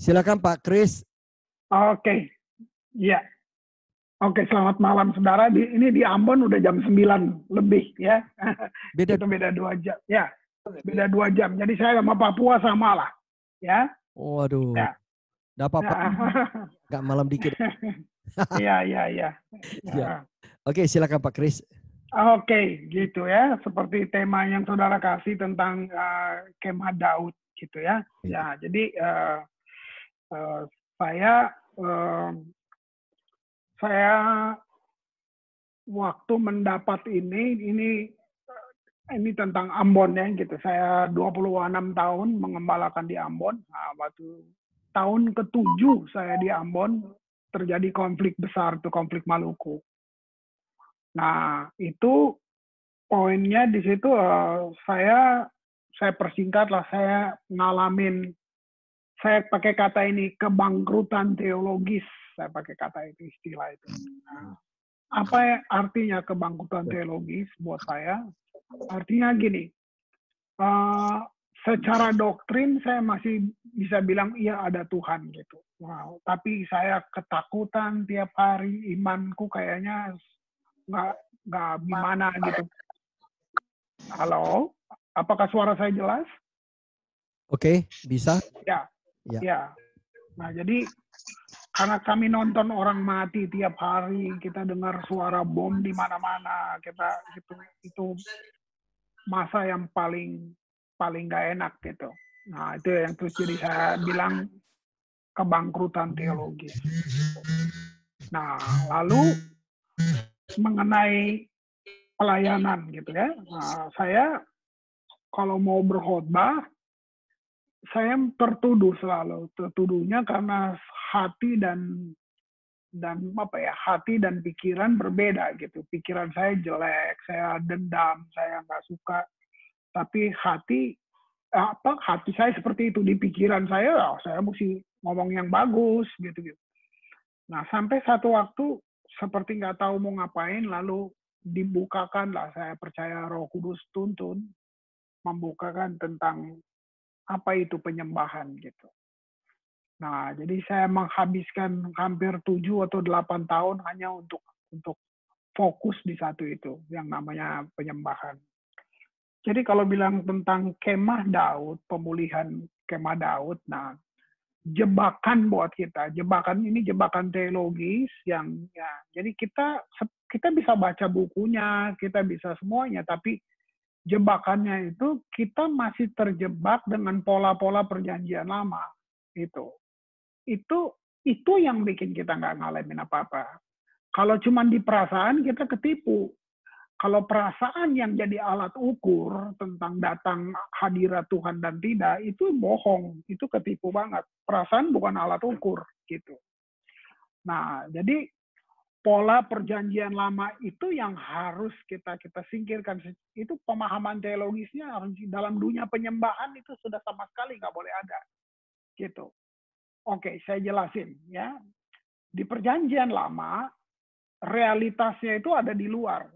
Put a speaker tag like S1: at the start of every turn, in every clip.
S1: Silakan Pak Kris.
S2: Oke, iya. Oke, selamat malam saudara. Ini di Ambon udah jam 9 lebih ya.
S1: Beda.
S2: Itu beda 2 jam. Ya, beda 2 jam. Jadi saya sama Papua sama lah. Ya.
S1: Waduh.
S2: Ya.
S1: Nggak apa-apa. Nggak malam dikit.
S2: Iya.
S1: Ya. Oke, silakan Pak Kris.
S2: Oke, gitu ya. Seperti tema yang saudara kasih tentang Kemah Daud gitu ya. Ya, jadi saya waktu mendapat ini tentang Ambon ya gitu. Saya 26 tahun mengembalakan di Ambon. Nah, waktu tahun ke-7 saya di Ambon terjadi konflik besar, itu konflik Maluku. Nah, itu poinnya di situ saya persingkat lah, saya ngalamin, saya pakai kata ini, kebangkrutan teologis. Saya pakai kata itu, istilah itu. Nah, apa artinya kebangkrutan teologis buat saya? Artinya gini, secara doktrin saya masih bisa bilang iya ada Tuhan gitu. Wow, tapi saya ketakutan tiap hari, imanku kayaknya nggak gimana gitu. Halo, apakah suara saya jelas?
S1: Oke, bisa?
S2: Ya. Nah, jadi karena kami nonton orang mati tiap hari, kita dengar suara bom di mana-mana, kita itu masa yang paling nggak enak gitu. Nah, itu yang terus jadi saya bilang kebangkrutan teologis. Nah, lalu mengenai pelayanan gitu ya. Nah, saya kalau mau berkhotbah, saya tertuduhnya karena hati dan hati dan pikiran berbeda gitu. Pikiran saya jelek, saya dendam, saya nggak suka. Tapi hati saya seperti itu. Di pikiran saya mesti ngomong yang bagus gitu. Nah, sampai satu waktu seperti nggak tahu mau ngapain, lalu dibukakan lah, saya percaya Roh Kudus tuntun membukakan tentang apa itu penyembahan gitu. Nah, jadi saya menghabiskan hampir 7 atau 8 tahun hanya untuk fokus di satu itu, yang namanya penyembahan. Jadi kalau bilang tentang kemah Daud, pemulihan kemah Daud, nah jebakan buat kita, jebakan ini jebakan teologis yang ya, jadi kita bisa baca bukunya, kita bisa semuanya, tapi jebakannya itu kita masih terjebak dengan pola-pola perjanjian lama itu yang bikin kita nggak ngalamin apa-apa. Kalau cuma di perasaan kita ketipu. Kalau perasaan yang jadi alat ukur tentang datang hadirat Tuhan dan tidak, itu bohong, itu ketipu banget. Perasaan bukan alat ukur gitu. Nah, jadi pola perjanjian lama itu yang harus kita singkirkan. Itu pemahaman teologisnya dalam dunia penyembahan itu sudah sama sekali nggak boleh ada. Gitu. Oke, saya jelasin ya. Di perjanjian lama, realitasnya itu ada di luar.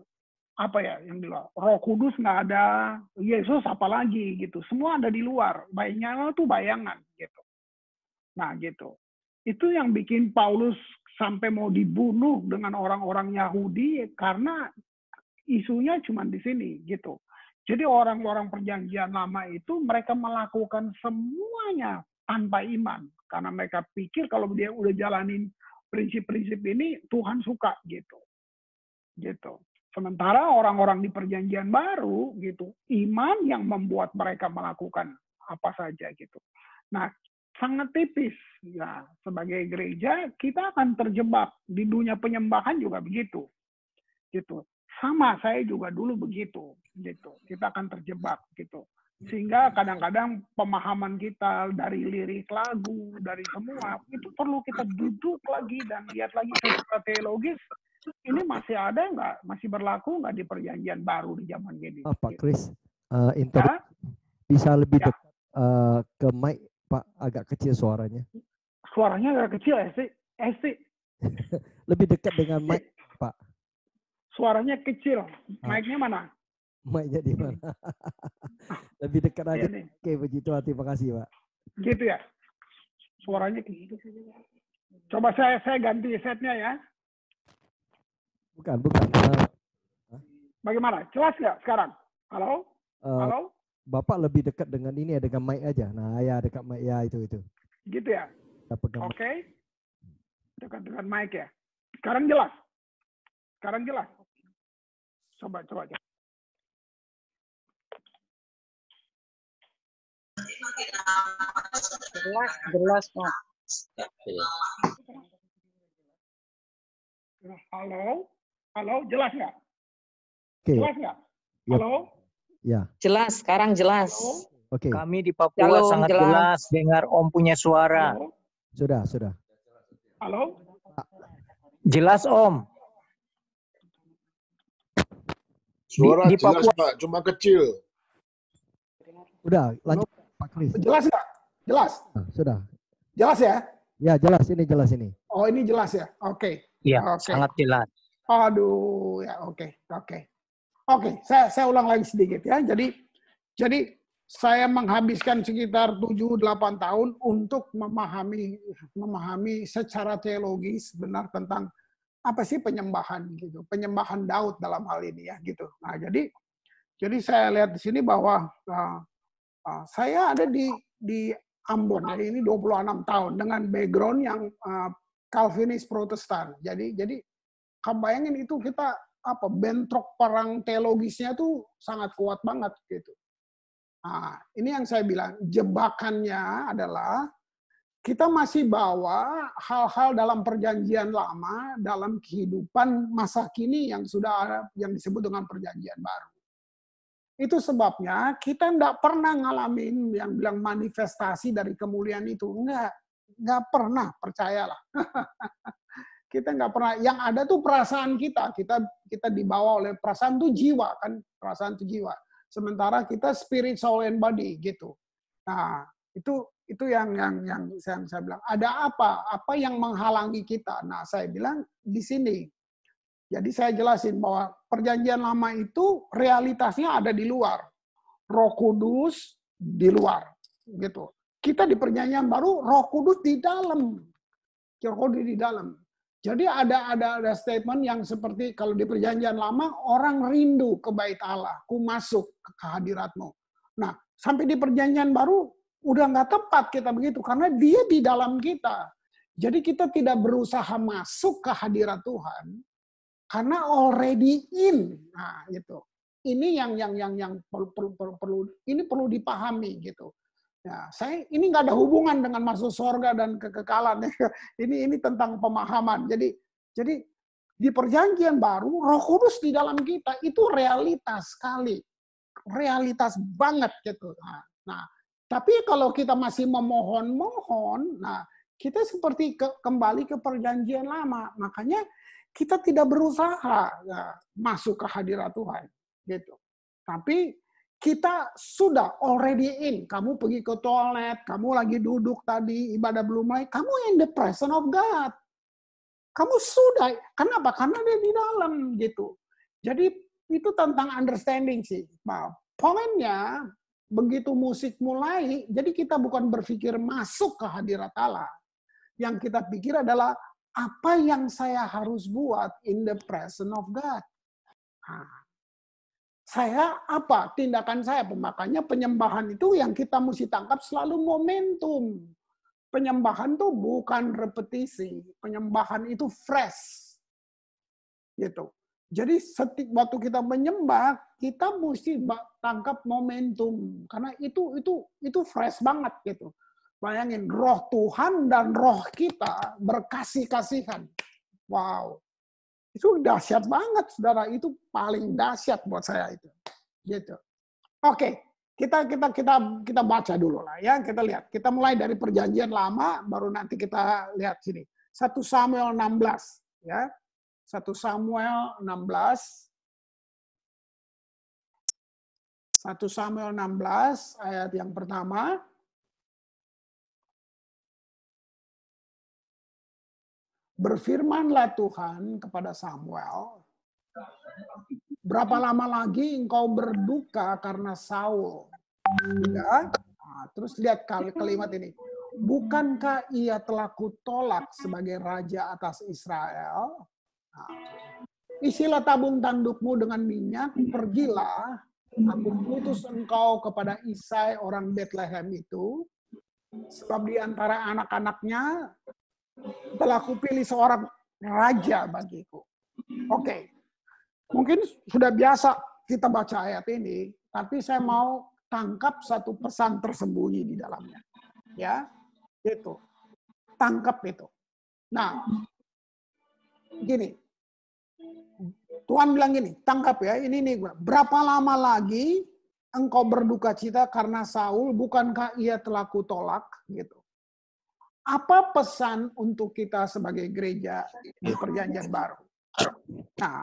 S2: Apa ya yang di luar? Roh Kudus nggak ada, Yesus apalagi gitu. Semua ada di luar. Bayangan itu bayangan gitu. Nah gitu. Itu yang bikin Paulus sampai mau dibunuh dengan orang-orang Yahudi karena isunya cuma di sini gitu. Jadi orang-orang perjanjian lama itu mereka melakukan semuanya tanpa iman karena mereka pikir kalau dia udah jalanin prinsip-prinsip ini Tuhan suka gitu. Gitu. Sementara orang-orang di perjanjian baru gitu, iman yang membuat mereka melakukan apa saja gitu. Nah, sangat tipis ya, sebagai gereja kita akan terjebak di dunia penyembahan juga begitu. Gitu. Sama, saya juga dulu begitu gitu. Kita akan terjebak gitu. Sehingga kadang-kadang pemahaman kita dari lirik lagu, dari semua itu perlu kita duduk lagi dan lihat lagi secara teologis. Ini masih ada nggak, masih berlaku nggak di perjanjian baru di zaman ini?
S1: Pak Kris, bisa lebih dekat ke mic, Pak, agak kecil suaranya.
S2: Suaranya agak kecil, Esti.
S1: Lebih dekat dengan mic, Pak.
S2: Suaranya kecil. Mic-nya mana?
S1: Mic-nya di mana? Lebih dekat aja.
S2: Ini.
S1: Oke, begitu. Terima kasih, Pak.
S2: Gitu ya. Suaranya gitu. Coba saya ganti setnya ya.
S1: Bukan.
S2: Bagaimana? Jelas nggak sekarang? Halo? Halo?
S1: Bapak lebih dekat dengan ini ya, dengan mic aja. Nah, ya dekat mic ya itu.
S2: Gitu ya?
S1: Pegang.
S2: Oke. Dekat dengan mic ya. Sekarang jelas? Sekarang jelas? Coba.
S3: Jelas Pak.
S2: Halo, jelas nggak?
S1: Oke.
S2: Jelas nggak?
S1: Yep.
S2: Halo?
S1: Ya.
S3: Jelas, sekarang jelas.
S2: Halo?
S1: Oke.
S4: Kami di Papua
S3: Shalom,
S4: sangat
S3: jelas.
S4: jelas dengar Om punya suara.
S2: Halo?
S1: Sudah.
S2: Halo?
S4: Jelas Om.
S5: Suara
S4: Di
S5: jelas
S4: Papua.
S5: Pak, cuma kecil.
S1: Udah, lanjut Pak Kris.
S2: Jelas nggak? Jelas?
S1: Nah, sudah.
S2: Jelas ya?
S1: Ya, jelas ini.
S2: Oh, ini jelas ya? Oke.
S4: Iya,
S2: Oke.
S4: sangat jelas.
S2: Aduh, ya oke. Oke, saya ulang lagi sedikit ya. Jadi saya menghabiskan sekitar 7-8 tahun untuk memahami secara teologis benar tentang apa sih penyembahan gitu. Penyembahan Daud dalam hal ini ya gitu. Nah, jadi saya lihat di sini bahwa saya ada di Ambon ya, ini 26 tahun dengan background yang Calvinis Protestan. Jadi kamu bayangin itu kita bentrok perang teologisnya tuh sangat kuat banget gitu. Nah, ini yang saya bilang jebakannya adalah kita masih bawa hal-hal dalam perjanjian lama dalam kehidupan masa kini yang sudah ada yang disebut dengan perjanjian baru. Itu sebabnya kita enggak pernah ngalamin yang bilang manifestasi dari kemuliaan itu. Enggak pernah, percayalah. Kita nggak pernah, yang ada tuh perasaan kita dibawa oleh perasaan tuh jiwa kan, perasaan tuh jiwa. Sementara kita spirit, soul, and body gitu. Nah itu yang saya bilang. Ada apa yang menghalangi kita? Nah saya bilang di sini. Jadi saya jelasin bahwa perjanjian lama itu realitasnya ada di luar, Roh Kudus di luar, gitu. Kita di perjanjian baru, Roh Kudus di dalam, Roh Kudus di dalam. Jadi ada statement yang seperti kalau di perjanjian lama orang rindu ke bait Allah, ku masuk ke hadiratmu. Nah, sampai di perjanjian baru udah nggak tepat kita begitu karena dia di dalam kita. Jadi kita tidak berusaha masuk ke hadirat Tuhan karena already in. Nah, gitu. Ini yang perlu dipahami gitu. Ya, ini nggak ada hubungan dengan masuk surga dan kekekalan. Ini tentang pemahaman. Jadi di perjanjian baru Roh Kudus di dalam kita itu realitas sekali, realitas banget gitu. Nah, tapi kalau kita masih memohon, nah kita seperti kembali ke perjanjian lama. Makanya kita tidak berusaha masuk ke hadirat Tuhan, gitu. Tapi kita sudah already in. Kamu pergi ke toilet, kamu lagi duduk tadi, ibadah belum mulai, kamu in the presence of God. Kamu sudah, kenapa? Karena dia di dalam gitu. Jadi itu tentang understanding sih. Nah, poinnya begitu musik mulai, jadi kita bukan berpikir masuk ke hadirat Allah. Yang kita pikir adalah apa yang saya harus buat in the presence of God. Nah, saya tindakan saya, makanya penyembahan itu yang kita mesti tangkap selalu momentum. Penyembahan itu bukan repetisi, penyembahan itu fresh, gitu. Jadi waktu kita menyembah, kita mesti tangkap momentum, karena itu fresh banget gitu. Bayangin roh Tuhan dan roh kita berkasih-kasihan, wow. Itu dahsyat banget, saudara. Itu paling dahsyat buat saya itu. Gitu. Oke, kita baca dulu lah ya. Kita lihat. Kita mulai dari perjanjian lama, baru nanti kita lihat sini. 1 Samuel 16, ya. 1 Samuel 16. 1 Samuel 16 ayat yang pertama. Berfirmanlah Tuhan kepada Samuel, berapa lama lagi engkau berduka karena Saul? Ya. Nah, terus lihat kalimat ini. bukankah ia telah kutolak sebagai raja atas Israel? Nah, isilah tabung tandukmu dengan minyak, pergilah, aku mengutus engkau kepada Isai orang Bethlehem itu, sebab di antara anak-anaknya telah kupilih seorang raja bagiku. Oke, mungkin sudah biasa kita baca ayat ini, tapi saya mau tangkap satu pesan tersembunyi di dalamnya. Ya, itu. Tangkap itu. Nah, gini. Tuhan bilang gini, tangkap ya, ini nih, berapa lama lagi engkau berduka cita karena Saul, bukankah ia telah kutolak? Gitu. Apa pesan untuk kita sebagai gereja di Perjanjian Baru? Nah,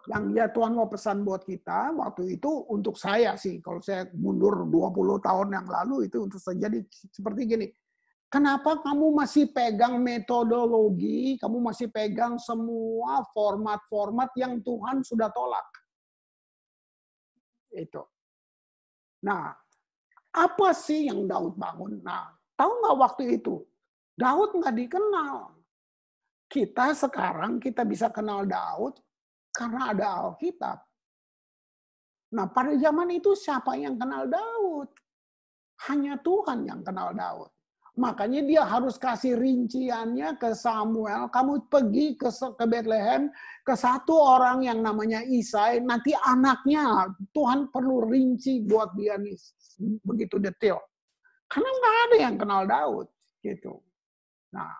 S2: yang ya Tuhan mau pesan buat kita, waktu itu untuk saya sih, kalau saya mundur 20 tahun yang lalu, itu untuk saya jadi seperti gini. Kenapa kamu masih pegang metodologi, kamu masih pegang semua format-format yang Tuhan sudah tolak? Itu. Nah, apa sih yang Daud bangun? Nah, tahu nggak waktu itu? Daud nggak dikenal. Kita sekarang kita bisa kenal Daud karena ada Alkitab. Nah, pada zaman itu siapa yang kenal Daud? Hanya Tuhan yang kenal Daud. Makanya dia harus kasih rinciannya ke Samuel. Kamu pergi ke Bethlehem, ke satu orang yang namanya Isai. Nanti anaknya, Tuhan perlu rinci buat dia nih. Begitu detail. Karena nggak ada yang kenal Daud. Gitu. Nah,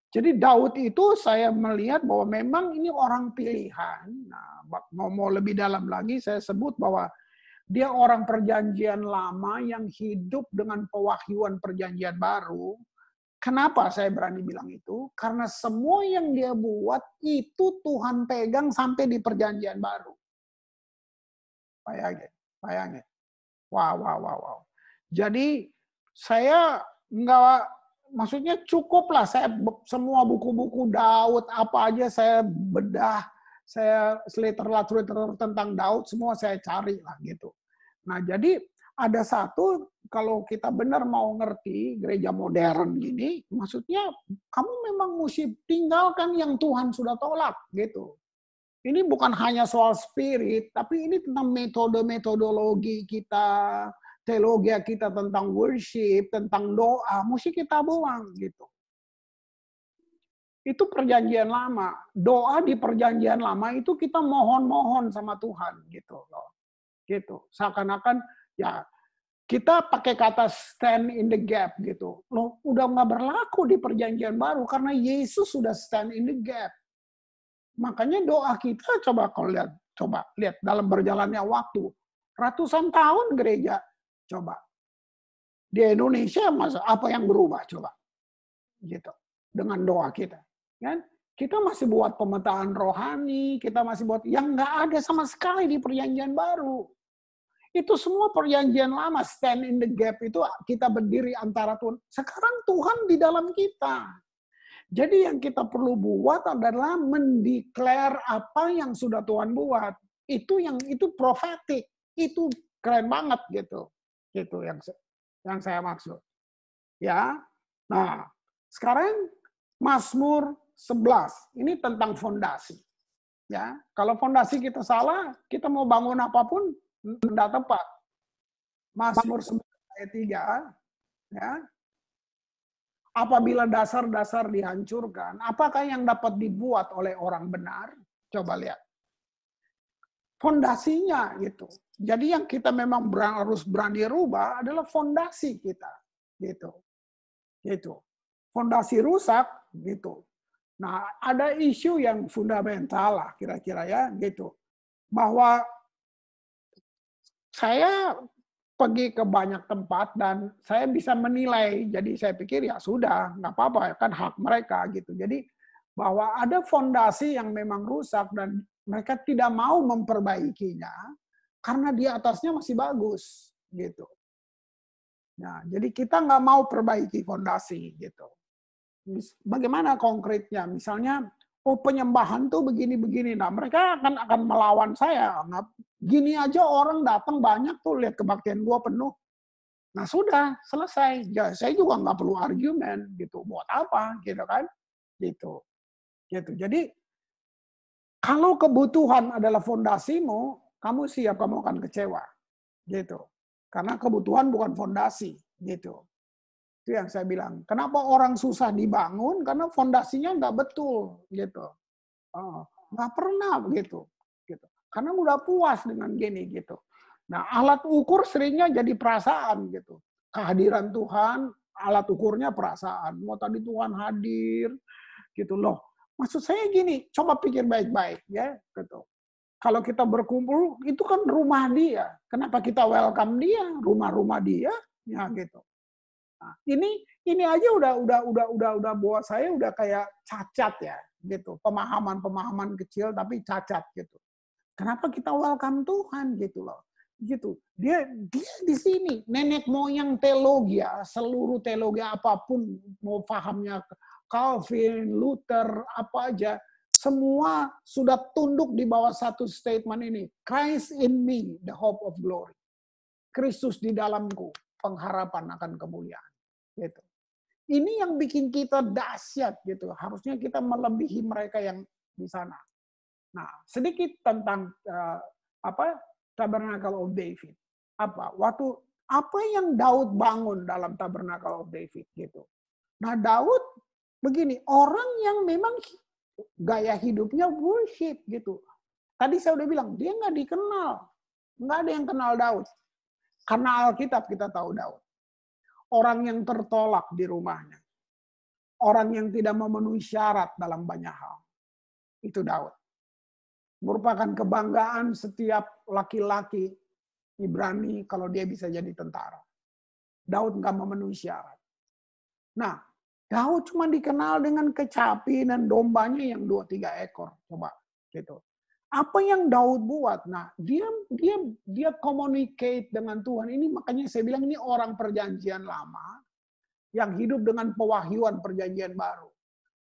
S2: jadi Daud itu saya melihat bahwa memang ini orang pilihan. Nah, mau lebih dalam lagi saya sebut bahwa dia orang perjanjian lama yang hidup dengan pewahyuan perjanjian baru. Kenapa saya berani bilang itu? Karena semua yang dia buat itu Tuhan pegang sampai di perjanjian baru. Bayangin. Wow. Jadi saya maksudnya cukuplah saya semua buku-buku Daud apa aja saya bedah, saya literatur tentang Daud semua saya cari lah gitu. Nah, jadi ada satu kalau kita benar mau ngerti gereja modern gini, maksudnya kamu memang mesti tinggalkan yang Tuhan sudah tolak gitu. Ini bukan hanya soal spirit, tapi ini tentang metodologi kita, teologi kita tentang worship, tentang doa, mesti kita buang gitu. Itu perjanjian lama. Doa di perjanjian lama itu kita mohon-mohon sama Tuhan gitu loh. Gitu. Seakan-akan ya kita pakai kata stand in the gap gitu. Loh, udah nggak berlaku di perjanjian baru karena Yesus sudah stand in the gap. Makanya doa kita coba lihat dalam berjalannya waktu. Ratusan tahun gereja coba. Di Indonesia masa apa yang berubah coba? Gitu. Dengan doa kita. Kan? Kita masih buat pemetaan rohani, kita masih buat yang nggak ada sama sekali di perjanjian baru. Itu semua perjanjian lama, stand in the gap itu kita berdiri antara Tuhan. Sekarang Tuhan di dalam kita. Jadi yang kita perlu buat adalah mendeklar apa yang sudah Tuhan buat. Itu profetik. Itu keren banget gitu. Gitu yang saya maksud. Ya. Nah, sekarang Mazmur 11. Ini tentang fondasi. Ya, kalau fondasi kita salah, kita mau bangun apapun tidak tepat. Mazmur 11 ayat 3, ya. Apabila dasar-dasar dihancurkan, apakah yang dapat dibuat oleh orang benar? Coba lihat. Fondasinya gitu. Jadi yang kita memang harus berani rubah adalah fondasi kita. Gitu. Fondasi rusak gitu. Nah, ada isu yang fundamental lah kira-kira ya gitu. Bahwa saya pergi ke banyak tempat dan saya bisa menilai. Jadi saya pikir ya sudah, nggak apa-apa, kan hak mereka gitu. Jadi bahwa ada fondasi yang memang rusak dan mereka tidak mau memperbaikinya karena di atasnya masih bagus gitu. Nah, jadi kita nggak mau perbaiki fondasi gitu. Bagaimana konkretnya? Misalnya, penyembahan tuh begini-begini. Nah, mereka akan melawan saya. Gini aja orang datang banyak tuh, lihat kebaktian gua penuh. Nah sudah selesai. Ya, saya juga nggak perlu argumen gitu. Buat apa gitu kan? Gitu. Jadi kalau kebutuhan adalah fondasimu, kamu siap kamu akan kecewa. Gitu. Karena kebutuhan bukan fondasi. Gitu. Itu yang saya bilang. Kenapa orang susah dibangun? Karena fondasinya nggak betul. Gitu. Nggak pernah begitu. Gitu. Karena udah puas dengan gini gitu. Nah, alat ukur seringnya jadi perasaan gitu. Kehadiran Tuhan, alat ukurnya perasaan. Mau tadi Tuhan hadir gitu loh. Maksud saya gini, coba pikir baik-baik ya gitu. Kalau kita berkumpul itu kan rumah dia. Kenapa kita welcome dia? Rumah-rumah dia ya gitu. Nah, ini aja udah buat saya udah kayak cacat ya gitu. Pemahaman kecil tapi cacat gitu. Kenapa kita welcome Tuhan gitu loh. Gitu. Dia di sini nenek moyang teologi ya, seluruh teologi apapun mau pahamnya Calvin, Luther, apa aja, semua sudah tunduk di bawah satu statement ini. Christ in me, the hope of glory. Kristus di dalamku, pengharapan akan kemuliaan. Gitu. Ini yang bikin kita dahsyat gitu. Harusnya kita melebihi mereka yang di sana. Nah, sedikit tentang Tabernacle of David. Apa yang Daud bangun dalam Tabernacle of David gitu. Nah, Daud begini, orang yang memang gaya hidupnya worship gitu. Tadi saya udah bilang, dia nggak dikenal. Nggak ada yang kenal Daud. Karena Alkitab kita tahu Daud. Orang yang tertolak di rumahnya. Orang yang tidak memenuhi syarat dalam banyak hal. Itu Daud. Merupakan kebanggaan setiap laki-laki Ibrani kalau dia bisa jadi tentara. Daud nggak memenuhi syarat. Nah, Daud cuma dikenal dengan kecapi dan dombanya yang 2-3 ekor. Coba gitu. Apa yang Daud buat? Nah, dia communicate dengan Tuhan. Ini makanya saya bilang ini orang perjanjian lama yang hidup dengan pewahyuan perjanjian baru.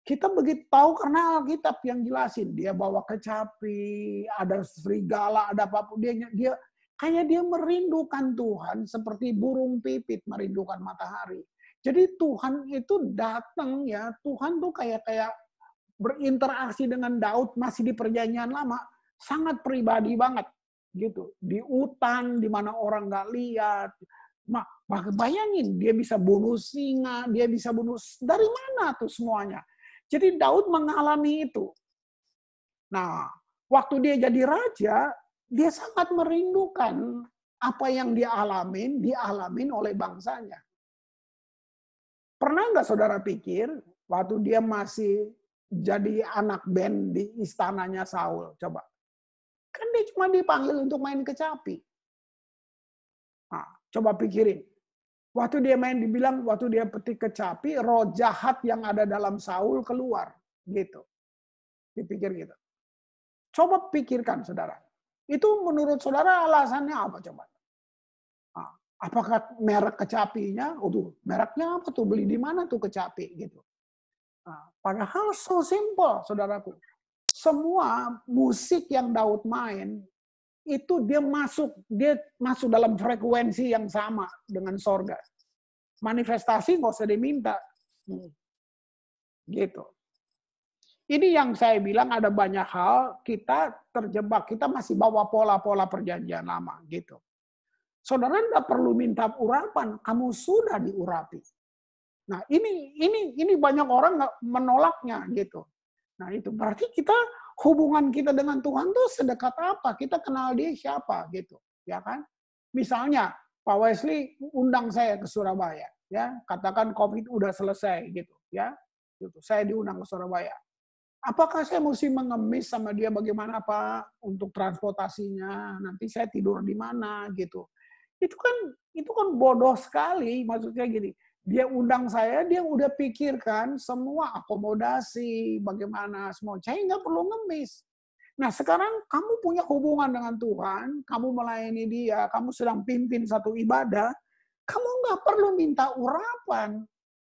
S2: Kita begitu tahu karena Alkitab yang jelasin. Dia bawa kecapi, ada serigala, ada apapun. Dia kayak dia merindukan Tuhan seperti burung pipit merindukan matahari. Jadi Tuhan itu datang ya. Tuhan tuh kayak berinteraksi dengan Daud masih di perjanjian lama. Sangat pribadi banget. Gitu. Di hutan, di mana orang nggak lihat. Bayangin, dia bisa bunuh singa, dia bisa bunuh... Dari mana tuh semuanya? Jadi Daud mengalami itu. Nah, waktu dia jadi raja, dia sangat merindukan apa yang dia dialamin oleh bangsanya. Pernah nggak saudara pikir, waktu dia masih jadi anak band di istananya Saul, coba. Kan dia cuma dipanggil untuk main kecapi. Nah, coba pikirin. Waktu dia petik kecapi, roh jahat yang ada dalam Saul keluar. Gitu. Dipikir gitu. Coba pikirkan, saudara. Itu menurut saudara alasannya apa coba? Nah, apakah merek kecapinya? Mereknya apa tuh? Beli di mana tuh kecapi? Gitu. Nah, padahal so simple, saudaraku. Semua musik yang Daud main, itu dia masuk dalam frekuensi yang sama dengan sorga. Manifestasi nggak usah diminta. Gitu. Ini yang saya bilang ada banyak hal kita terjebak. Kita masih bawa pola-pola perjanjian lama. Gitu. Saudara nggak perlu minta urapan, kamu sudah diurapi. Nah ini banyak orang nggak menolaknya gitu. Nah itu berarti hubungan kita dengan Tuhan tuh sedekat apa? Kita kenal dia siapa gitu, ya kan? Misalnya Pak Wesley undang saya ke Surabaya, ya katakan COVID udah selesai gitu, ya. Gitu. Saya diundang ke Surabaya. Apakah saya mesti mengemis sama dia bagaimana Pak untuk transportasinya? Nanti saya tidur di mana gitu? Itu kan bodoh sekali, maksudnya gini. Dia undang saya, dia udah pikirkan semua akomodasi, bagaimana semua. Saya nggak perlu ngemis. Nah sekarang kamu punya hubungan dengan Tuhan, kamu melayani dia, kamu sedang pimpin satu ibadah, kamu nggak perlu minta urapan.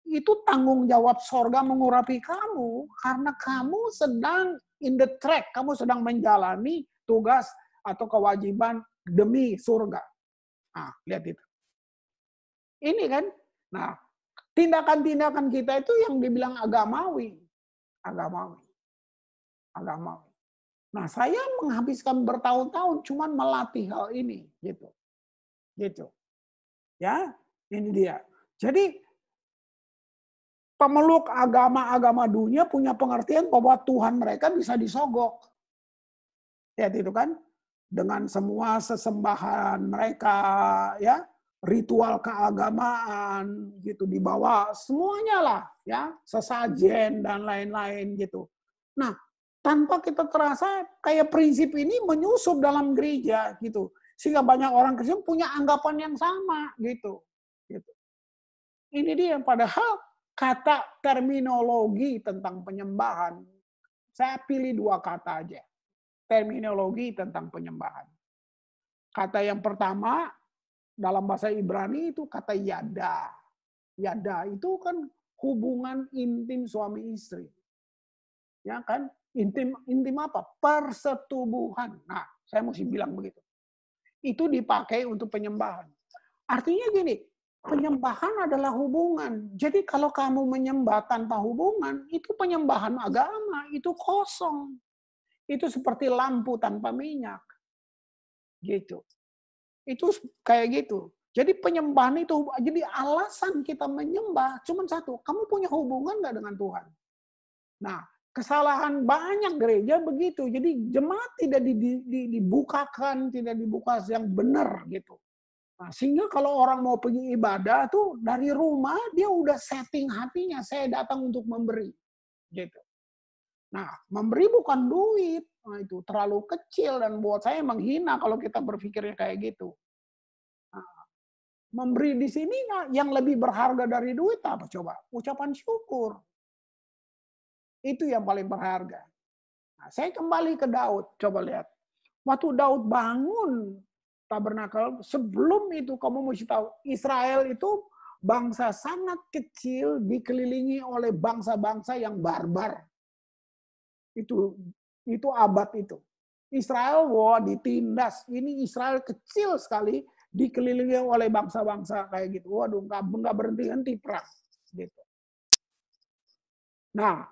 S2: Itu tanggung jawab sorga mengurapi kamu, karena kamu sedang in the track, kamu sedang menjalani tugas atau kewajiban demi surga. Nah, lihat itu. Ini kan. Nah, tindakan-tindakan kita itu yang dibilang agamawi. Agamawi. Agamawi. Nah, saya menghabiskan bertahun-tahun cuman melatih hal ini, gitu. Gitu. Ya, ini dia. Jadi pemeluk agama-agama dunia punya pengertian bahwa Tuhan mereka bisa disogok. Lihat itu kan, dengan semua sesembahan mereka, ya, ritual keagamaan gitu dibawa semuanya lah, ya, sesajen dan lain-lain gitu. Nah, tanpa kita terasa kayak prinsip ini menyusup dalam gereja gitu, sehingga banyak orang Kristen punya anggapan yang sama gitu. Gitu. Ini dia, padahal kata terminologi tentang penyembahan, saya pilih 2 kata aja. Terminologi tentang penyembahan. Kata yang pertama dalam bahasa Ibrani itu kata yada. Yada itu kan hubungan intim suami istri. Ya kan? Intim apa? Persetubuhan. Nah, saya mesti bilang begitu. Itu dipakai untuk penyembahan. Artinya gini, penyembahan adalah hubungan. Jadi kalau kamu menyembah tanpa hubungan, itu penyembahan agama, itu kosong. Itu seperti lampu tanpa minyak. Gitu. Itu kayak gitu. Jadi penyembahan itu, jadi alasan kita menyembah cuma satu, kamu punya hubungan nggak dengan Tuhan? Nah, kesalahan banyak gereja begitu. Jadi jemaat tidak dibukakan, tidak dibuka yang benar gitu. Nah, sehingga kalau orang mau pergi ibadah tuh dari rumah dia udah setting hatinya, saya datang untuk memberi. Gitu. Nah, memberi bukan duit. Nah, itu terlalu kecil dan buat saya menghina kalau kita berpikirnya kayak gitu. Nah, memberi di sini yang lebih berharga dari duit apa coba? Ucapan syukur. Itu yang paling berharga. Nah, saya kembali ke Daud. Coba lihat. Waktu Daud bangun tabernakel, sebelum itu kamu mesti tahu, Israel itu bangsa sangat kecil dikelilingi oleh bangsa-bangsa yang barbar. Itu abad itu. Israel ditindas. Ini Israel kecil sekali dikelilingi oleh bangsa-bangsa kayak gitu. Waduh, nggak berhenti-henti perang. Gitu. Nah,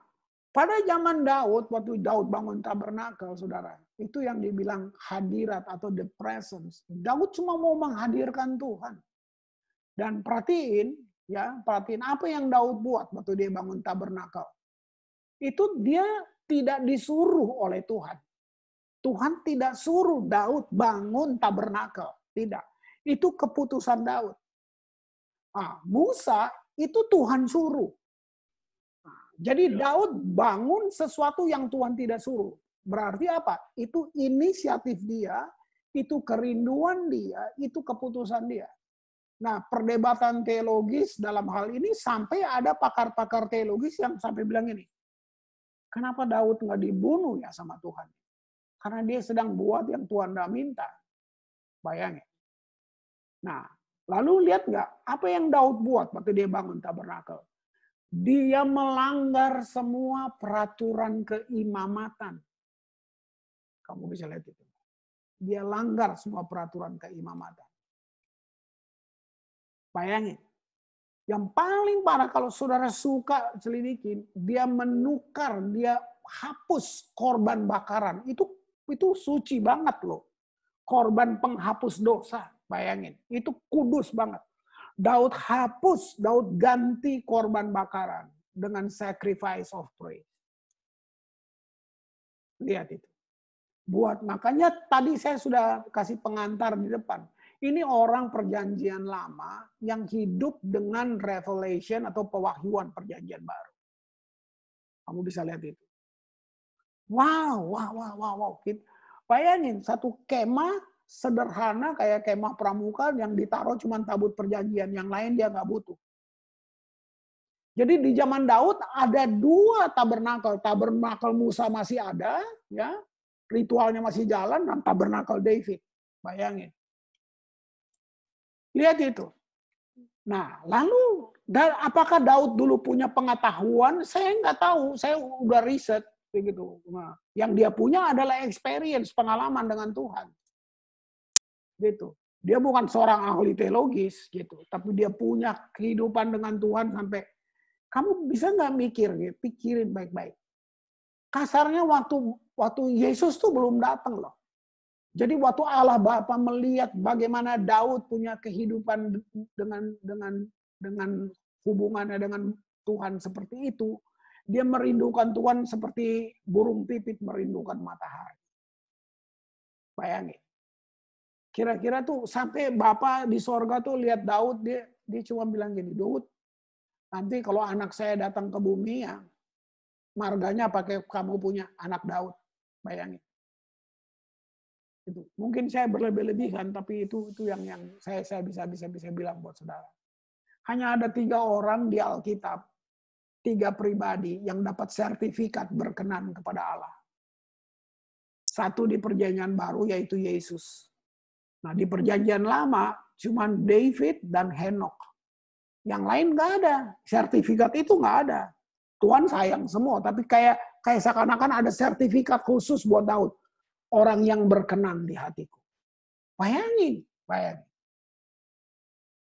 S2: pada zaman Daud, waktu Daud bangun tabernakel, saudara, itu yang dibilang hadirat atau the presence. Daud cuma mau menghadirkan Tuhan. Dan perhatiin apa yang Daud buat waktu dia bangun tabernakel. Itu dia tidak disuruh oleh Tuhan. Tuhan tidak suruh Daud bangun tabernakel. Tidak. Itu keputusan Daud. Nah, Musa itu Tuhan suruh. Nah, jadi Daud bangun sesuatu yang Tuhan tidak suruh. Berarti apa? Itu inisiatif dia, itu kerinduan dia, itu keputusan dia. Nah, perdebatan teologis dalam hal ini sampai ada pakar-pakar teologis yang sampai bilang ini. Kenapa Daud nggak dibunuh ya sama Tuhan? Karena dia sedang buat yang Tuhan nggak minta. Bayangin. Nah, lalu lihat nggak apa yang Daud buat waktu dia bangun tabernakel? Dia melanggar semua peraturan keimamatan. Kamu bisa lihat itu. Dia langgar semua peraturan keimamatan. Bayangin. Yang paling parah kalau saudara suka selidikin, dia menukar, dia hapus korban bakaran. Itu suci banget loh. Korban penghapus dosa, bayangin. Itu kudus banget. Daud hapus, Daud ganti korban bakaran dengan sacrifice of praise. Lihat itu. Makanya tadi saya sudah kasih pengantar di depan. Ini orang perjanjian lama yang hidup dengan revelation atau pewahyuan perjanjian baru. Kamu bisa lihat itu. Wow. Bayangin satu kemah sederhana kayak kemah pramuka yang ditaruh cuma tabut perjanjian, yang lain dia nggak butuh. Jadi di zaman Daud ada 2 tabernakel. Tabernakel Musa masih ada, ya, ritualnya masih jalan, dan tabernakel David. Bayangin. Lihat itu. Nah, lalu apakah Daud dulu punya pengetahuan? Saya nggak tahu. Saya udah riset begitu. Nah, yang dia punya adalah experience, pengalaman dengan Tuhan. Gitu. Dia bukan seorang ahli teologis gitu, tapi dia punya kehidupan dengan Tuhan sampai kamu bisa nggak mikir, gitu, pikirin baik-baik. Kasarnya waktu Yesus tuh belum datang loh. Jadi waktu Allah Bapa melihat bagaimana Daud punya kehidupan dengan hubungannya dengan Tuhan seperti itu, dia merindukan Tuhan seperti burung pipit merindukan matahari. Bayangin. Kira-kira tuh sampai Bapa di sorga tuh lihat Daud, dia cuma bilang gini, Daud, nanti kalau anak saya datang ke bumi ya, marganya pakai kamu punya anak Daud. Bayangin. Itu. Mungkin saya berlebih-lebihan, tapi itu yang saya bisa bilang buat saudara. Hanya ada 3 orang di Alkitab, 3 pribadi yang dapat sertifikat berkenan kepada Allah. Satu di Perjanjian Baru yaitu Yesus. Nah, di Perjanjian Lama cuman David dan Henok. Yang lain nggak ada. Sertifikat itu nggak ada. Tuhan sayang semua, tapi kayak seakan-akan ada sertifikat khusus buat Daud. Orang yang berkenan di hatiku. Bayangin.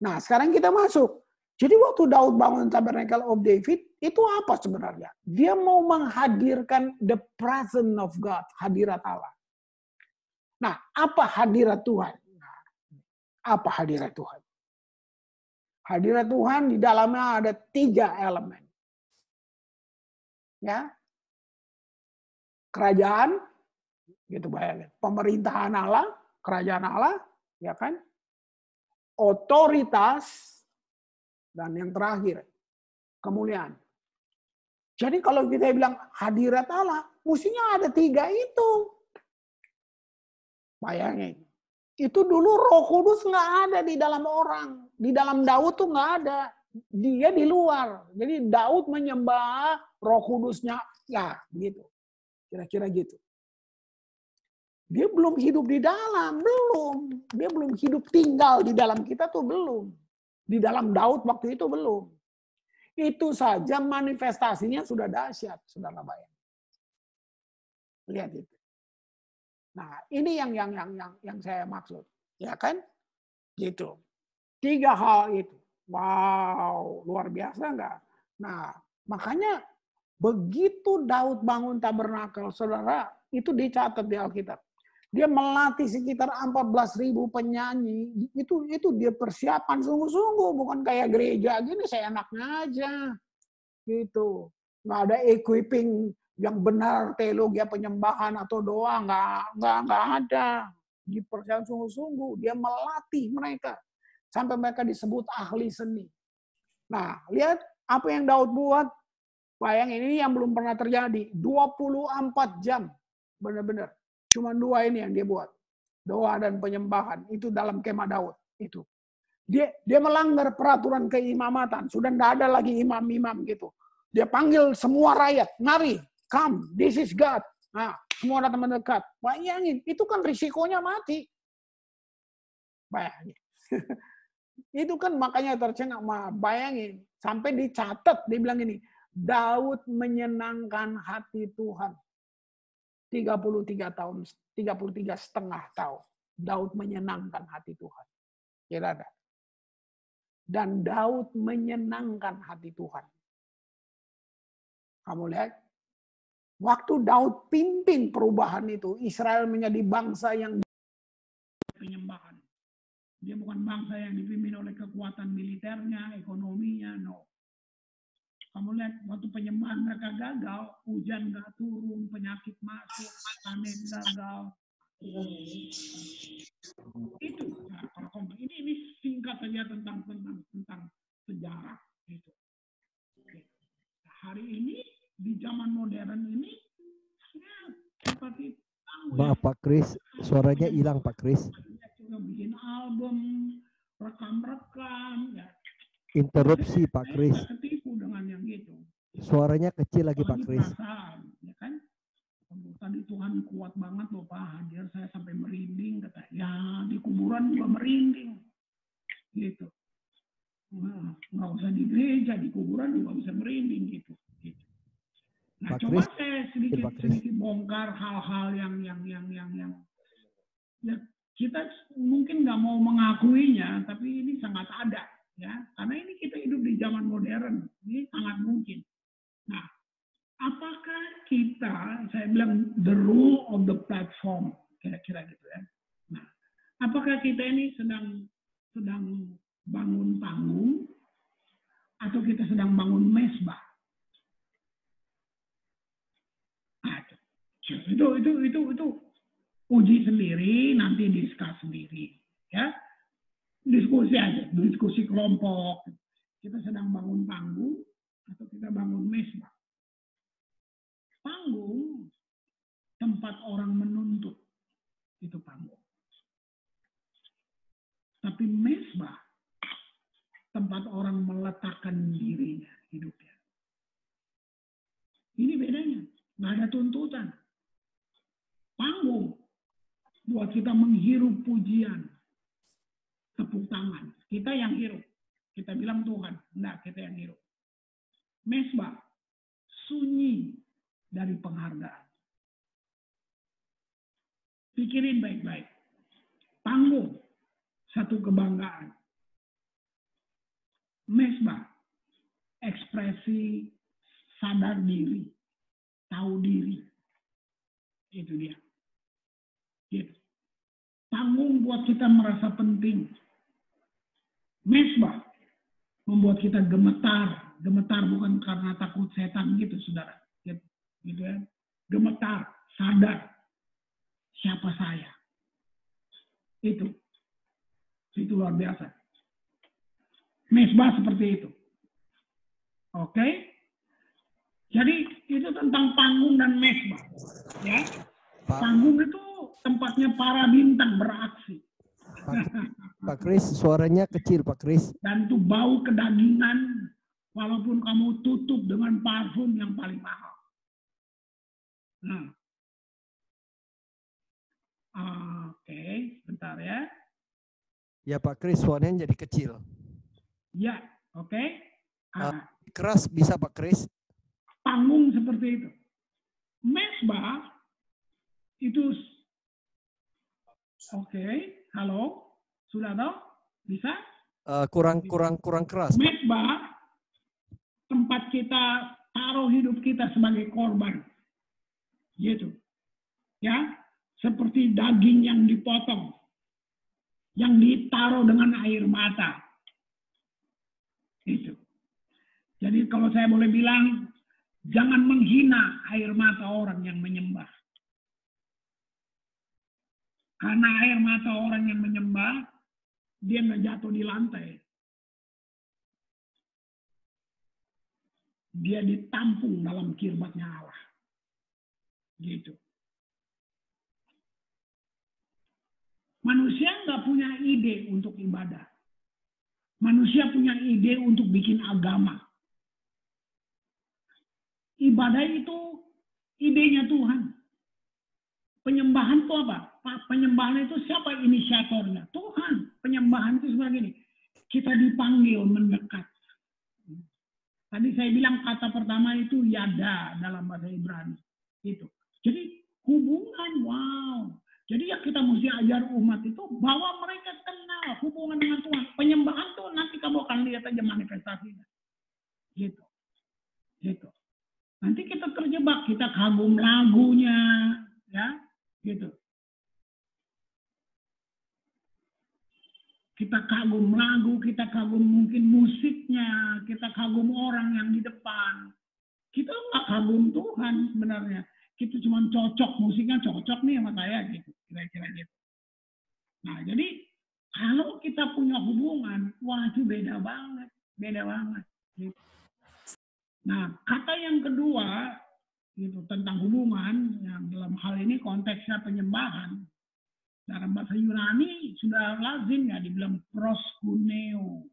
S2: Nah, sekarang kita masuk. Jadi waktu Daud bangun Tabernacle of David, itu apa sebenarnya? Dia mau menghadirkan the presence of God, hadirat Allah. Nah, apa hadirat Tuhan? Apa hadirat Tuhan? Hadirat Tuhan di dalamnya ada 3 elemen. Ya. Kerajaan, gitu bayangin. Pemerintahan Allah, kerajaan Allah, ya kan? Otoritas, dan yang terakhir, kemuliaan. Jadi kalau kita bilang hadirat Allah, mestinya ada 3 itu. Bayangin. Itu dulu Roh Kudus nggak ada di dalam orang. Di dalam Daud tuh nggak ada. Dia di luar. Jadi Daud menyembah Roh Kudusnya. Ya, gitu. Kira-kira gitu. Dia belum hidup di dalam. Belum. Dia belum hidup tinggal di dalam kita tuh belum. Di dalam Daud waktu itu belum. Itu saja manifestasinya sudah dahsyat. Saudara bayang. Lihat itu. Nah, ini yang saya maksud, ya kan? Gitu. 3 hal itu. Wow, luar biasa enggak? Nah, makanya begitu Daud bangun tabernakel, saudara, itu dicatat di Alkitab. Dia melatih sekitar 14.000 penyanyi. Itu dia persiapan sungguh-sungguh, bukan kayak gereja gini saya enaknya aja. Gitu. Nggak ada equipping yang benar teologi penyembahan atau doa, nggak ada. Dipercaya sungguh-sungguh, dia melatih mereka sampai mereka disebut ahli seni. Nah, lihat apa yang Daud buat. Bayangin, ini yang belum pernah terjadi. 24 jam, benar-benar. Cuma 2 ini yang dia buat. Doa dan penyembahan itu dalam kemah Daud itu. Dia melanggar peraturan keimamatan. Sudah nggak ada lagi imam-imam gitu. Dia panggil semua rakyat, mari. Come, this is God. Nah, semua datang mendekat. Bayangin, itu kan risikonya mati. Bayangin. Itu kan makanya tercengang. Bayangin, sampai dicatat, dia bilang ini, Daud menyenangkan hati Tuhan. 33 tahun, 33,5 tahun. Daud menyenangkan hati Tuhan. Kira ada. Dan Daud menyenangkan hati Tuhan. Kamu lihat? Waktu Daud pimpin perubahan itu, Israel menjadi bangsa yang penyembahan. Dia bukan bangsa yang dipimpin oleh kekuatan militernya, ekonominya, no. Kamu lihat, waktu penyembahan mereka gagal, hujan nggak turun, penyakit masuk, panen gagal. Itu. Nah, kalau ini singkat saja tentang sejarah. Gitu. Hari ini, di zaman modern ini, seperti
S1: Maaf Pak Kris, suaranya hilang Pak Kris.
S2: juga bikin album, rekam-rekam, ya.
S1: Interupsi Pak Kris.
S2: Ketipu dengan yang gitu.
S1: Suaranya kecil lagi Pak Kris.
S2: Perasaan, ya kan? Tadi Tuhan kuat banget loh Pak, hadir saya sampai merinding, kata. Ya di kuburan juga merinding, gitu. Nah, nggak usah di gereja, di kuburan juga bisa merinding gitu. Nah,
S1: Pak
S2: coba
S1: Kris,
S2: saya sedikit bongkar hal-hal yang ya, Kita mungkin nggak mau mengakuinya, tapi ini sangat ada, ya. Karena ini kita hidup di zaman modern, ini sangat mungkin. Nah, apakah kita, saya bilang the rule of the platform, kira-kira gitu ya. Nah, apakah kita ini sedang bangun panggung atau kita sedang bangun mesbah? Nah, itu uji sendiri, nanti diskus sendiri, ya. Diskusi aja, diskusi kelompok. Kita sedang bangun panggung atau kita bangun mesbah. Panggung, tempat orang menuntut, itu panggung. Tapi mesbah, tempat orang meletakkan dirinya, hidupnya. Ini bedanya, nggak ada tuntutan. Panggung, buat kita menghirup pujian, tepuk tangan. Kita yang hirup. Kita bilang Tuhan, enggak, kita yang hirup. Mesbah, sunyi dari penghargaan. Pikirin baik-baik. Panggung, satu kebanggaan. Mesbah, ekspresi sadar diri, tahu diri. Itu dia. Gitu. Panggung buat kita merasa penting. Mesbah membuat kita gemetar. Gemetar bukan karena takut setan gitu, saudara. Gitu ya. Gemetar, sadar. Siapa saya? Itu luar biasa. Mesbah seperti itu. Oke? Jadi itu tentang panggung dan mesbah. Ya. Panggung itu tempatnya para bintang beraksi.
S1: Pak Kris, suaranya kecil Pak Kris.
S2: Dan itu bau kedagingan, walaupun kamu tutup dengan parfum yang paling mahal. Nah. Oke, bentar ya.
S1: Ya Pak Kris, suaranya jadi kecil.
S2: Ya, oke.
S1: Keras bisa Pak Kris?
S2: Panggung seperti itu. Mesbah itu, oke, halo, sudah tahu? Bisa?
S1: Kurang keras.
S2: Mesbah tempat kita taruh hidup kita sebagai korban, gitu, ya, seperti daging yang dipotong, yang ditaruh dengan air mata, itu. Jadi kalau saya boleh bilang, jangan menghina air mata orang yang menyembah. Karena air mata orang yang menyembah, dia nggak jatuh di lantai. Dia ditampung dalam kirbatnya Allah. Gitu. Manusia nggak punya ide untuk ibadah. Manusia punya ide untuk bikin agama. Ibadah itu idenya Tuhan. Penyembahan itu apa? Penyembahan itu siapa inisiatornya? Tuhan. Penyembahan itu seperti ini. Kita dipanggil mendekat. Tadi saya bilang kata pertama itu yada dalam bahasa Ibrani. Itu. Jadi hubungan, wow. Jadi ya kita mesti ajar umat itu bahwa mereka kenal hubungan dengan Tuhan. Penyembahan tuh nanti kamu akan lihat aja manifestasinya. Gitu. Gitu. Nanti kita terjebak, kita kagum lagunya, ya, gitu. Kita kagum lagu, kita kagum mungkin musiknya, kita kagum orang yang di depan. Kita nggak kagum Tuhan sebenarnya. Kita cuma cocok, musiknya cocok nih sama saya, gitu, kira-kira gitu. Nah, jadi kalau kita punya hubungan, wah itu beda banget, gitu. Nah, kata yang kedua itu tentang hubungan yang dalam hal ini konteksnya penyembahan. Dalam bahasa Yunani sudah lazim ya dibilang proskuneo.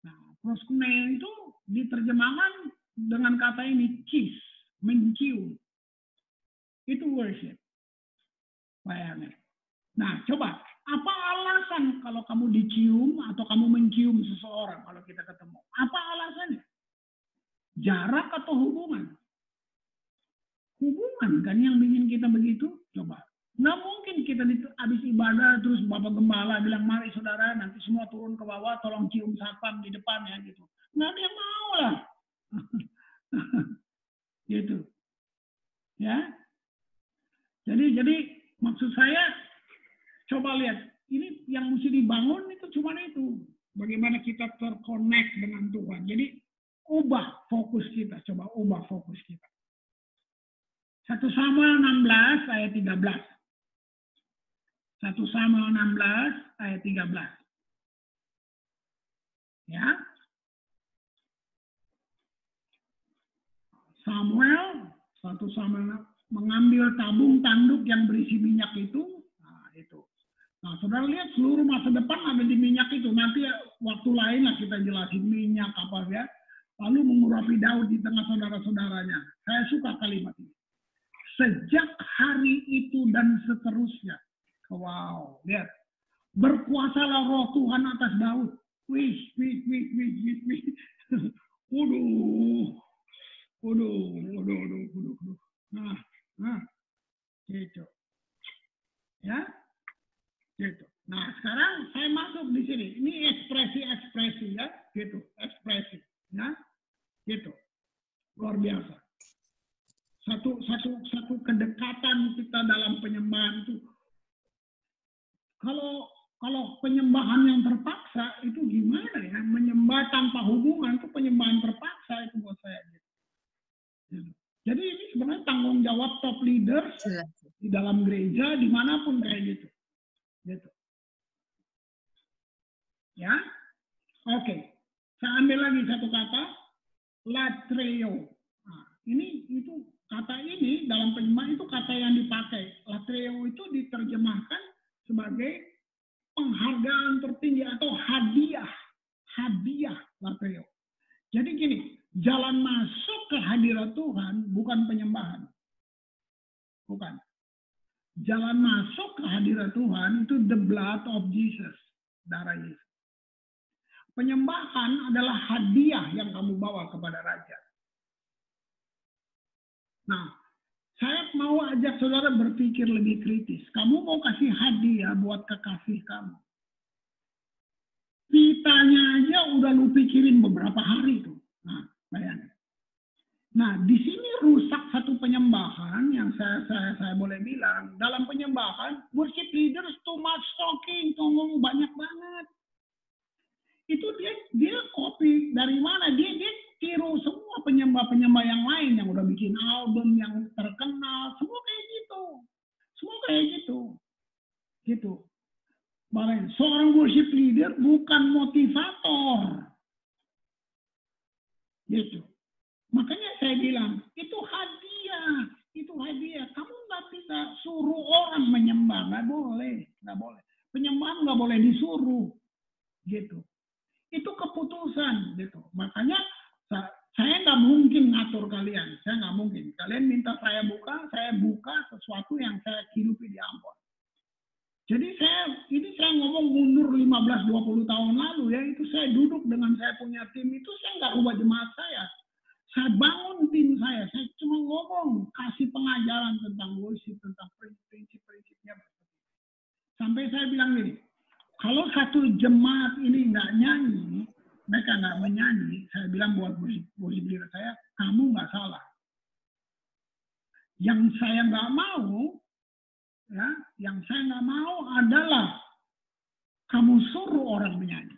S2: Nah, proskuneo itu diterjemahkan dengan kata ini kiss, mencium. Itu worship. Bayangin. Nah, coba apa alasan kalau kamu dicium atau kamu mencium seseorang kalau kita ketemu? Apa alasannya? Jarak atau hubungan? Hubungan kan yang bikin kita begitu? Coba. Nggak mungkin kita habis ibadah terus Bapak Gembala bilang, mari saudara nanti semua turun ke bawah, tolong cium sapam di depan ya gitu. Nggak ada yang mau lah. Gitu. Ya. Jadi maksud saya, coba lihat, ini yang mesti dibangun itu cuma itu. Bagaimana kita terconnect dengan Tuhan. Jadi ubah fokus kita, coba ubah fokus kita. 1 Samuel 16 ayat 13. 1 Samuel 16 ayat 13. Ya. Samuel, 1 Samuel mengambil tabung tanduk yang berisi minyak itu. Nah, itu. Nah, saudara lihat seluruh masa depan ada di minyak itu. Nanti waktu lain lah kita jelasin minyak apa ya. Lalu mengurapi Daud di tengah saudara-saudaranya. Saya suka kalimat ini. Sejak hari itu dan seterusnya. Wow, lihat. Berkuasalah roh Tuhan atas Daud. Wih. Waduh. Nah, gitu. Ya, gitu. Nah, sekarang saya masuk di sini. Ini ekspresi ya, gitu. Ekspresi, ya, gitu. Luar biasa. Satu kedekatan kita dalam penyembahan itu. Kalau penyembahan yang terpaksa itu gimana ya? Menyembah tanpa hubungan itu penyembahan terpaksa itu buat saya. Gitu. Jadi ini sebenarnya tanggung jawab top leaders di dalam gereja dimanapun kayak gitu. Gitu. Ya, oke. Saya ambil lagi satu kata, latreo. Nah, itu kata ini dalam penyembahan itu kata yang dipakai. Latreo itu diterjemahkan sebagai penghargaan tertinggi atau hadiah. Hadiah latreo. Jadi gini, jalan masuk ke hadirat Tuhan bukan penyembahan. Bukan. Jalan masuk ke hadirat Tuhan itu the blood of Jesus. Darah Yesus. Penyembahan adalah hadiah yang kamu bawa kepada Raja. Nah, saya mau ajak saudara berpikir lebih kritis. Kamu mau kasih hadiah buat kekasih kamu. Pitanya aja udah lu pikirin beberapa hari tuh. Nah, bayangin. Nah, di sini rusak satu penyembahan yang saya boleh bilang. Dalam penyembahan, worship leaders too much talking, ngomong banyak banget. Itu dia copy dari mana? Dia tiru semua penyembah-penyembah yang lain yang udah bikin album yang terkenal, semua kayak gitu. Semua kayak gitu. Gitu. Bahkan seorang worship leader bukan motivator. Gitu. Makanya saya bilang, itu hadiah. Itu hadiah. Kamu nggak bisa suruh orang menyembah. Nggak boleh. Nggak boleh. Penyembahan nggak boleh disuruh. Gitu. Itu keputusan. Gitu. Makanya saya nggak mungkin ngatur kalian. Saya nggak mungkin. Kalian minta saya buka sesuatu yang saya hidupi di Ambon. Jadi saya ngomong mundur 15-20 tahun lalu ya. Itu saya duduk dengan saya punya tim itu saya nggak ubah jemaat saya. Saya bangun tim saya cuma ngomong, kasih pengajaran tentang worship, tentang prinsip-prinsipnya. Sampai saya bilang gini, kalau satu jemaat ini nggak nyanyi, mereka nggak menyanyi, saya bilang buat worship leader saya, kamu nggak salah. Yang saya nggak mau, ya, yang saya nggak mau adalah kamu suruh orang menyanyi.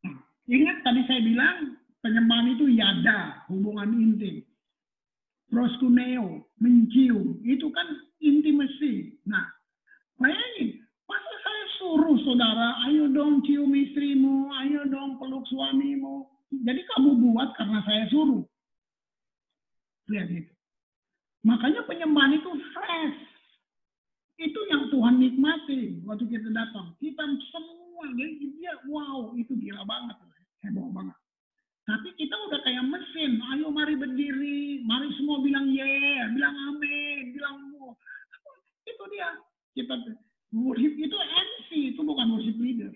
S2: Nah, ingat tadi saya bilang, penyembahan itu yada, hubungan intim. Proskuneo, mencium, itu kan intimacy. Nah, bayangin, masa saya suruh saudara, ayo dong cium istrimu, ayo dong peluk suamimu. Jadi kamu buat karena saya suruh. Lihat itu. Makanya penyembahan itu fresh. Itu yang Tuhan nikmati waktu kita datang. Kita semua, dia wow, itu gila banget. Heboh banget. Tapi kita udah kayak mesin, ayo mari berdiri, mari semua bilang yeah, bilang amin, bilang wow. Itu dia. Kita worship itu MC, itu bukan worship leader.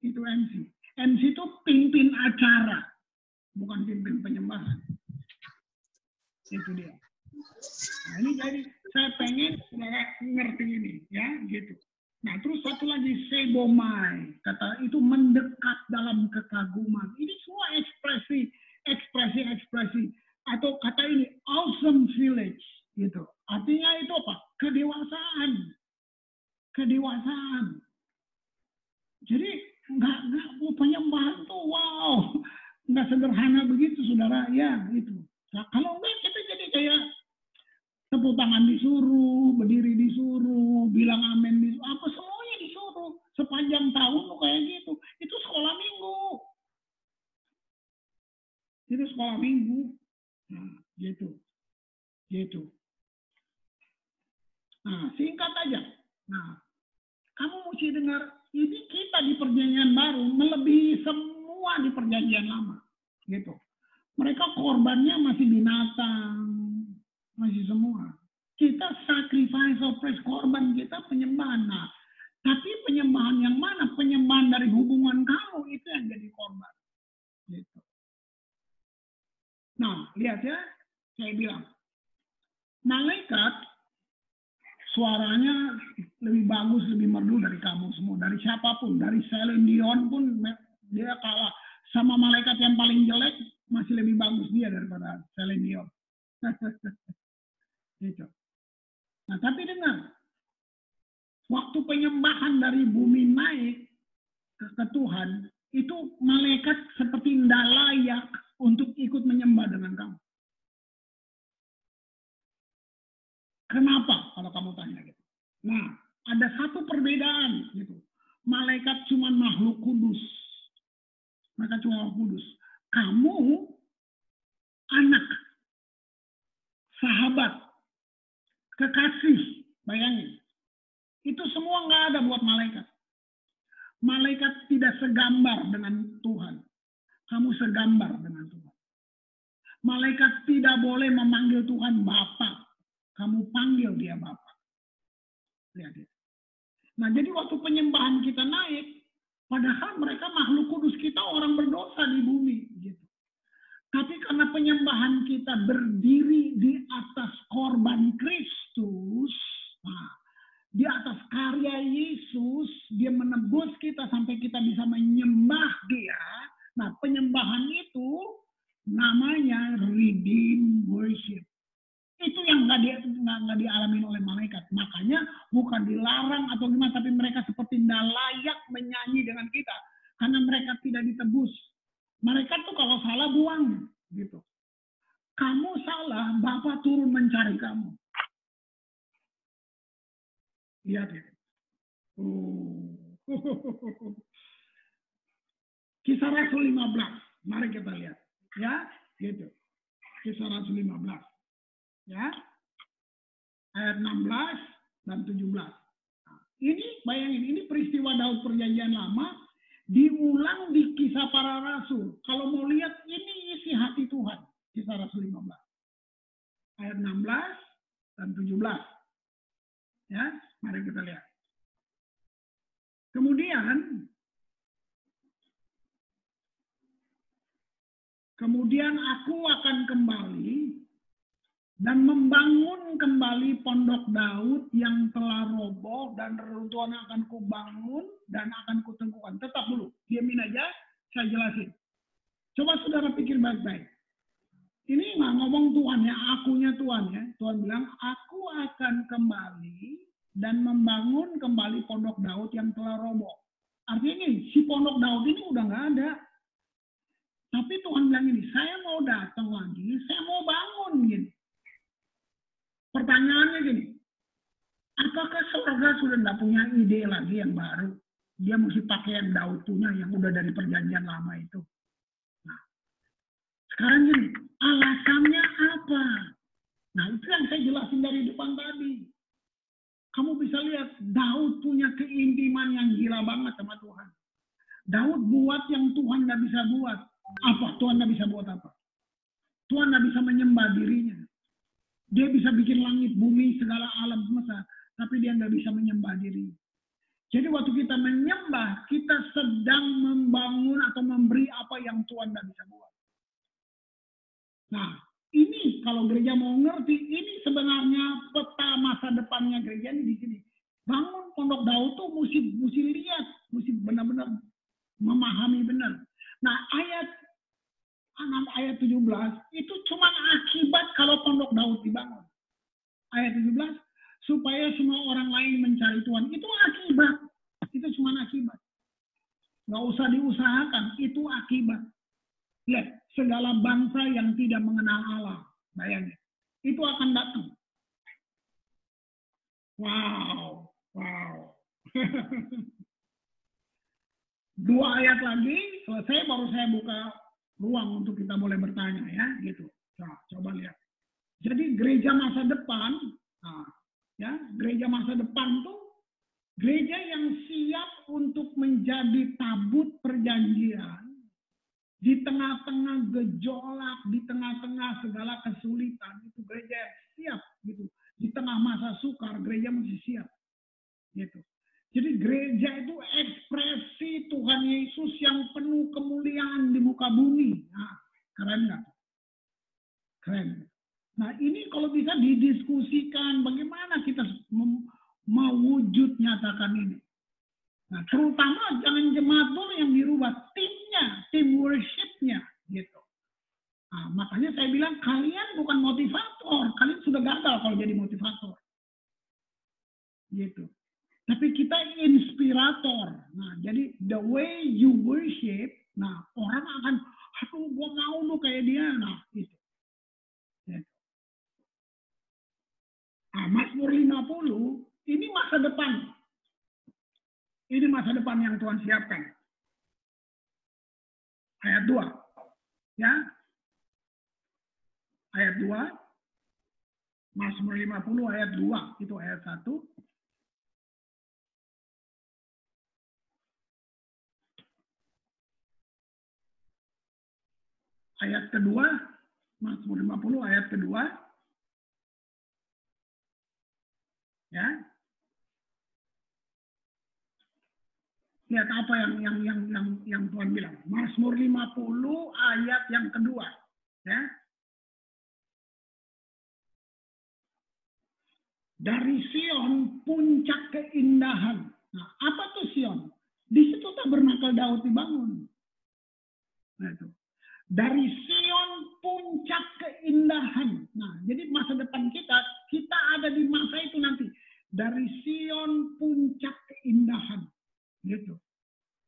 S2: Itu MC. MC itu pimpin acara, bukan pimpin penyembahan. Itu dia. Nah, ini saya pengen saudara ngerti ini, ya, gitu. Nah, terus satu lagi, sebomai, kata itu mendekat dalam kekaguman. Ini semua ekspresi, atau kata ini awesome village, gitu. Artinya itu apa? Kedewasaan. Jadi nggak penyembahan tuh, wow, nggak sederhana begitu, saudara, ya, gitu. Nah, kalau enggak kita jadi kayak tepuk tangan disuruh, berdiri disuruh, bilang amin disuruh, apa semuanya disuruh. Sepanjang tahun tuh kayak gitu. Itu sekolah minggu. Nah, gitu. Nah, singkat aja. Nah, kamu mesti dengar, ini kita di perjanjian baru melebihi semua di perjanjian lama. Gitu. Mereka korbannya masih binatang, masih semua. Kita sacrifice of praise, korban kita penyembahan. Nah, tapi penyembahan yang mana? Penyembahan dari hubungan kamu itu yang jadi korban. Gitu. Nah, lihat ya, saya bilang, malaikat suaranya lebih bagus, lebih merdu dari kamu semua, dari siapapun, dari Celine Dion pun dia kalah sama malaikat yang paling jelek, masih lebih bagus dia daripada Celine Dion. Gitu. Nah, tapi dengar, waktu penyembahan dari bumi naik ke Tuhan, itu malaikat seperti tidak layak untuk ikut menyembah dengan kamu. Kenapa? Kalau kamu tanya gitu. Nah, ada satu perbedaan gitu. Malaikat cuma makhluk kudus. Mereka cuma makhluk kudus. Kamu anak, sahabat, kekasih, bayangin. Itu semua nggak ada buat malaikat. Malaikat tidak segambar dengan Tuhan. Kamu segambar dengan Tuhan. Malaikat tidak boleh memanggil Tuhan Bapa. Kamu panggil dia Bapa. Lihat ya. Nah, jadi waktu penyembahan kita naik, padahal mereka makhluk kudus, kita orang berdosa di bumi. Gitu. Tapi karena penyembahan kita berdiri di atas korban Kristus, nah, di atas karya Yesus, dia menebus kita sampai kita bisa menyembah dia. Nah, penyembahan itu namanya redeem worship. Itu yang nggak dialami oleh malaikat. Makanya bukan dilarang atau gimana, tapi mereka seperti tidak layak menyanyi dengan kita. Karena mereka tidak ditebus. Mereka tuh kalau salah buang. Gitu. Kamu salah, Bapa turun mencari kamu. Lihat ya. Kisah Rasul 15. Mari kita lihat. Ya, gitu. Kisah Rasul 15. Ya, ayat 16 dan 17. Nah, ini bayangin, ini peristiwa Daud perjanjian lama diulang di Kisah Para Rasul. Kalau mau lihat, ini isi hati Tuhan. Kisah Rasul 15. Ayat 16 dan 17. Ya, mari kita lihat. Kemudian aku akan kembali dan membangun kembali pondok Daud yang telah roboh, dan reruntuhan akan kubangun dan akan kuteguhkan. Tetap dulu, diamin aja, saya jelasin. Coba saudara pikir baik-baik. Ini nggak ngomong Tuhan ya, akunya Tuhan ya. Tuhan bilang, aku akan kembali dan membangun kembali pondok Daud yang telah roboh. Artinya ini, si pondok Daud ini udah nggak ada. Tapi Tuhan bilang ini, saya mau datang lagi, saya mau bangun gini. Pertanyaannya gini, apakah surga sudah tidak punya ide lagi yang baru? Dia mesti pakai yang Daud punya, yang udah dari perjanjian lama itu. Nah, sekarang gini, alasannya apa? Nah, itu yang saya jelasin dari depan tadi. Kamu bisa lihat, Daud punya keintiman yang gila banget sama Tuhan. Daud buat yang Tuhan nggak bisa buat. Apa? Tuhan nggak bisa buat apa? Tuhan nggak bisa menyembah dirinya. Dia bisa bikin langit, bumi, segala alam semesta, tapi dia nggak bisa menyembah diri. Jadi waktu kita menyembah, kita sedang membangun atau memberi apa yang Tuhan nggak bisa buat. Nah, ini ini kalau gereja mau ngerti, ini sebenarnya peta masa depannya gereja ini di sini. Bangun Pondok Daud tuh mesti lihat, mesti benar-benar memahami benar. Nah, ayat 17 itu cuma akibat kalau Pondok Daud dibangun. Ayat 17, supaya semua orang lain mencari Tuhan. Itu akibat. Itu cuma akibat. Nggak usah diusahakan, itu akibat. Lihat, segala bangsa yang tidak mengenal Allah, bayangin, itu akan datang. Wow. Dua ayat lagi, selesai baru saya buka ruang untuk kita boleh bertanya ya, gitu. Nah, coba lihat. Jadi gereja masa depan, gereja masa depan tuh gereja yang siap untuk menjadi tabut perjanjian di tengah-tengah gejolak, di tengah-tengah segala kesulitan. Itu gereja yang siap gitu. Di tengah masa sukar, gereja mesti siap. Gitu. Jadi gereja itu ekspresi Tuhan Yesus yang penuh kemuliaan di muka bumi. Nah, keren nggak? Keren. Nah, ini kalau bisa didiskusikan bagaimana kita mau wujud nyatakan ini. Nah, terutama jangan jemaat dulu yang dirubah, timnya, tim worship-nya, gitu. Nah, makanya saya bilang kalian bukan motivator, kalian sudah gagal kalau jadi motivator. Gitu. Tapi kita inspirator. Nah, jadi the way you worship, nah orang akan, aduh gua mau lu kayak dia, nah gitu. Gitu. Nah, Mazmur 50, ini masa depan. Ini masa depan yang Tuhan siapkan. Ayat 2. Ya. Ayat 2. Mazmur 50 ayat 2. Itu ayat 1. Ayat kedua. Mazmur 50 ayat kedua. Ya. Lihat apa yang Tuhan bilang. Mazmur 50 ayat yang kedua. Ya. Dari Sion puncak keindahan. Nah, apa tuh Sion? Di situ tabernakel Daud dibangun. Nah, itu. Dari Sion puncak keindahan. Nah, jadi masa depan kita ada di masa itu nanti. Dari Sion puncak keindahan. Gitu.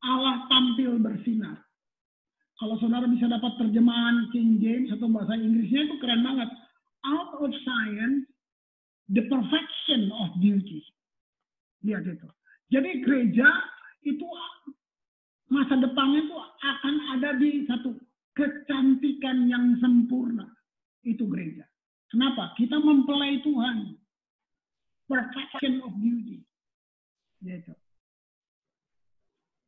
S2: Allah tampil bersinar. Kalau saudara bisa dapat terjemahan King James atau bahasa Inggrisnya itu keren banget. Out of Zion, the perfection of beauty. Lihat itu. Jadi gereja itu masa depannya itu akan ada di satu kecantikan yang sempurna. Itu gereja. Kenapa? Kita mempelai Tuhan. Perfection of beauty. Gitu.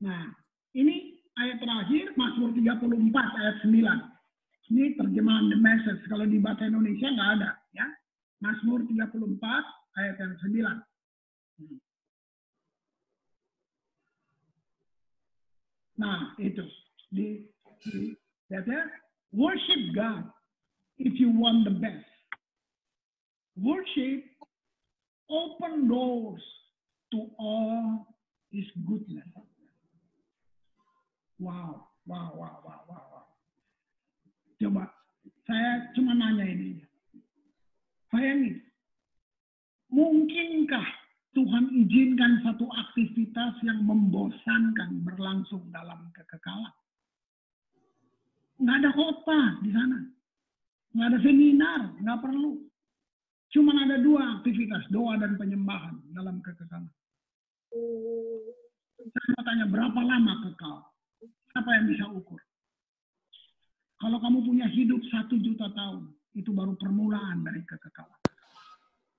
S2: Nah, ini ayat terakhir, Mazmur 34 ayat 9. Ini terjemahan The Message. Kalau di bahasa Indonesia nggak ada. Ya. Mazmur 34 ayat yang 9. Nah, itu. Worship God if you want the best. Worship open doors to all His goodness. Wow. Coba, saya cuma nanya ini. Bayangin, mungkinkah Tuhan izinkan satu aktivitas yang membosankan berlangsung dalam kekekalan? Nggak ada khotbah di sana. Nggak ada seminar, nggak perlu. Cuma ada dua aktivitas, doa dan penyembahan dalam kekekalan. Saya mau tanya, berapa lama kekal? Siapa yang bisa ukur? Kalau kamu punya hidup 1 juta tahun, itu baru permulaan dari kekekalan.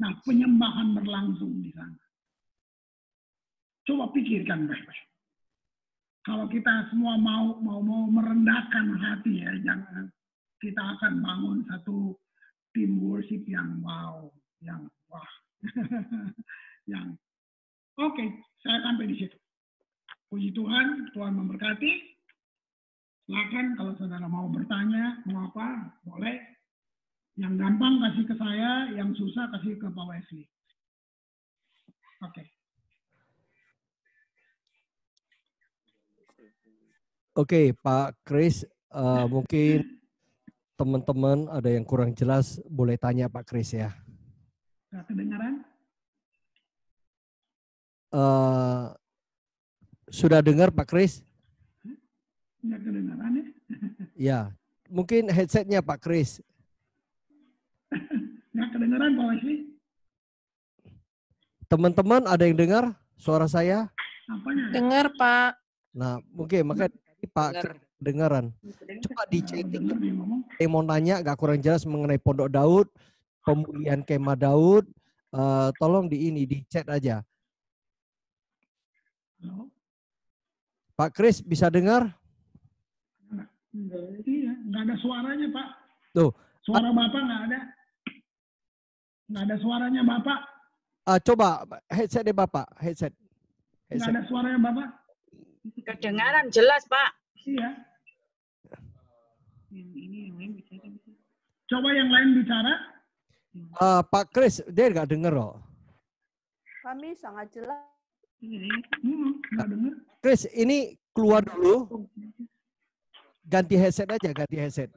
S2: Nah, penyembahan berlangsung di sana. Coba pikirkan baik-baik. Kalau kita semua mau merendahkan hati ya, jangan, kita akan bangun satu tim worship yang wow, yang wah, yang oke, saya sampai di situ. Puji Tuhan, Tuhan memberkati. Silakan kalau saudara mau bertanya, mau apa, boleh. Yang gampang kasih ke saya, yang susah kasih ke Pak Wesley. Oke.
S1: Oke, Pak Kris, mungkin teman-teman ada yang kurang jelas, boleh tanya Pak Kris ya.
S2: Nggak kedengaran?
S1: Sudah dengar Pak Kris?
S2: Nggak kedengaran ya?
S1: Ya, mungkin headsetnya Pak Kris.
S2: Nggak kedengaran Pak Wesley?
S1: Teman-teman ada yang dengar suara saya?
S2: Apanya?
S6: Dengar, Pak.
S1: Nah, mungkin makanya Pak
S3: Dengar.
S1: dengaran. Coba di
S2: Nggak
S1: chatting.
S2: dengar dia ngomong.
S1: Yang mau nanya nggak kurang jelas mengenai Pondok Daud, pemulihan kemah Daud, tolong di chat aja.
S2: Halo?
S1: Pak Kris bisa dengar?
S2: Iya, nggak ada suaranya Pak.
S1: Tuh.
S2: Suara Bapak nggak ada. Nggak ada suaranya Bapak.
S1: Coba headset deh Bapak, headset.
S2: Nggak ada suaranya Bapak.
S3: Kedengaran jelas, Pak.
S2: Iya.
S3: Yang ini yang lain bicara.
S2: Coba yang lain bicara.
S1: Pak Kris, dia nggak dengar loh.
S6: Kami sangat jelas.
S2: Nggak dengar.
S1: Kris, ini keluar dulu. Ganti headset aja, ganti headset.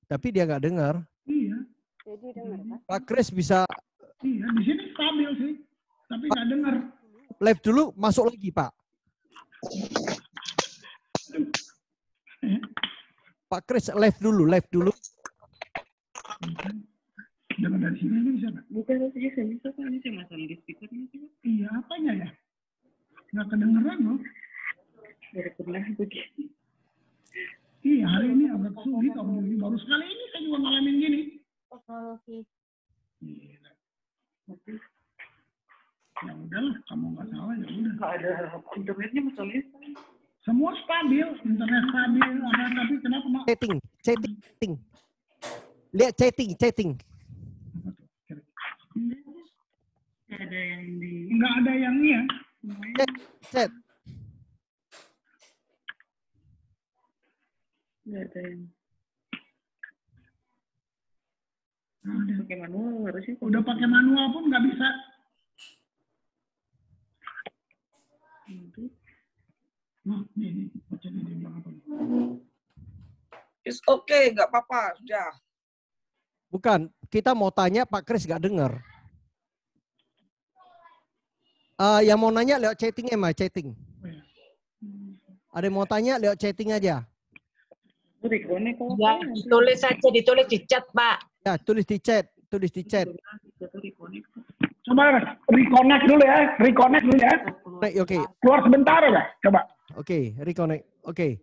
S1: Tapi dia nggak dengar.
S2: Iya.
S6: Jadi dengar, Pak.
S1: Pak Kris bisa
S2: Iya, di sini stabil sih. Tapi nggak dengar.
S1: live dulu, masuk lagi Pak. Pak Kris, live dulu, live dulu.
S2: Dengar dari sini ini bisa nggak?
S3: Bukan saja saya bisa Pak, ini masalah di speakernya sih.
S2: Iya, apanya ya? Nggak kedengeran loh.
S3: Baru pernah begini.
S2: Iya, hari ini agak sulit. Baru sekali ini saya juga ngalamin gini.
S6: Teknologi.
S2: Gila. Ya udahlah, kamu nggak salah ya udah.
S3: Nggak ada internetnya masalahnya.
S2: Semua stabil, internet stabil, tapi kenapa mak?
S1: Chatting. Lihat chatting.
S3: Nggak ada yang di.
S2: Nggak ada yang ya.
S1: Chat.
S3: Nggak ada yang.
S2: Udah.
S3: Pakai manual harusnya.
S2: Udah pakai manual pun nggak bisa. Nah, ini baca dia bilang apa?
S7: It's okay, nggak apa-apa, sudah.
S1: Bukan, kita mau tanya Pak Kris nggak dengar. Yang mau nanya lewat chatting chatting. Ada yang mau tanya lewat chatting aja.
S3: Ya, ditulis saja, ditulis di chat, Pak.
S1: Ya, tulis di chat.
S2: Coba reconnect dulu ya,
S1: Oke.
S2: Keluar sebentar ya, coba.
S1: Oke, reconnect. Oke.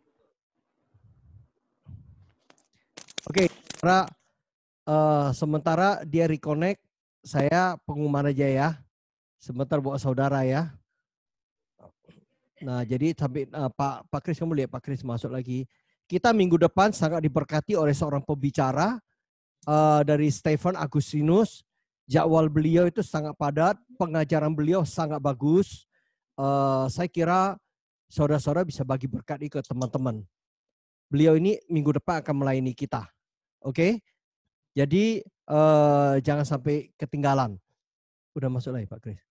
S1: Sementara dia reconnect, saya pengumuman aja ya. Sebentar buat saudara ya. Nah, jadi sampai Pak Kris, kamu lihat Pak Kris masuk lagi. Kita minggu depan sangat diberkati oleh seorang pembicara dari Stephen Agustinus. Jadwal beliau itu sangat padat, pengajaran beliau sangat bagus. Saya kira saudara-saudara bisa bagi berkat ini ke teman-teman. Beliau ini minggu depan akan melayani kita. Oke? Jadi jangan sampai ketinggalan. Udah masuk lagi Pak Kris.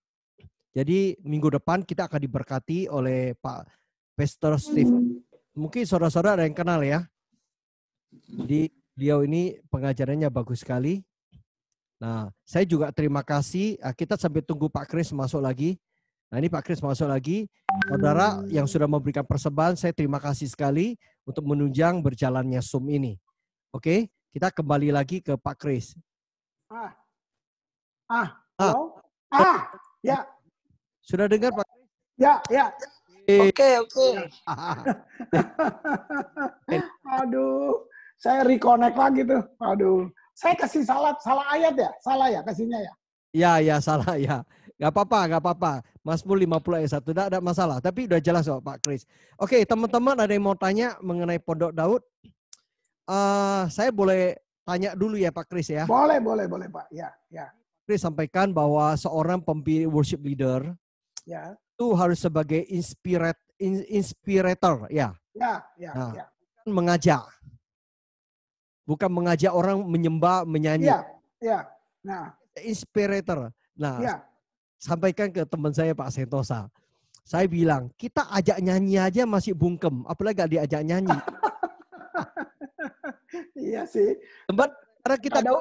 S1: Jadi minggu depan kita akan diberkati oleh Pak Pastor Steve. Mungkin saudara-saudara ada yang kenal ya. Jadi beliau ini pengajarannya bagus sekali. Nah, saya juga terima kasih. Kita sampai tunggu Pak Kris masuk lagi. Nah, ini Pak Kris masuk lagi. Saudara yang sudah memberikan persembahan, saya terima kasih sekali untuk menunjang berjalannya Zoom ini. Oke, kita kembali lagi ke Pak Kris.
S2: Halo? Ya.
S1: Sudah dengar Pak Kris?
S2: Ya.
S7: Oke.
S2: Aduh, saya reconnect lagi tuh. Aduh, saya kasih salah ayat ya? Salah ya kasihnya ya?
S1: Ya, salah ya. Gak apa-apa. Mazmur 50 ayat 1, tidak ada masalah. Tapi udah jelas kok Pak Kris. Oke, teman-teman ada yang mau tanya mengenai Pondok Daud? Saya boleh tanya dulu ya Pak Kris ya?
S2: Boleh Pak. Ya.
S1: Kris sampaikan bahwa seorang pemimpin worship leader
S2: Ya.
S1: itu harus sebagai inspirator ya.
S2: Ya.
S1: Mengajak. bukan mengajak orang menyembah, menyanyi.
S2: Iya, iya. Nah,
S1: Inspirator. Nah,
S2: iya.
S1: sampaikan ke teman saya Pak Sentosa. Saya bilang, kita ajak nyanyi aja masih bungkem, apalagi gak diajak nyanyi.
S2: Iya sih.
S1: Karena kita
S2: Ada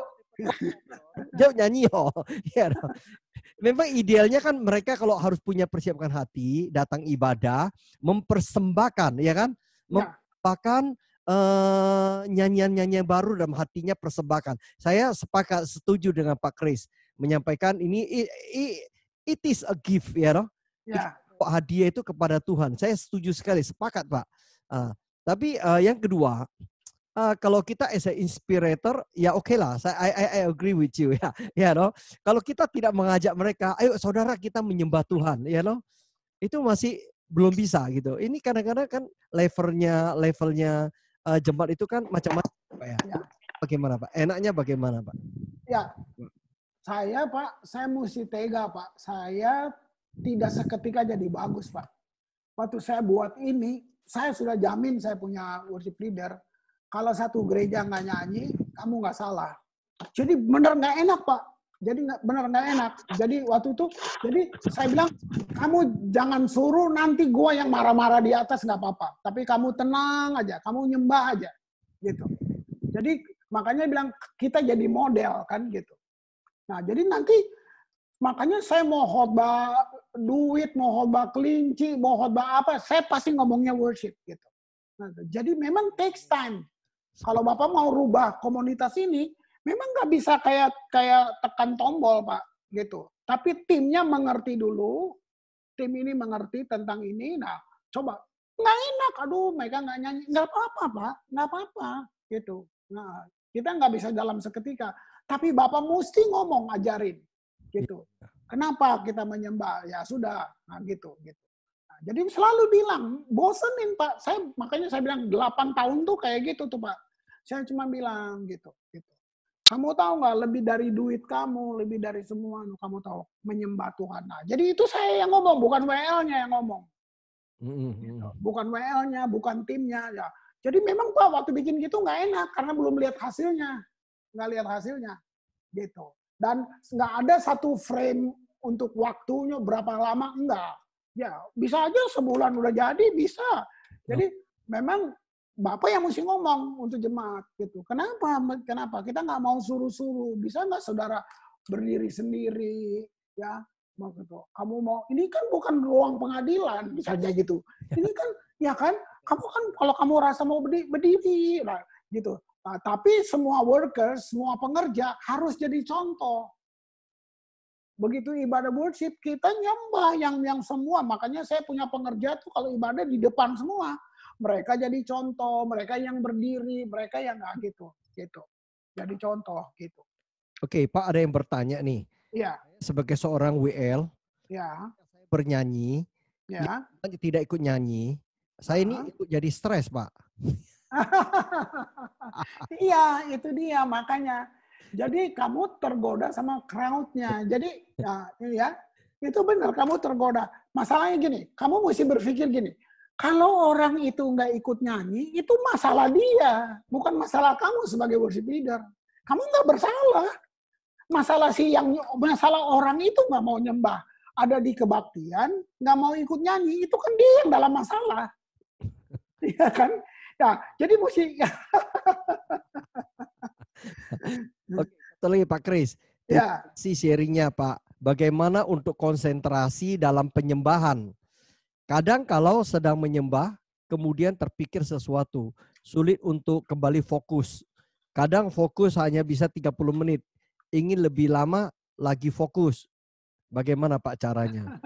S1: jauh nyanyi ya. Memang idealnya kan mereka kalau harus punya persiapkan hati, datang ibadah, mempersembahkan, ya kan? Mempersembahkan nyanyian-nyanyian baru dalam hatinya persembahkan. Saya sepakat, setuju dengan Pak Kris menyampaikan ini it is a gift, ya,
S2: ya.
S1: Hadiah itu kepada Tuhan. Saya setuju sekali, sepakat Pak. Tapi yang kedua, kalau kita as a inspirator, ya oke lah. I agree with you ya. Ya no. Kalau kita tidak mengajak mereka, ayo saudara kita menyembah Tuhan, ya no. Itu masih belum bisa gitu. Ini kadang-kadang kan levelnya jemaat itu kan macam-macam Pak ya. Bagaimana Pak? Enaknya bagaimana Pak?
S2: Ya. Saya Pak, saya mesti tega Pak. Saya tidak seketika jadi bagus Pak. Waktu saya buat ini, saya sudah jamin saya punya worship leader. Kalau satu gereja nggak nyanyi, kamu nggak salah. Jadi benar nggak enak Pak. Jadi benar nggak enak. Jadi waktu itu, jadi saya bilang, kamu jangan suruh nanti gua yang marah-marah di atas nggak apa-apa. Tapi kamu tenang aja, kamu nyembah aja, gitu. Jadi makanya bilang kita jadi model kan gitu. Nah jadi nanti makanya saya mau khotbah duit, mau khotbah kelinci, mau khotbah apa, saya pasti ngomongnya worship gitu. Nah, jadi memang takes time. Kalau Bapak mau rubah komunitas ini, memang nggak bisa kayak tekan tombol Pak gitu. Tapi timnya mengerti dulu, tim ini mengerti tentang ini. Nah, coba nggak enak, aduh mereka nggak nyanyi, nggak apa-apa Pak, nggak apa-apa gitu. Nah, kita nggak bisa dalam seketika. Tapi Bapak mesti ngomong, ajarin. Gitu. Kenapa kita menyembah? Ya sudah, nah gitu. Nah, jadi selalu bilang, bosenin Pak. Makanya saya bilang 8 tahun tuh kayak gitu tuh Pak. Saya cuma bilang gitu. Kamu tahu nggak, lebih dari duit kamu, lebih dari semua, kamu tahu menyembah Tuhan. Nah, jadi itu saya yang ngomong, bukan WL-nya yang ngomong. Gitu. Bukan WL-nya, bukan timnya. Ya. Jadi memang Pak waktu bikin gitu nggak enak karena belum lihat hasilnya, nggak lihat hasilnya, gitu. Dan nggak ada satu frame untuk waktunya berapa lama, enggak. Ya bisa aja sebulan udah jadi, bisa. Jadi memang Bapak yang mesti ngomong untuk jemaat gitu. Kenapa? Kita nggak mau suruh-suruh. Bisa nggak saudara berdiri sendiri, ya? Mau gitu. Kamu mau? Ini kan bukan ruang pengadilan, misalnya gitu. Ini kan, ya kan? Kamu kan kalau kamu rasa mau berdiri, lah, gitu. Nah, tapi semua workers, semua pengerja harus jadi contoh. Begitu ibadah worship, kita nyembah yang semua. Makanya saya punya pengerja tuh kalau ibadah di depan semua. Mereka jadi contoh, mereka yang berdiri, mereka yang nggak gitu. Jadi contoh gitu.
S1: Oke, Pak ada yang bertanya nih.
S2: Iya.
S1: Sebagai seorang WL,
S2: ya,
S1: bernyanyi,
S2: ya,
S1: tidak ikut nyanyi, saya ini ikut jadi stres Pak.
S2: Iya, itu dia makanya. Jadi kamu tergoda sama crowd-nya. Jadi ya, itu benar kamu tergoda. Masalahnya gini, kamu mesti berpikir gini. Kalau orang itu nggak ikut nyanyi, itu masalah dia, bukan masalah kamu sebagai worship leader. Kamu nggak bersalah. Masalah orang itu nggak mau nyembah, ada di kebaktian, nggak mau ikut nyanyi, itu kan dia yang dalam masalah. Iya kan? Nah, jadi mesti.
S1: Oke, satu lagi Pak Kris.
S2: Ya.
S1: Si sharingnya Pak, bagaimana untuk konsentrasi dalam penyembahan? Kadang kalau sedang menyembah, kemudian terpikir sesuatu, sulit untuk kembali fokus. Kadang fokus hanya bisa 30 menit, ingin lebih lama lagi fokus. Bagaimana Pak caranya?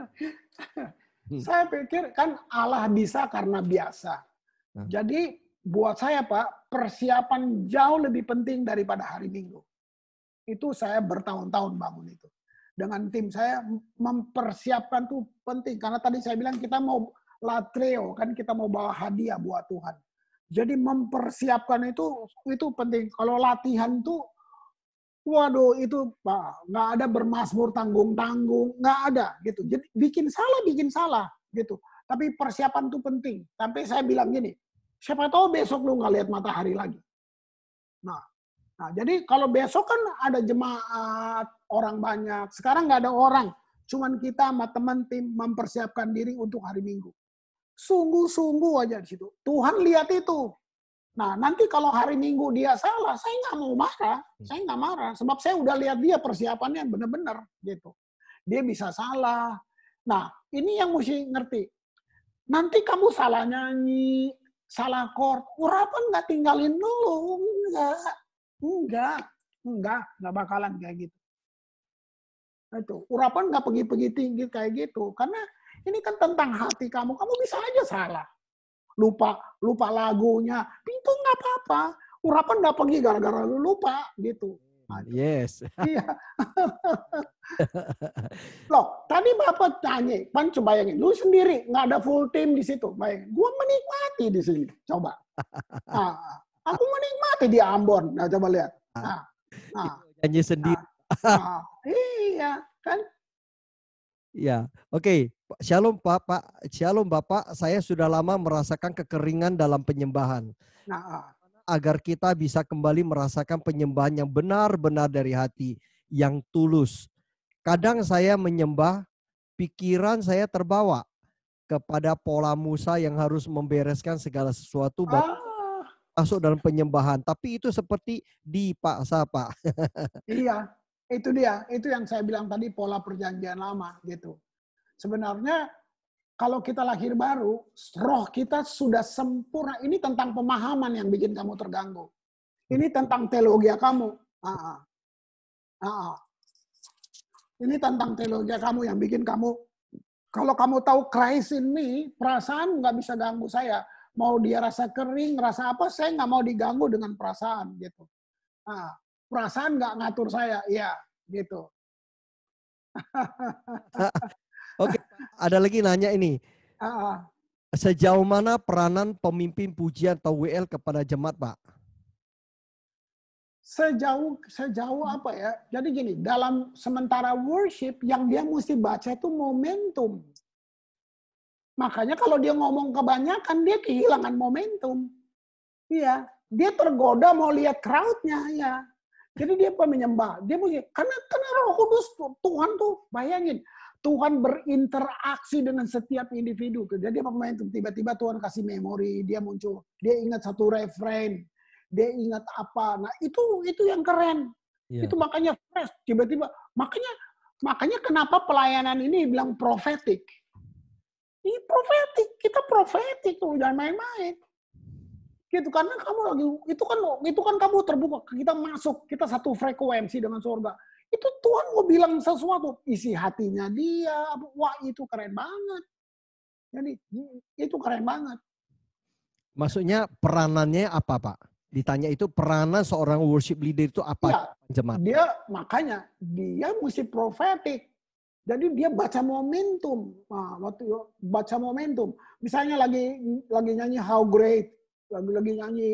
S2: Saya pikir kan Allah bisa karena biasa. Jadi buat saya Pak, persiapan jauh lebih penting daripada hari Minggu. Itu saya bertahun-tahun bangun itu. Dengan tim saya mempersiapkan tuh penting. Karena tadi saya bilang kita mau latreo, kan kita mau bawa hadiah buat Tuhan. Jadi mempersiapkan itu penting. Kalau latihan tuh, waduh itu Pak, nggak ada bermazmur tanggung-tanggung, nggak ada gitu. Jadi bikin salah gitu. Tapi persiapan tuh penting. Sampai saya bilang gini, siapa tahu besok lu nggak lihat matahari lagi. Nah, jadi kalau besok kan ada jemaat, orang banyak. Sekarang nggak ada orang. Cuman kita sama teman tim mempersiapkan diri untuk hari Minggu. Sungguh-sungguh aja di situ. Tuhan lihat itu. Nah, nanti kalau hari Minggu dia salah, saya nggak mau marah. Saya nggak marah. Sebab saya udah lihat dia persiapannya benar-benar gitu. Dia bisa salah. Nah, ini yang mesti ngerti. Nanti kamu salah nyanyi, salah chord, urapan nggak tinggalin dulu. Enggak bakalan kayak gitu. Itu urapan nggak pergi-pergi tinggi kayak gitu, karena ini kan tentang hati kamu. Kamu bisa aja salah, lupa lagunya, itu nggak apa-apa. Urapan nggak pergi gara-gara lu lupa gitu.
S1: Yes.
S2: Iya. Loh, tadi Bapak tanya, Pan coba bayangin, lu sendiri nggak ada full team di situ, bayangin. Gua menikmati di sini, coba. Aku menikmati di Ambon. Nah, coba lihat.
S1: Nyanyi sendiri.
S2: Iya, kan?
S1: Ya, oke. Shalom Pak. Shalom Bapak. Saya sudah lama merasakan kekeringan dalam penyembahan. Agar kita bisa kembali merasakan penyembahan yang benar-benar dari hati, yang tulus. Kadang saya menyembah, pikiran saya terbawa kepada pola Musa yang harus membereskan segala sesuatu masuk dalam penyembahan. Tapi itu seperti dipaksa, Pak.
S2: Iya, itu dia. Itu yang saya bilang tadi, pola perjanjian lama gitu. Sebenarnya kalau kita lahir baru, roh kita sudah sempurna. Ini tentang pemahaman yang bikin kamu terganggu. Ini tentang teologi kamu. Ini tentang teologi kamu yang bikin kamu, kalau kamu tahu Christ in me, perasaan nggak bisa ganggu saya. Mau dia rasa kering, rasa apa, saya nggak mau diganggu dengan perasaan gitu. Perasaan nggak ngatur saya, ya gitu.
S1: Oke, ada lagi nanya ini. Sejauh mana peranan pemimpin pujian atau WL kepada jemaat, Pak?
S2: Sejauh apa ya? Jadi gini, dalam sementara worship yang dia mesti baca itu momentum. Makanya kalau dia ngomong kebanyakan, dia kehilangan momentum. Iya, dia tergoda mau lihat crowd-nya ya. Jadi dia menyembah, dia mesti karena Roh Kudus Tuhan tuh bayangin, Tuhan berinteraksi dengan setiap individu. Jadi momentum, tiba-tiba Tuhan kasih memori, dia muncul, dia ingat satu refrain, dia ingat apa. Nah, itu yang keren. Yeah. Itu makanya fresh, tiba-tiba. Makanya kenapa pelayanan ini bilang prophetic. Ini profetik, kita profetik tuh, jangan main-main. Gitu, karena kamu lagi itu kan kamu terbuka, kita masuk, kita satu frekuensi dengan surga. Itu Tuhan mau bilang sesuatu, isi hatinya dia, wah itu keren banget. Jadi itu keren banget.
S1: Maksudnya peranannya apa, Pak? Ditanya itu peranan seorang worship leader itu apa?
S2: Ya,
S1: jemaat?
S2: Makanya dia mesti profetik. Jadi dia baca momentum. Nah, waktu baca momentum. Misalnya lagi nyanyi How Great, lagi nyanyi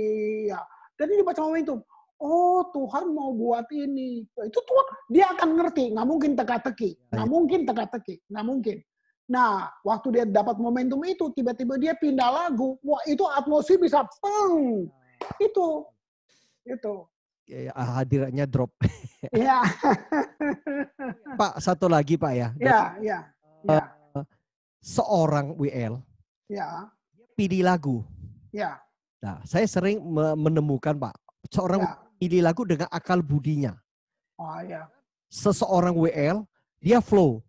S2: ya. Jadi dia baca momentum. Oh, Tuhan mau buat ini. Itu Tuhan, dia akan ngerti, nggak mungkin teka-teki. Nggak mungkin teka-teki, nggak mungkin. Nah, waktu dia dapat momentum itu, tiba-tiba dia pindah lagu. Wah, itu atmosfer bisa peng. Itu.
S1: Ya, hadirannya drop.
S2: Iya.
S1: Pak, satu lagi Pak ya.
S2: Iya.
S1: Seorang WL.
S2: Ya.
S1: Pilih lagu.
S2: Ya.
S1: Nah, saya sering menemukan Pak, seorang pilih lagu dengan akal budinya.
S2: Oh ya.
S1: Seseorang WL, dia flow.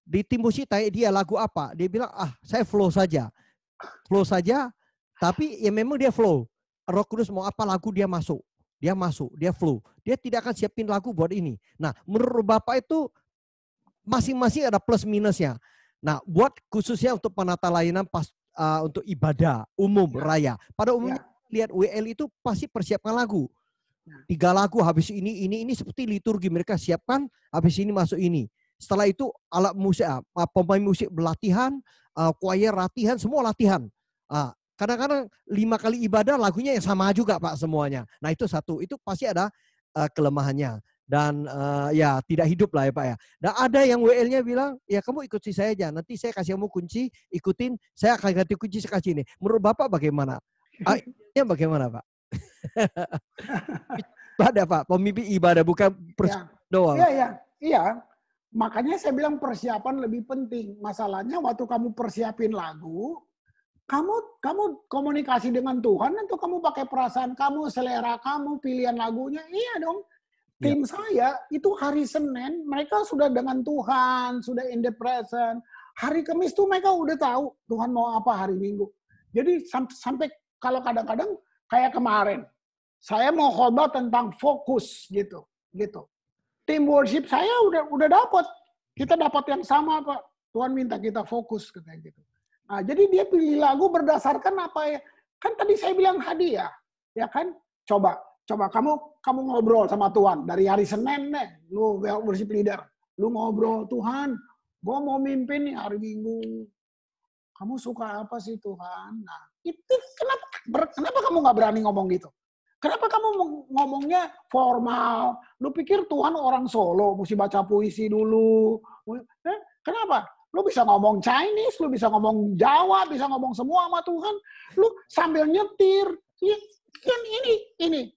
S1: Di Timusi tanya dia lagu apa? Dia bilang, saya flow saja. Flow saja, tapi ya memang dia flow. Roh Kudus mau apa lagu dia masuk. Dia flow. Dia tidak akan siapin lagu buat ini. Nah, menurut Bapak itu masing-masing ada plus minusnya. Nah, buat khususnya untuk penata layanan untuk ibadah umum raya. Pada umumnya lihat WL itu pasti persiapkan lagu. 3 lagu habis ini seperti liturgi mereka siapkan, habis ini masuk ini. Setelah itu alat musik, pemain musik berlatihan, choir latihan, semua latihan. Kadang-kadang 5 kali ibadah lagunya yang sama juga Pak semuanya. Nah itu satu, itu pasti ada kelemahannya. Dan ya tidak hidup lah ya Pak ya. Dan ada yang WL-nya bilang, ya kamu ikuti saya aja. Nanti saya kasih kamu kunci, ikutin, saya akan ganti kunci, saya kasih ini. Menurut Bapak bagaimana? Bagaimana Pak? Ibadah Pak, pemimpin ibadah bukan
S2: Ya.
S1: doang.
S2: Iya. Makanya saya bilang persiapan lebih penting. Masalahnya waktu kamu persiapin lagu, kamu komunikasi dengan Tuhan atau kamu pakai perasaan kamu, selera kamu, pilihan lagunya. Iya dong. Tim saya itu hari Senin mereka sudah dengan Tuhan, sudah in the present. Hari Kamis tuh mereka udah tahu Tuhan mau apa hari Minggu. Jadi sampai kalau kadang-kadang kayak kemarin, saya mau khotbah tentang fokus gitu. Tim worship saya udah dapat. Kita dapat yang sama Pak. Tuhan minta kita fokus kayak gitu. Nah, jadi dia pilih lagu berdasarkan apa ya? Kan tadi saya bilang hadiah, ya kan? Coba kamu ngobrol sama Tuhan dari hari Senin deh, lu worship leader, lu ngobrol Tuhan, gue mau mimpin nih hari Minggu. Kamu suka apa sih Tuhan? Nah, itu kenapa kamu nggak berani ngomong gitu? Kenapa kamu ngomongnya formal? Lu pikir Tuhan orang Solo, mesti baca puisi dulu. Kenapa? Lu bisa ngomong Chinese, lu bisa ngomong Jawa, bisa ngomong semua sama Tuhan. Lu sambil nyetir. Kan ini.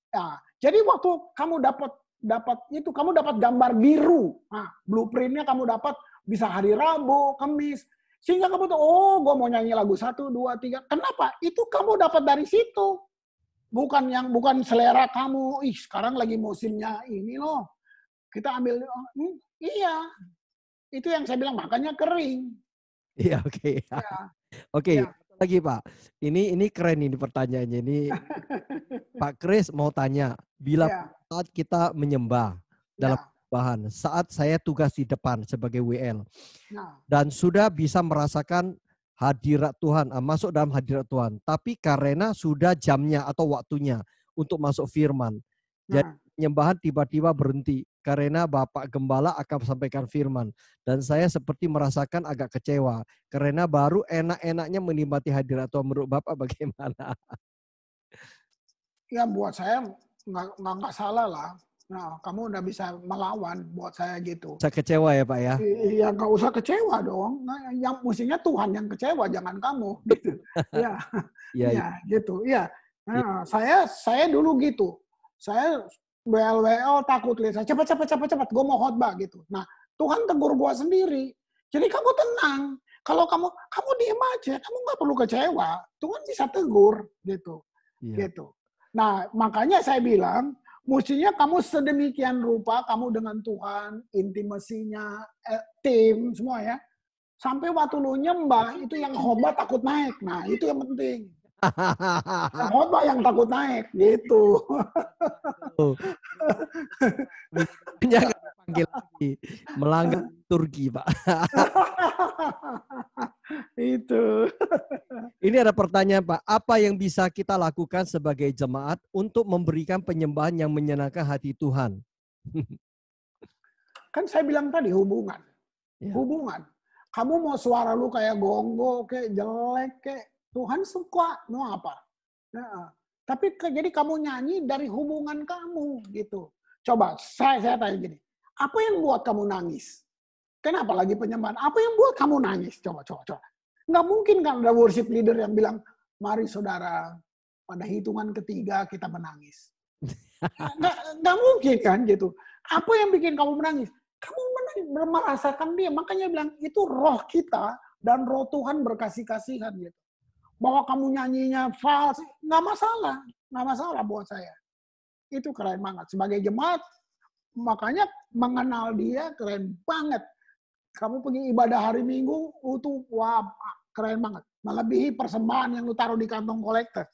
S2: Nah, jadi waktu kamu dapat itu, kamu dapat gambar biru. Nah, blueprintnya kamu dapat bisa hari Rabu, Kamis. Sehingga kamu tuh, oh gue mau nyanyi lagu 1, 2, 3. Kenapa? Itu kamu dapat dari situ. Bukan selera kamu. Ih, sekarang lagi musimnya ini loh. Kita ambil, iya. Itu yang saya bilang, makanya kering.
S1: Iya, oke. Oke, lagi Pak. Ini keren ini pertanyaannya. Ini Pak Kris mau tanya, bila saat kita menyembah dalam bahan, saat saya tugas di depan sebagai WL, dan sudah bisa merasakan hadirat Tuhan, masuk dalam hadirat Tuhan. Tapi karena sudah jamnya atau waktunya untuk masuk firman. Jadi penyembahan tiba-tiba berhenti karena Bapak Gembala akan sampaikan firman. Dan saya seperti merasakan agak kecewa karena baru enak-enaknya menikmati hadirat Tuhan. Menurut Bapak bagaimana?
S2: Ya buat saya nggak salah lah. Nah, kamu udah bisa melawan buat saya gitu.
S1: Saya kecewa ya Pak ya?
S2: Iya, nggak usah kecewa dong. Nah, yang mestinya Tuhan yang kecewa, jangan kamu. Gitu. Ya, gitu. Ya. Nah, saya dulu gitu. Saya WL takut lihat saya cepat. Gue mau khotbah gitu. Nah, Tuhan tegur gue sendiri. Jadi kamu tenang. Kalau kamu diem aja, kamu nggak perlu kecewa. Tuhan bisa tegur gitu. Gitu. Nah, makanya saya bilang, mestinya kamu sedemikian rupa, kamu dengan Tuhan, intimasinya, tim, semua ya. Sampai waktu lu nyembah, itu yang khotbah takut naik. Nah, itu yang penting. Yang khotbah yang takut naik, gitu.
S1: Jangan panggil lagi. Melanggar Turki, Pak.
S2: Itu.
S1: Ini ada pertanyaan Pak, apa yang bisa kita lakukan sebagai jemaat untuk memberikan penyembahan yang menyenangkan hati Tuhan?
S2: Kan saya bilang tadi hubungan. Hubungan. Kamu mau suara lu kayak gongo, kayak jelek, kayak Tuhan suka, mau apa? Nah, tapi jadi kamu nyanyi dari hubungan kamu gitu. Coba saya tanya gini, apa yang buat kamu nangis? Kenapa lagi penyembahan? Apa yang buat kamu nangis? Coba. Nggak mungkin kan ada worship leader yang bilang, mari saudara, pada hitungan ketiga kita menangis. Nggak mungkin kan gitu. Apa yang bikin kamu menangis? Kamu merasakan dia. Makanya bilang, itu roh kita dan roh Tuhan berkasih-kasihan gitu. Bahwa kamu nyanyinya fals, nggak masalah buat saya. Itu keren banget. Sebagai jemaat, makanya mengenal dia keren banget. Kamu pergi ibadah hari Minggu, itu wah keren banget. Melebihi persembahan yang lu taruh di kantong kolektor.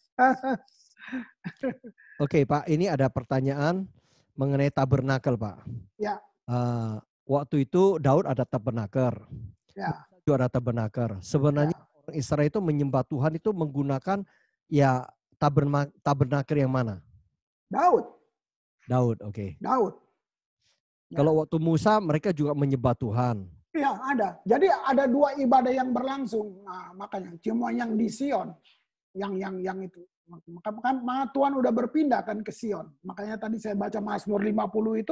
S1: Oke Pak, ini ada pertanyaan mengenai tabernakel Pak.
S2: Ya.
S1: Waktu itu Daud ada tabernakel.
S2: Ya.
S1: Itu ada tabernakel. Sebenarnya orang Israel itu menyembah Tuhan itu menggunakan ya tabernakel yang mana?
S2: Daud,
S1: oke.
S2: Daud. Ya.
S1: Kalau waktu Musa mereka juga menyembah Tuhan.
S2: Iya, ada. Jadi ada dua ibadah yang berlangsung. Nah, makanya cuma yang di Sion, yang itu. Maka Tuhan udah berpindah kan ke Sion. Makanya tadi saya baca Mazmur 50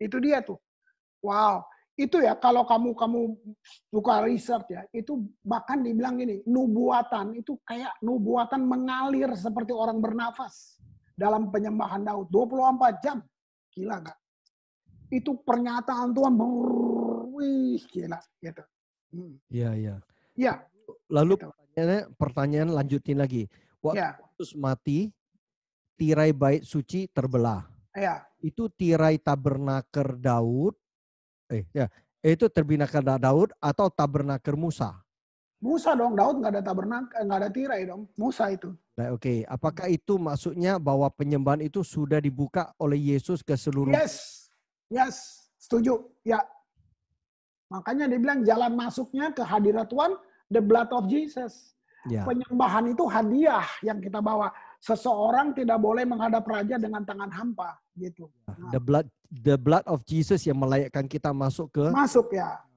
S2: itu dia tuh. Wow, itu ya kalau kamu suka research ya, itu bahkan dibilang gini, nubuatan itu kayak nubuatan mengalir seperti orang bernafas dalam penyembahan Daud 24 jam. Gila nggak? Itu pernyataan Tuhan, wih gila gitu.
S1: Iya, iya.
S2: Ya.
S1: Lalu
S2: Gitu.
S1: pertanyaan lanjutin lagi. Waktu
S2: Ya.
S1: Yesus mati, tirai bait suci terbelah.
S2: Ya.
S1: Itu tirai tabernakel Daud, itu tabernakel Daud atau tabernakel Musa?
S2: Musa dong, Daud nggak ada tabernakel, nggak ada tirai dong. Musa itu.
S1: Nah, oke. Apakah itu maksudnya bahwa penyembahan itu sudah dibuka oleh Yesus ke seluruh?
S2: Yes, setuju. Ya. Makanya dibilang jalan masuknya ke hadirat Tuhan, the blood of Jesus.
S1: Ya.
S2: Penyembahan itu hadiah yang kita bawa. Seseorang tidak boleh menghadap raja dengan tangan hampa, gitu.
S1: The blood of Jesus yang melayakkan kita masuk ke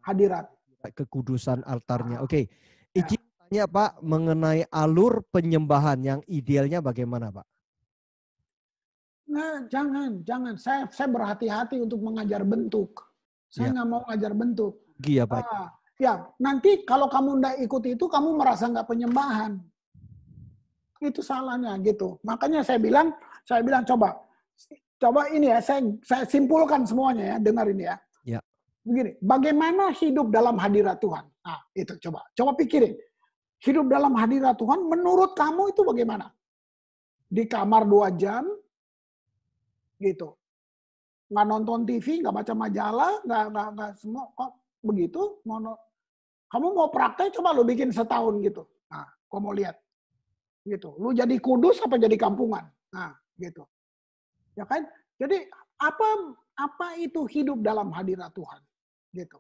S2: hadirat,
S1: kekudusan altarnya. Oke. Izin tanya Pak mengenai alur penyembahan yang idealnya bagaimana Pak?
S2: Nah, jangan. Saya berhati-hati untuk mengajar bentuk. Saya nggak mau ngajar bentuk.
S1: Iya Pak.
S2: Ya, nanti kalau kamu nggak ikut itu, kamu merasa nggak penyembahan. Itu salahnya gitu. Makanya saya bilang coba ini ya, saya simpulkan semuanya ya, dengar ini ya.
S1: Ya.
S2: Begini, bagaimana hidup dalam hadirat Tuhan? Nah, itu coba pikirin. Hidup dalam hadirat Tuhan menurut kamu itu bagaimana? Di kamar 2 jam gitu. Nggak nonton TV, nggak baca majalah, nggak semua kok begitu. Kamu mau praktek, coba lu bikin setahun gitu. Nah, kau mau lihat. Gitu. Lu jadi kudus apa jadi kampungan? Nah, gitu. Ya kan? Jadi apa itu hidup dalam hadirat Tuhan? Gitu.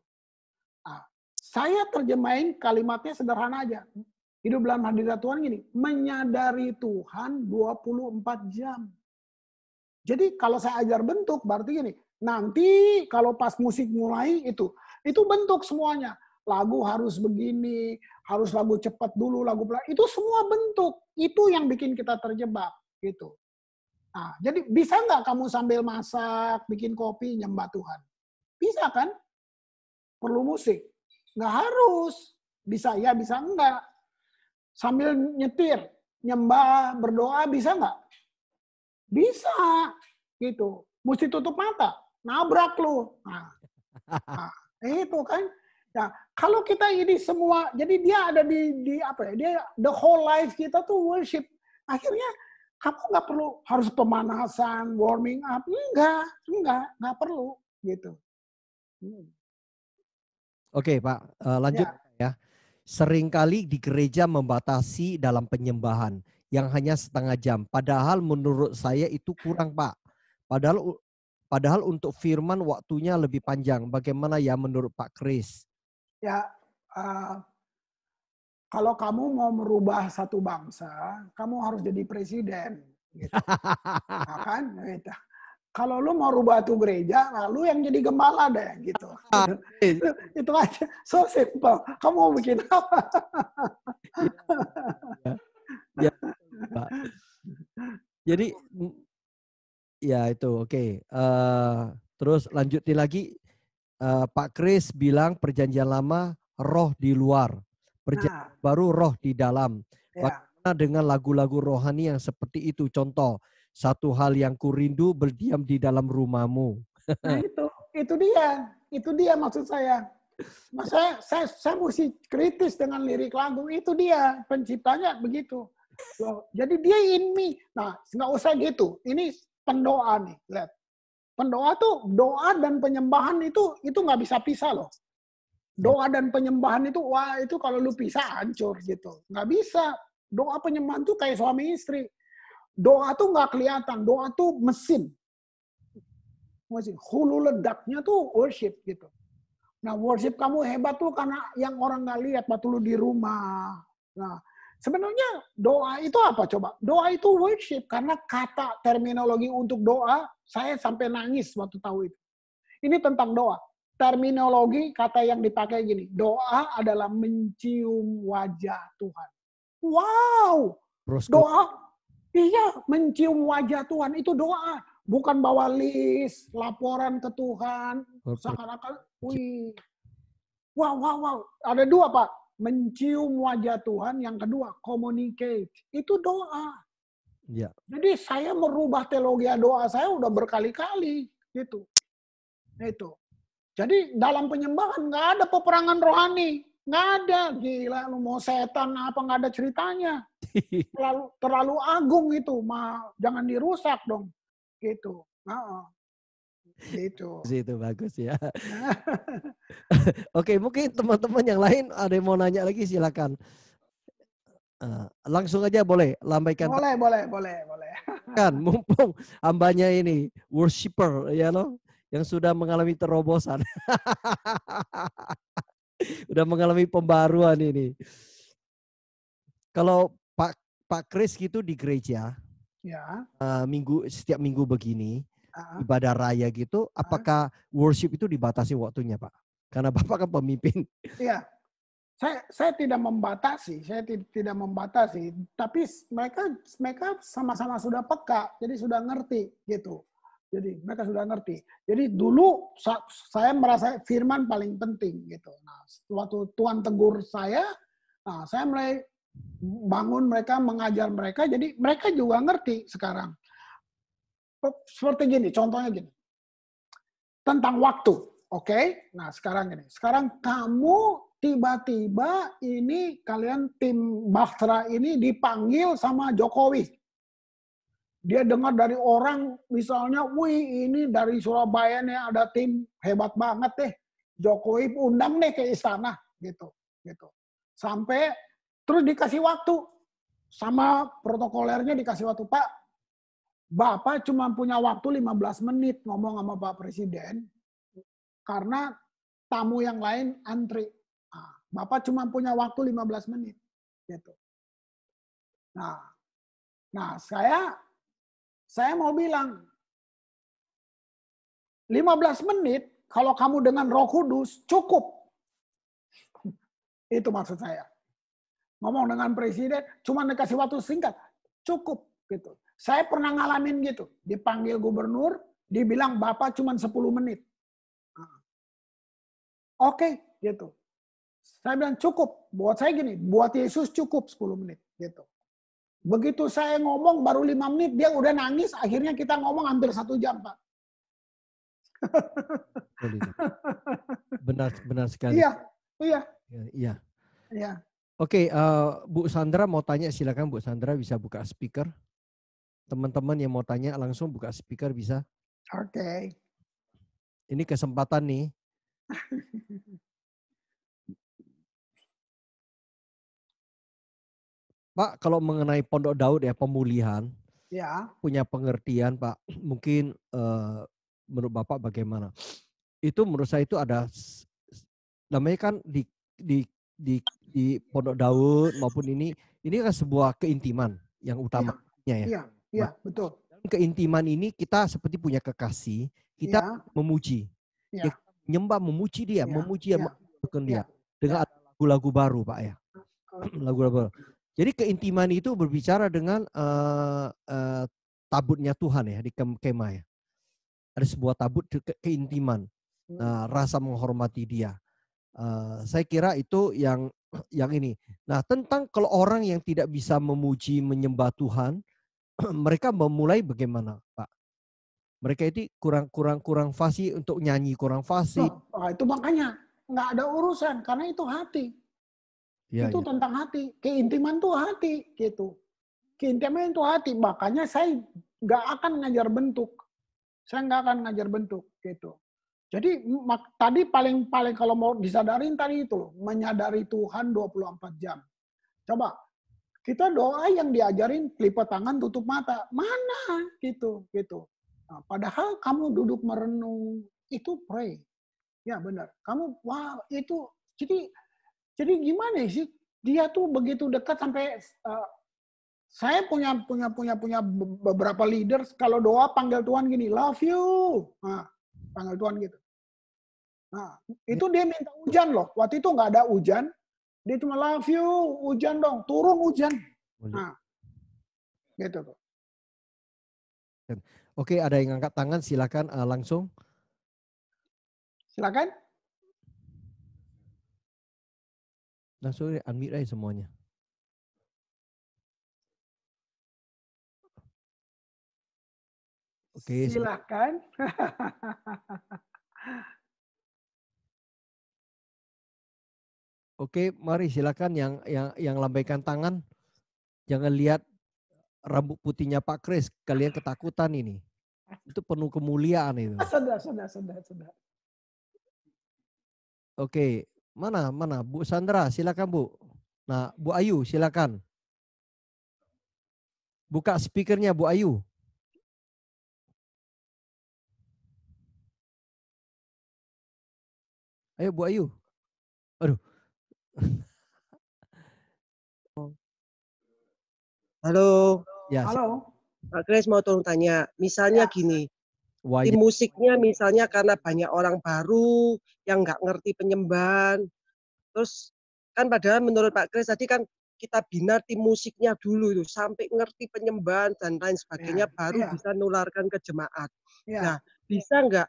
S2: Nah, saya terjemahin kalimatnya sederhana aja. Hidup dalam hadirat Tuhan gini, menyadari Tuhan 24 jam. Jadi kalau saya ajar bentuk berarti gini, nanti kalau pas musik mulai itu bentuk semuanya. Lagu harus begini, harus lagu cepat dulu, lagu pelan. Itu semua bentuk. Itu yang bikin kita terjebak gitu. Nah, jadi bisa nggak kamu sambil masak, bikin kopi, nyembah Tuhan? Bisa kan? Perlu musik? Nggak harus. Bisa ya, bisa enggak. Sambil nyetir, nyembah, berdoa, bisa nggak? Bisa. Gitu. Mesti tutup mata. Nabrak lu. Nah, itu kan. Nah, kalau kita ini semua, jadi dia ada di apa ya? Dia the whole life kita tuh worship. Akhirnya kamu nggak perlu harus pemanasan, warming up, nggak perlu gitu.
S1: Oke Pak, lanjut ya. Seringkali di gereja membatasi dalam penyembahan yang hanya setengah jam. Padahal menurut saya itu kurang Pak. Padahal untuk firman waktunya lebih panjang. Bagaimana ya menurut Pak Kris?
S2: Ya, kalau kamu mau merubah satu bangsa, kamu harus jadi presiden. Gitu. Nah, kan? Gitu. Kalau lu mau rubah tuh gereja, lalu yang jadi gembala deh, gitu. Itu aja, so simple. Kamu mau bikin apa?
S1: Ya, Pak. Jadi, ya itu oke. Terus lanjutin lagi. Pak Kris bilang perjanjian lama roh di luar, perjanjian baru roh di dalam. Bagaimana dengan lagu-lagu rohani yang seperti itu? Contoh, satu hal yang kurindu berdiam di dalam rumahmu.
S2: Nah itu dia maksud saya. Mas saya mesti kritis dengan lirik lagu, itu dia penciptanya begitu. Loh, jadi dia in me. Nah nggak usah gitu. Ini pendoa nih, lihat. Pendoa tuh, doa dan penyembahan itu nggak bisa pisah loh. Doa dan penyembahan itu, wah itu kalau lu pisah hancur gitu. Nggak bisa. Doa penyembahan tuh kayak suami istri. Doa tuh nggak kelihatan, doa tuh mesin. Hulu ledaknya tuh worship gitu. Nah worship kamu hebat tuh karena yang orang nggak lihat, waktu lu di rumah. Nah sebenarnya doa itu apa coba? Doa itu worship karena kata terminologi untuk doa saya sampai nangis waktu tahu itu. Ini tentang doa. Terminologi kata yang dipakai gini. Doa adalah mencium wajah Tuhan. Wow. Doa. Iya, mencium wajah Tuhan itu doa. Bukan bawa list, laporan ke Tuhan. Seakan-akan Wih. Wow. Ada dua, Pak. Mencium wajah Tuhan. Yang kedua, communicate. Itu doa.
S1: Ya.
S2: Jadi saya merubah teologi doa saya udah berkali-kali. Gitu. Itu. Jadi dalam penyembahan nggak ada peperangan rohani. Nggak ada. Gila, lu mau setan apa nggak ada ceritanya. Terlalu agung itu. Jangan dirusak dong. Gitu. Gitu.
S1: Itu bagus ya. Oke, mungkin teman-teman yang lain ada yang mau nanya lagi silakan. Langsung aja boleh lambaikan.
S2: Boleh.
S1: Kan, mumpung hambanya ini worshiper ya loh, yang sudah mengalami terobosan. Udah mengalami pembaruan ini. Kalau Pak Kris gitu di gereja,
S2: ya.
S1: Setiap minggu begini, ibadah raya gitu, apakah worship itu dibatasi waktunya, Pak? Karena Bapak kan pemimpin.
S2: Iya, saya tidak membatasi, tapi mereka sama-sama sudah peka, jadi sudah ngerti gitu. Jadi mereka sudah ngerti. Jadi dulu saya merasa firman paling penting gitu. Nah, waktu Tuhan tegur saya mulai bangun mereka, mengajar mereka, jadi mereka juga ngerti sekarang. Seperti gini, contohnya gini. Tentang waktu, oke? Nah, sekarang gini. Sekarang kamu tiba-tiba ini kalian tim Bahtera ini dipanggil sama Jokowi. Dia dengar dari orang misalnya, wih ini dari Surabaya nih ada tim hebat banget deh. Jokowi undang deh ke istana gitu. Sampai terus dikasih waktu sama protokolernya dikasih waktu, Pak. Bapak cuma punya waktu 15 menit ngomong sama Pak Presiden karena tamu yang lain antri. Bapak cuma punya waktu 15 menit. Gitu. Nah, saya mau bilang 15 menit kalau kamu dengan Roh Kudus cukup. Itu maksud saya. Ngomong dengan Presiden cuma dikasih waktu singkat, cukup gitu. Saya pernah ngalamin gitu, dipanggil gubernur, dibilang Bapak cuma 10 menit. Oke, gitu. Saya bilang cukup, buat saya gini, buat Yesus cukup 10 menit. Gitu. Begitu saya ngomong baru 5 menit, dia udah nangis, akhirnya kita ngomong hampir 1 jam, Pak.
S1: Benar sekali.
S2: Iya.
S1: Oke, Bu Sandra mau tanya, silakan Bu Sandra bisa buka speaker. Teman-teman yang mau tanya langsung buka speaker bisa.
S2: Oke.
S1: Ini kesempatan nih. Pak, kalau mengenai Pondok Daud ya, pemulihan,
S2: ya,
S1: punya pengertian Pak, mungkin menurut Bapak bagaimana? Itu menurut saya itu ada, namanya kan di Pondok Daud maupun ini kan sebuah keintiman yang utamanya ya.
S2: Iya, betul.
S1: Keintiman ini kita seperti punya kekasih, kita memuji, kita menyembah, memuji dia, memujikan dia dengan lagu-lagu baru Pak ya, lagu-lagu baru. Jadi keintiman itu berbicara dengan tabutnya Tuhan ya di kemah ya. Ada sebuah tabut keintiman, rasa menghormati dia. Saya kira itu yang ini. Nah, tentang kalau orang yang tidak bisa memuji menyembah Tuhan, mereka memulai bagaimana, Pak? Mereka itu kurang fasih untuk nyanyi, kurang fasih.
S2: Itu makanya nggak ada urusan karena itu hati. Itu tentang hati, keintiman tuh hati gitu. Keintiman itu hati, makanya saya nggak akan ngajar bentuk. Saya nggak akan ngajar bentuk gitu. Jadi tadi paling kalau mau disadarin tadi itu loh, menyadari Tuhan 24 jam. Coba kita doa yang diajarin lipat tangan tutup mata. Mana gitu. Nah, padahal kamu duduk merenung itu pray. Ya benar. Kamu itu jadi gimana sih? Dia tuh begitu dekat sampai saya punya beberapa leaders kalau doa panggil Tuhan gini, love you. Nah, panggil Tuhan gitu. Nah, itu dia minta hujan loh. Waktu itu nggak ada hujan. Dia cuma love you, hujan dong, turun hujan. Nah, gitu tuh.
S1: Oke, ada yang angkat tangan, silakan langsung.
S2: Silakan.
S1: Langsung unmute aja semuanya. Oke,
S2: Silakan.
S1: Oke, mari silakan yang lambaikan tangan. Jangan lihat rambut putihnya Pak Kris, kalian ketakutan ini. Itu penuh kemuliaan itu.
S2: Sudah.
S1: Oke, mana Bu Sandra, silakan Bu. Nah, Bu Ayu silakan. Buka speakernya Bu Ayu. Ayo Bu Ayu. Aduh.
S8: Halo,
S1: Ya,
S2: Halo.
S8: Pak Kris mau tolong tanya. Misalnya gini, tim
S1: wajah.
S8: musiknya misalnya karena banyak orang baru yang nggak ngerti penyembahan. Terus kan padahal menurut Pak Kris tadi kan kita bina tim musiknya dulu itu sampai ngerti penyembahan dan lain sebagainya baru bisa nularkan ke jemaat. Nah, bisa nggak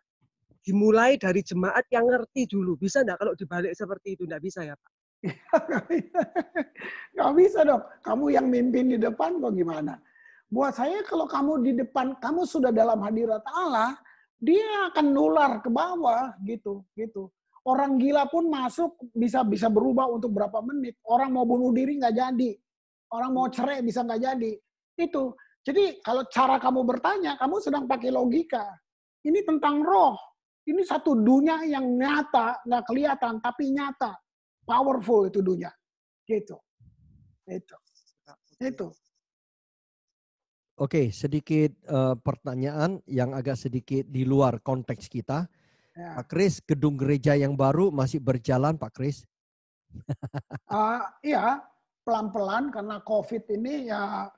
S8: dimulai dari jemaat yang ngerti dulu? Bisa nggak kalau dibalik seperti itu? Nggak bisa ya Pak?
S2: Nggak bisa dong. Kamu yang mimpin di depan kok gimana? Buat saya kalau kamu di depan, kamu sudah dalam hadirat Allah, dia akan nular ke bawah gitu. Orang gila pun masuk bisa berubah untuk berapa menit. Orang mau bunuh diri nggak jadi. Orang mau cerai bisa nggak jadi. Itu. Jadi kalau cara kamu bertanya, kamu sedang pakai logika. Ini tentang roh. Ini satu dunia yang nyata, nggak kelihatan, tapi nyata. Powerful itu dunia. Gitu. Itu.
S1: Oke, sedikit pertanyaan yang agak sedikit di luar konteks kita.
S2: Ya.
S1: Pak Kris, gedung gereja yang baru masih berjalan Pak Kris?
S2: Iya, pelan-pelan karena COVID ini ya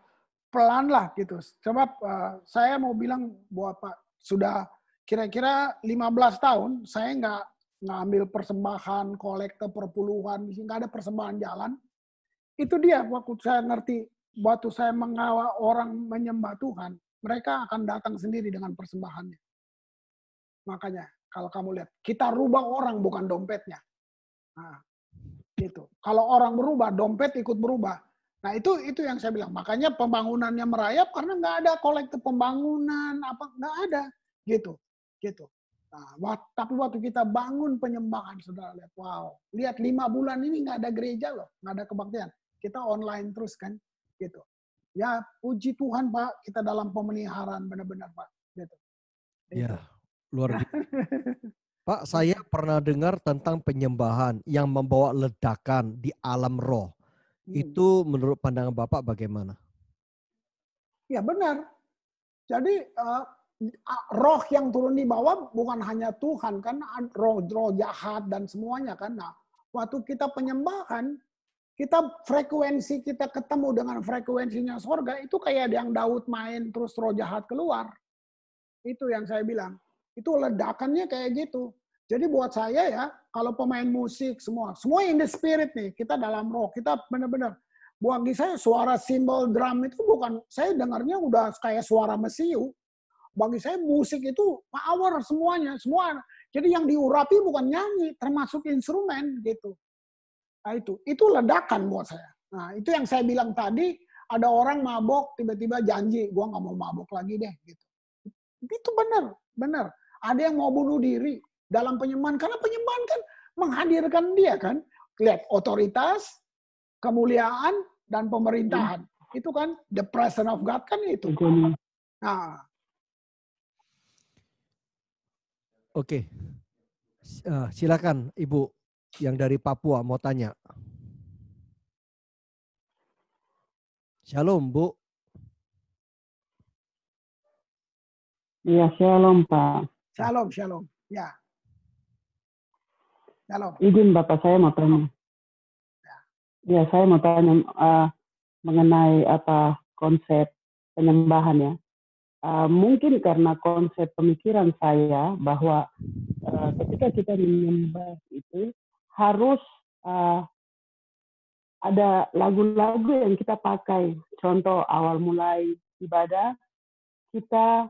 S2: pelan lah gitu. Sebab saya mau bilang bahwa Pak sudah kira-kira 15 tahun saya nggak ngambil persembahan, kolekte perpuluhan, nggak ada persembahan jalan. Itu dia waktu saya ngerti, waktu saya mengawal orang menyembah Tuhan, mereka akan datang sendiri dengan persembahannya. Makanya kalau kamu lihat, kita rubah orang bukan dompetnya. Nah, gitu. Kalau orang berubah, dompet ikut berubah. Nah itu yang saya bilang. Makanya pembangunannya merayap karena nggak ada kolektif pembangunan, nggak ada, gitu. Nah, tapi waktu kita bangun penyembahan, saudara lihat, wow, lihat 5 bulan ini nggak ada gereja loh, nggak ada kebaktian. Kita online terus kan, gitu. Ya puji Tuhan Pak, kita dalam pemeliharaan benar-benar Pak, gitu.
S1: Ya, luar biasa. Pak, saya pernah dengar tentang penyembahan yang membawa ledakan di alam roh. Itu menurut pandangan Bapak bagaimana?
S2: Ya benar. Jadi roh yang turun di bawah bukan hanya Tuhan kan, roh jahat dan semuanya kan. Nah, waktu kita penyembahan, kita frekuensi kita ketemu dengan frekuensinya sorga, itu kayak yang Daud main terus roh jahat keluar. Itu yang saya bilang. Itu ledakannya kayak gitu. Jadi buat saya ya, kalau pemain musik semua in the spirit nih, kita dalam roh, kita benar-benar. Bagi saya suara simbol drum itu bukan, saya dengarnya udah kayak suara mesiu. Bagi saya musik itu power semuanya, semua. Jadi yang diurapi bukan nyanyi, termasuk instrumen gitu. Nah itu ledakan buat saya. Nah itu yang saya bilang tadi, ada orang mabok tiba-tiba janji, gua nggak mau mabok lagi deh gitu. Itu benar. Ada yang mau bunuh diri dalam penyembahan, karena penyembahan kan menghadirkan dia kan, lihat otoritas, kemuliaan dan pemerintahan. Itu kan the presence of God kan itu. Nah.
S1: Oke. Silakan Ibu yang dari Papua mau tanya. Shalom, Bu.
S9: Iya, shalom, Pak.
S2: Shalom. Ya. Shalom.
S9: Izin Bapak, saya mau tanya. Ya, saya mau tanya mengenai konsep penyembahan ya. Mungkin karena konsep pemikiran saya bahwa ketika kita menyembah itu harus ada lagu-lagu yang kita pakai. Contoh awal mulai ibadah, kita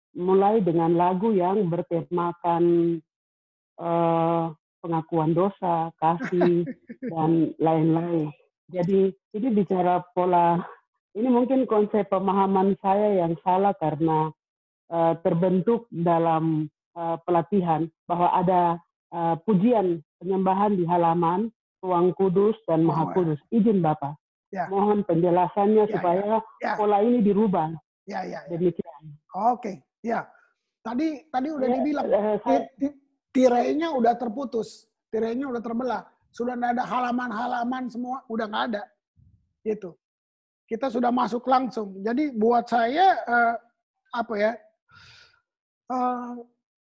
S9: mulai dengan lagu yang bertemakan pengakuan dosa, kasih, dan lain-lain. Jadi ini bicara pola, ini mungkin konsep pemahaman saya yang salah karena terbentuk dalam pelatihan bahwa ada pujian penyembahan di halaman Ruang Kudus dan Maha Kudus. Izin Bapak, mohon penjelasannya supaya pola ini dirubah. Demikian.
S2: Oke, ya. Tadi udah dibilang, tirainya udah terputus, tirainya udah terbelah, sudah nggak ada halaman-halaman semua, udah nggak ada. Gitu. Kita sudah masuk langsung. Jadi buat saya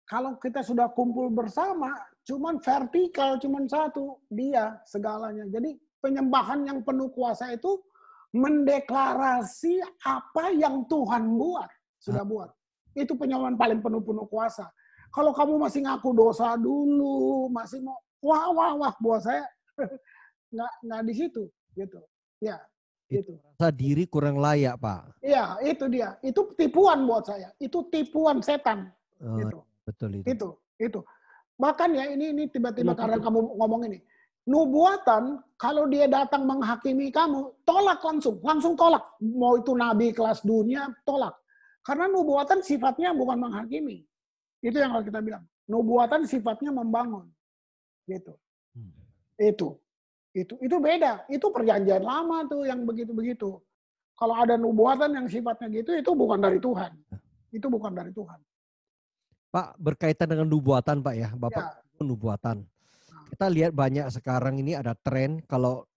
S2: kalau kita sudah kumpul bersama, cuman vertikal, cuman satu, dia segalanya. Jadi penyembahan yang penuh kuasa itu mendeklarasi apa yang Tuhan sudah buat. Itu penyembahan paling penuh kuasa. Kalau kamu masih ngaku dosa dulu, masih mau wah, buat saya nggak di situ, gitu. Ya, gitu.
S1: Rasa diri kurang layak, Pak.
S2: Iya, itu dia. Itu tipuan buat saya. Itu tipuan setan. Gitu.
S1: Betul itu.
S2: Itu. Bahkan ya ini tiba-tiba karena kamu ngomong ini. Nubuatan, kalau dia datang menghakimi kamu, tolak langsung tolak. Mau itu nabi kelas dunia, tolak. Karena nubuatan sifatnya bukan menghakimi. Itu yang harus kita bilang. Nubuatan sifatnya membangun. Gitu. Itu beda. Itu perjanjian lama tuh yang begitu-begitu. Kalau ada nubuatan yang sifatnya gitu, itu bukan dari Tuhan. Itu bukan dari Tuhan.
S1: Pak, berkaitan dengan nubuatan, Pak ya. Bapak nubuatan. Kita lihat banyak sekarang ini ada tren kalau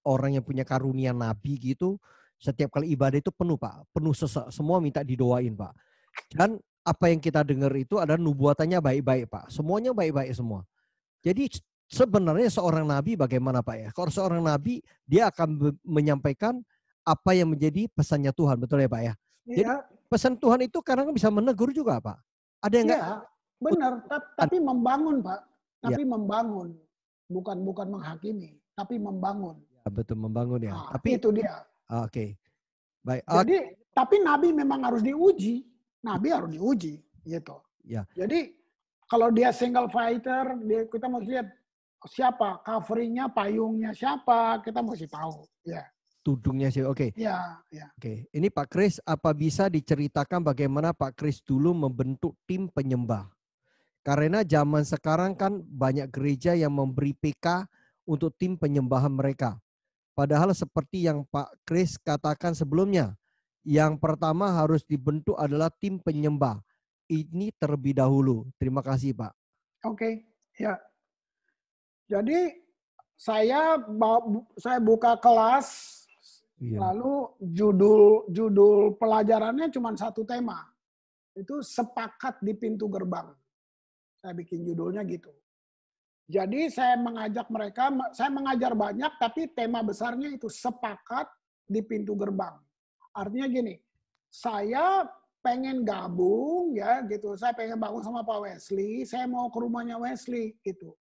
S1: orang yang punya karunia nabi gitu, setiap kali ibadah itu penuh, Pak. Penuh sesak. Semua minta didoain, Pak. Dan apa yang kita dengar itu adalah nubuatannya baik-baik, Pak. Semuanya baik-baik semua. Jadi sebenarnya seorang nabi bagaimana, Pak ya? Kalau seorang nabi, dia akan menyampaikan apa yang menjadi pesannya Tuhan. Betul ya, Pak ya? Jadi pesan Tuhan itu kadang bisa menegur juga, Pak. Ada yang
S2: benar. Tapi membangun, Pak. Tapi membangun. Bukan menghakimi. Tapi membangun.
S1: Ya, betul, membangun ya.
S2: Nah,
S1: tapi
S2: itu dia.
S1: Oke. Baik.
S2: Jadi, tapi nabi memang harus diuji. Nabi harus diuji. Gitu.
S1: Ya.
S2: Jadi, kalau dia single fighter, kita mesti lihat siapa, coveringnya, payungnya siapa, kita mesti tahu. Ya.
S1: Tudungnya sih, oke.
S2: Ya.
S1: Oke, ini Pak Kris, apa bisa diceritakan bagaimana Pak Kris dulu membentuk tim penyembah? Karena zaman sekarang kan banyak gereja yang memberi PK untuk tim penyembahan mereka. Padahal seperti yang Pak Kris katakan sebelumnya, yang pertama harus dibentuk adalah tim penyembah. Ini terlebih dahulu. Terima kasih, Pak.
S2: Oke, ya. Jadi saya buka kelas. Lalu judul pelajarannya cuma satu tema. Itu sepakat di pintu gerbang. Saya bikin judulnya gitu. Jadi saya mengajak mereka, saya mengajar banyak, tapi tema besarnya itu sepakat di pintu gerbang. Artinya gini, saya pengen gabung ya gitu. Saya pengen bangun sama Pak Wesley, saya mau ke rumahnya Wesley gitu.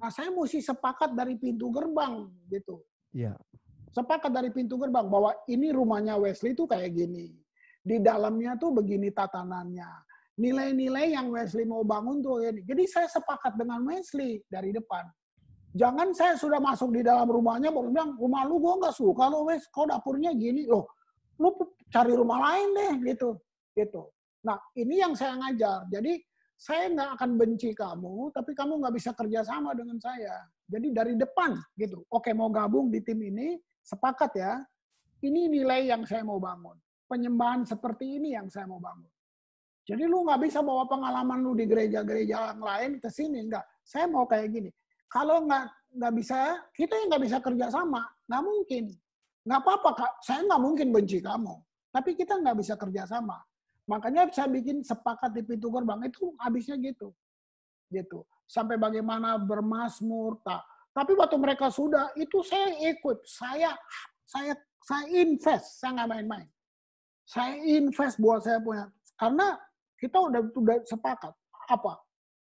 S2: Nah, saya mesti sepakat dari pintu gerbang gitu.
S1: Iya.
S2: Sepakat dari pintu gerbang bahwa ini rumahnya Wesley itu kayak gini. Di dalamnya tuh begini tatanannya. Nilai-nilai yang Wesley mau bangun tuh ini. Jadi saya sepakat dengan Wesley dari depan. Jangan saya sudah masuk di dalam rumahnya baru bilang, rumah lu gua nggak suka lo Wes, kau dapurnya gini loh. Lu cari rumah lain deh gitu. Nah, ini yang saya ngajar. Jadi saya nggak akan benci kamu, tapi kamu nggak bisa kerja sama dengan saya. Jadi dari depan gitu. Oke, mau gabung di tim ini, sepakat ya. Ini nilai yang saya mau bangun. Penyembahan seperti ini yang saya mau bangun. Jadi lu nggak bisa bawa pengalaman lu di gereja-gereja yang lain ke sini. Nggak. Saya mau kayak gini. Kalau nggak bisa, kita yang nggak bisa kerja sama. Nggak mungkin. Nggak apa-apa, Kak. Saya nggak mungkin benci kamu. Tapi kita nggak bisa kerja sama. Makanya saya bikin sepakat di pintu gerbang. Itu habisnya gitu. Sampai bagaimana bermazmur. Tapi waktu mereka sudah, itu saya equip. Saya invest. Saya nggak main-main. Saya invest buat saya punya. Karena kita udah sepakat. Apa?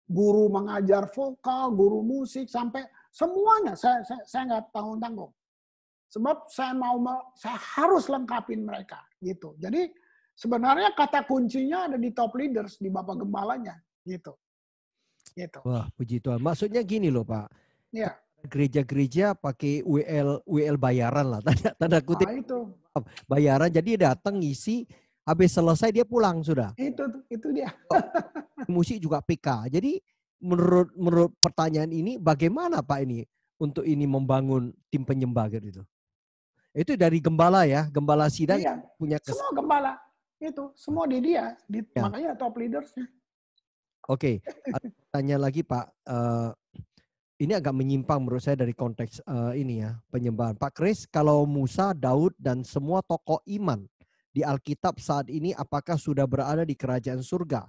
S2: Guru mengajar vokal, guru musik, sampai semuanya. Saya nggak tanggung-tanggung. Sebab saya harus lengkapin mereka. Gitu. Jadi sebenarnya kata kuncinya ada di top leaders, di Bapak Gembalanya. Gitu. Gitu.
S1: Wah, puji Tuhan. Maksudnya gini loh, Pak.
S2: Ya.
S1: Gereja-gereja pakai WL bayaran lah, tanda kutip
S2: Itu
S1: bayaran. Jadi datang ngisi, habis selesai dia pulang sudah.
S2: itu dia.
S1: Musik juga PK. Jadi menurut pertanyaan ini, bagaimana Pak ini untuk ini membangun tim penyembah gitu? Itu dari gembala ya, gembala sidang
S2: Iya.
S1: punya
S2: Semua gembala itu semua di dia,
S1: Ya.
S2: makanya top leadersnya.
S1: Oke, tanya lagi Pak. Ini agak menyimpang menurut saya dari konteks ini ya, penyembahan. Pak Kris, kalau Musa, Daud, dan semua tokoh iman di Alkitab saat ini apakah sudah berada di kerajaan surga?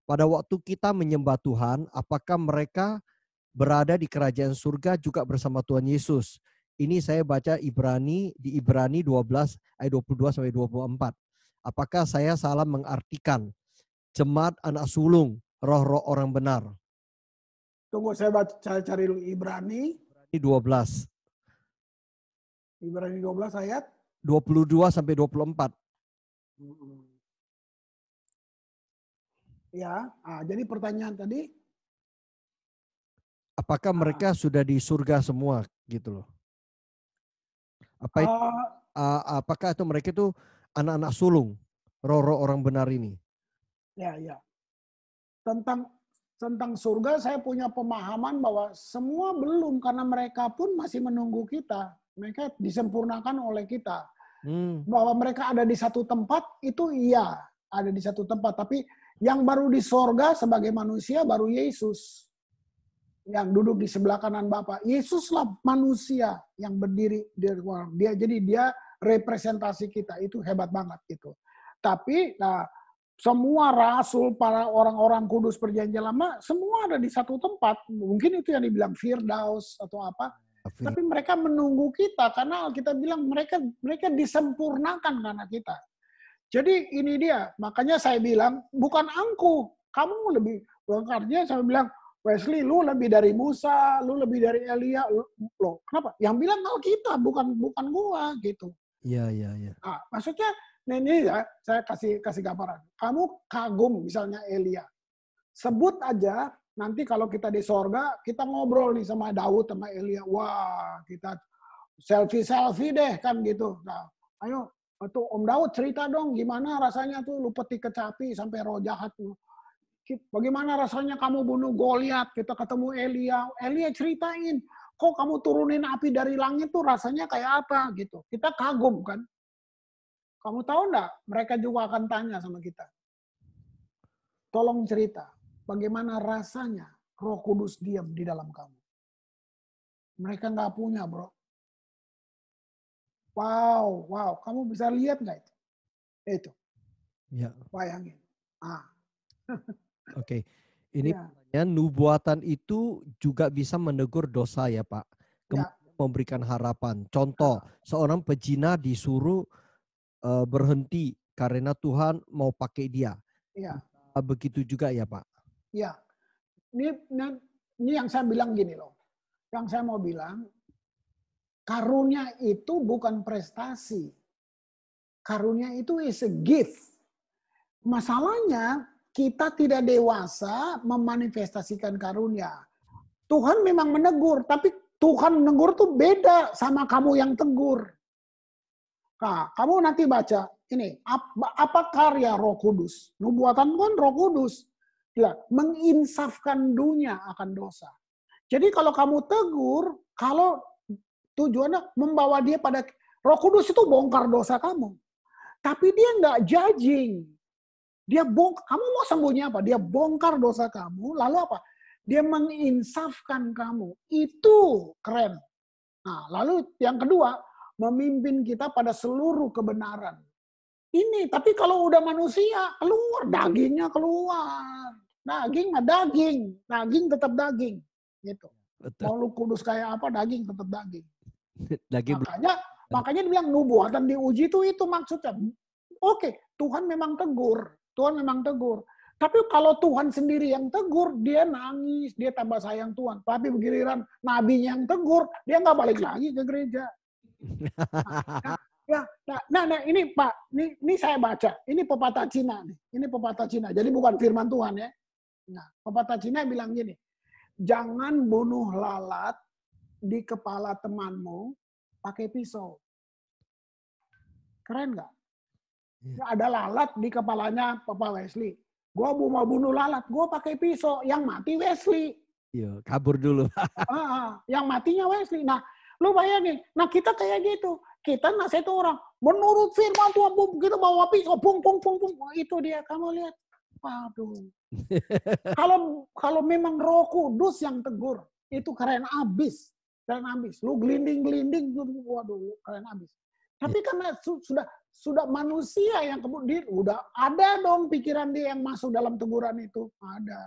S1: Pada waktu kita menyembah Tuhan, apakah mereka berada di kerajaan surga juga bersama Tuhan Yesus? Ini saya baca di Ibrani 12 ayat 22 sampai 24. Apakah saya salah mengartikan jemaat anak sulung, roh-roh orang benar?
S2: Tunggu saya cari dulu Ibrani
S1: 12.
S2: Ibrani 12 ayat
S1: 22 sampai 24.
S2: Ya, jadi pertanyaan tadi,
S1: apakah mereka sudah di surga semua gitu loh? Apakah itu mereka itu anak-anak sulung, roh-roh orang benar ini?
S2: Ya. Tentang surga saya punya pemahaman bahwa semua belum, karena mereka pun masih menunggu kita. Mereka disempurnakan oleh kita. Bahwa mereka ada di satu tempat, itu iya. Ada di satu tempat. Tapi yang baru di sorga sebagai manusia baru Yesus. Yang duduk di sebelah kanan Bapa. Yesuslah manusia yang berdiri. Jadi dia representasi kita. Itu hebat banget gitu. Tapi semua rasul, para orang-orang kudus perjanjian lama, semua ada di satu tempat. Mungkin itu yang dibilang Firdaus atau apa. Tapi mereka menunggu kita karena kita bilang mereka disempurnakan karena kita. Jadi ini dia. Makanya saya bilang bukan angku, kamu lebih. Artinya saya bilang Wesley, lu lebih dari Musa, lu lebih dari Elia. Loh, kenapa? Yang bilang Alkitab, bukan gua gitu.
S1: Iya.
S2: Maksudnya ini ya, saya kasih gambaran. Kamu kagum misalnya Elia. Sebut aja, nanti kalau kita di sorga, kita ngobrol nih sama Daud, sama Elia. Wah, kita selfie deh kan gitu. Nah, ayo, tuh Om Daud cerita dong gimana rasanya tuh lu peti kecapi sampai roh jahat. Bagaimana rasanya kamu bunuh Goliat, kita ketemu Elia ceritain. Kok kamu turunin api dari langit tuh rasanya kayak apa gitu. Kita kagum kan. Kamu tahu enggak, mereka juga akan tanya sama kita. Tolong cerita, bagaimana rasanya Roh Kudus diam di dalam kamu. Mereka nggak punya, bro. Wow, kamu bisa lihat nggak itu? Itu.
S1: Ya.
S2: Bayangin.
S1: Oke. Ini pertanyaan, nubuatan itu juga bisa menegur dosa ya Pak. Memberikan harapan. Contoh, seorang pezina disuruh berhenti karena Tuhan mau pakai dia.
S2: Iya.
S1: Begitu juga ya Pak?
S2: Iya. Ini yang saya bilang gini loh. Yang saya mau bilang, karunia itu bukan prestasi. Karunia itu is a gift. Masalahnya, kita tidak dewasa memanifestasikan karunia. Tuhan memang menegur, tapi Tuhan menegur tuh beda sama kamu yang tegur. Nah, kamu nanti baca ini apa karya Roh Kudus? Nubuatan kan Roh Kudus, ya, menginsafkan dunia akan dosa. Jadi kalau kamu tegur, kalau tujuannya membawa dia pada Roh Kudus itu bongkar dosa kamu, tapi dia nggak judging. Kamu mau sembunyi apa? Dia bongkar dosa kamu, lalu apa? Dia menginsafkan kamu. Itu keren. Nah, lalu yang kedua, memimpin kita pada seluruh kebenaran. Ini, tapi kalau udah manusia, keluar, dagingnya keluar. Daging mah daging tetap daging. Gitu. Mau lu kudus kayak apa, daging tetap daging. Makanya dibilang nubuatan diuji itu maksudnya. Oke, Tuhan memang tegur. Tapi kalau Tuhan sendiri yang tegur, dia nangis, dia tambah sayang Tuhan. Tapi begiliran nabinya yang tegur, dia nggak balik lagi ke gereja. Nah, ini Pak, ini saya baca. Ini pepatah Cina nih. Ini pepatah Cina. Jadi bukan firman Tuhan ya. Nah, pepatah Cina bilang gini, jangan bunuh lalat di kepala temanmu pakai pisau. Keren nggak? Ada lalat di kepalanya Papa Wesley. Gue mau bunuh lalat, gue pakai pisau. Yang mati Wesley.
S1: Iya, kabur dulu.
S2: Yang matinya Wesley. Nah, lu bayangin. Nah, kita kayak gitu. Kita nasihat orang. Menurut firman Tuhan, kita bawa pisau. Pung. Itu dia. Kamu lihat. Waduh. Kalau memang Roh Kudus yang tegur, itu keren abis. Keren abis. Lu gelinding. Waduh, keren abis. Tapi karena sudah manusia yang kemudian udah ada dong pikiran dia yang masuk dalam teguran itu. Ada.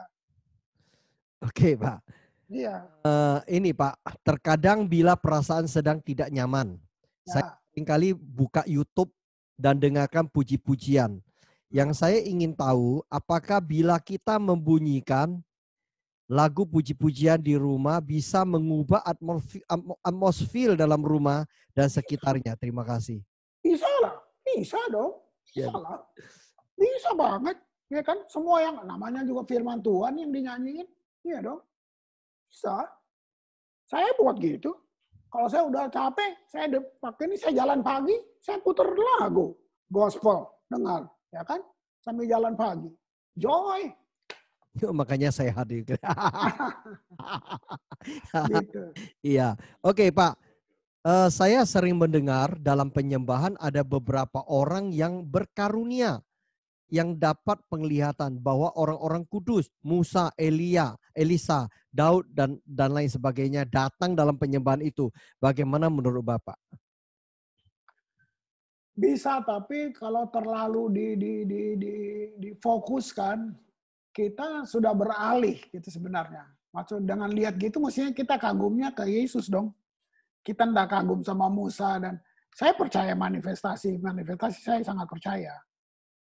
S1: Oke, Pak.
S2: Iya.
S1: Ini Pak, terkadang bila perasaan sedang tidak nyaman, saya seringkali buka YouTube dan dengarkan puji-pujian. Yang saya ingin tahu, apakah bila kita membunyikan lagu puji-pujian di rumah bisa mengubah atmosfer dalam rumah dan sekitarnya? Terima kasih.
S2: Bisa lah, bisa dong. Bisa lah. Bisa banget. Ya kan, semua yang namanya juga firman Tuhan yang dinyanyiin. Iya dong. Bisa. Saya buat gitu. Kalau saya udah capek, saya pakai ini, saya jalan pagi, saya puter lagu gospel, dengar, ya kan? Sambil jalan pagi. Joy.
S1: Makanya saya hadir.
S2: Gitu.
S1: Iya. Oke, Pak. Saya sering mendengar dalam penyembahan ada beberapa orang yang berkarunia yang dapat penglihatan bahwa orang-orang kudus, Musa, Elia, Elisa, Daud dan lain sebagainya datang dalam penyembahan itu. Bagaimana menurut Bapak?
S2: Bisa, tapi kalau terlalu difokuskan, kita sudah beralih gitu sebenarnya. Maksud dengan lihat gitu, mestinya kita kagumnya ke Yesus dong. Kita tidak kagum sama Musa dan saya percaya manifestasi saya sangat percaya.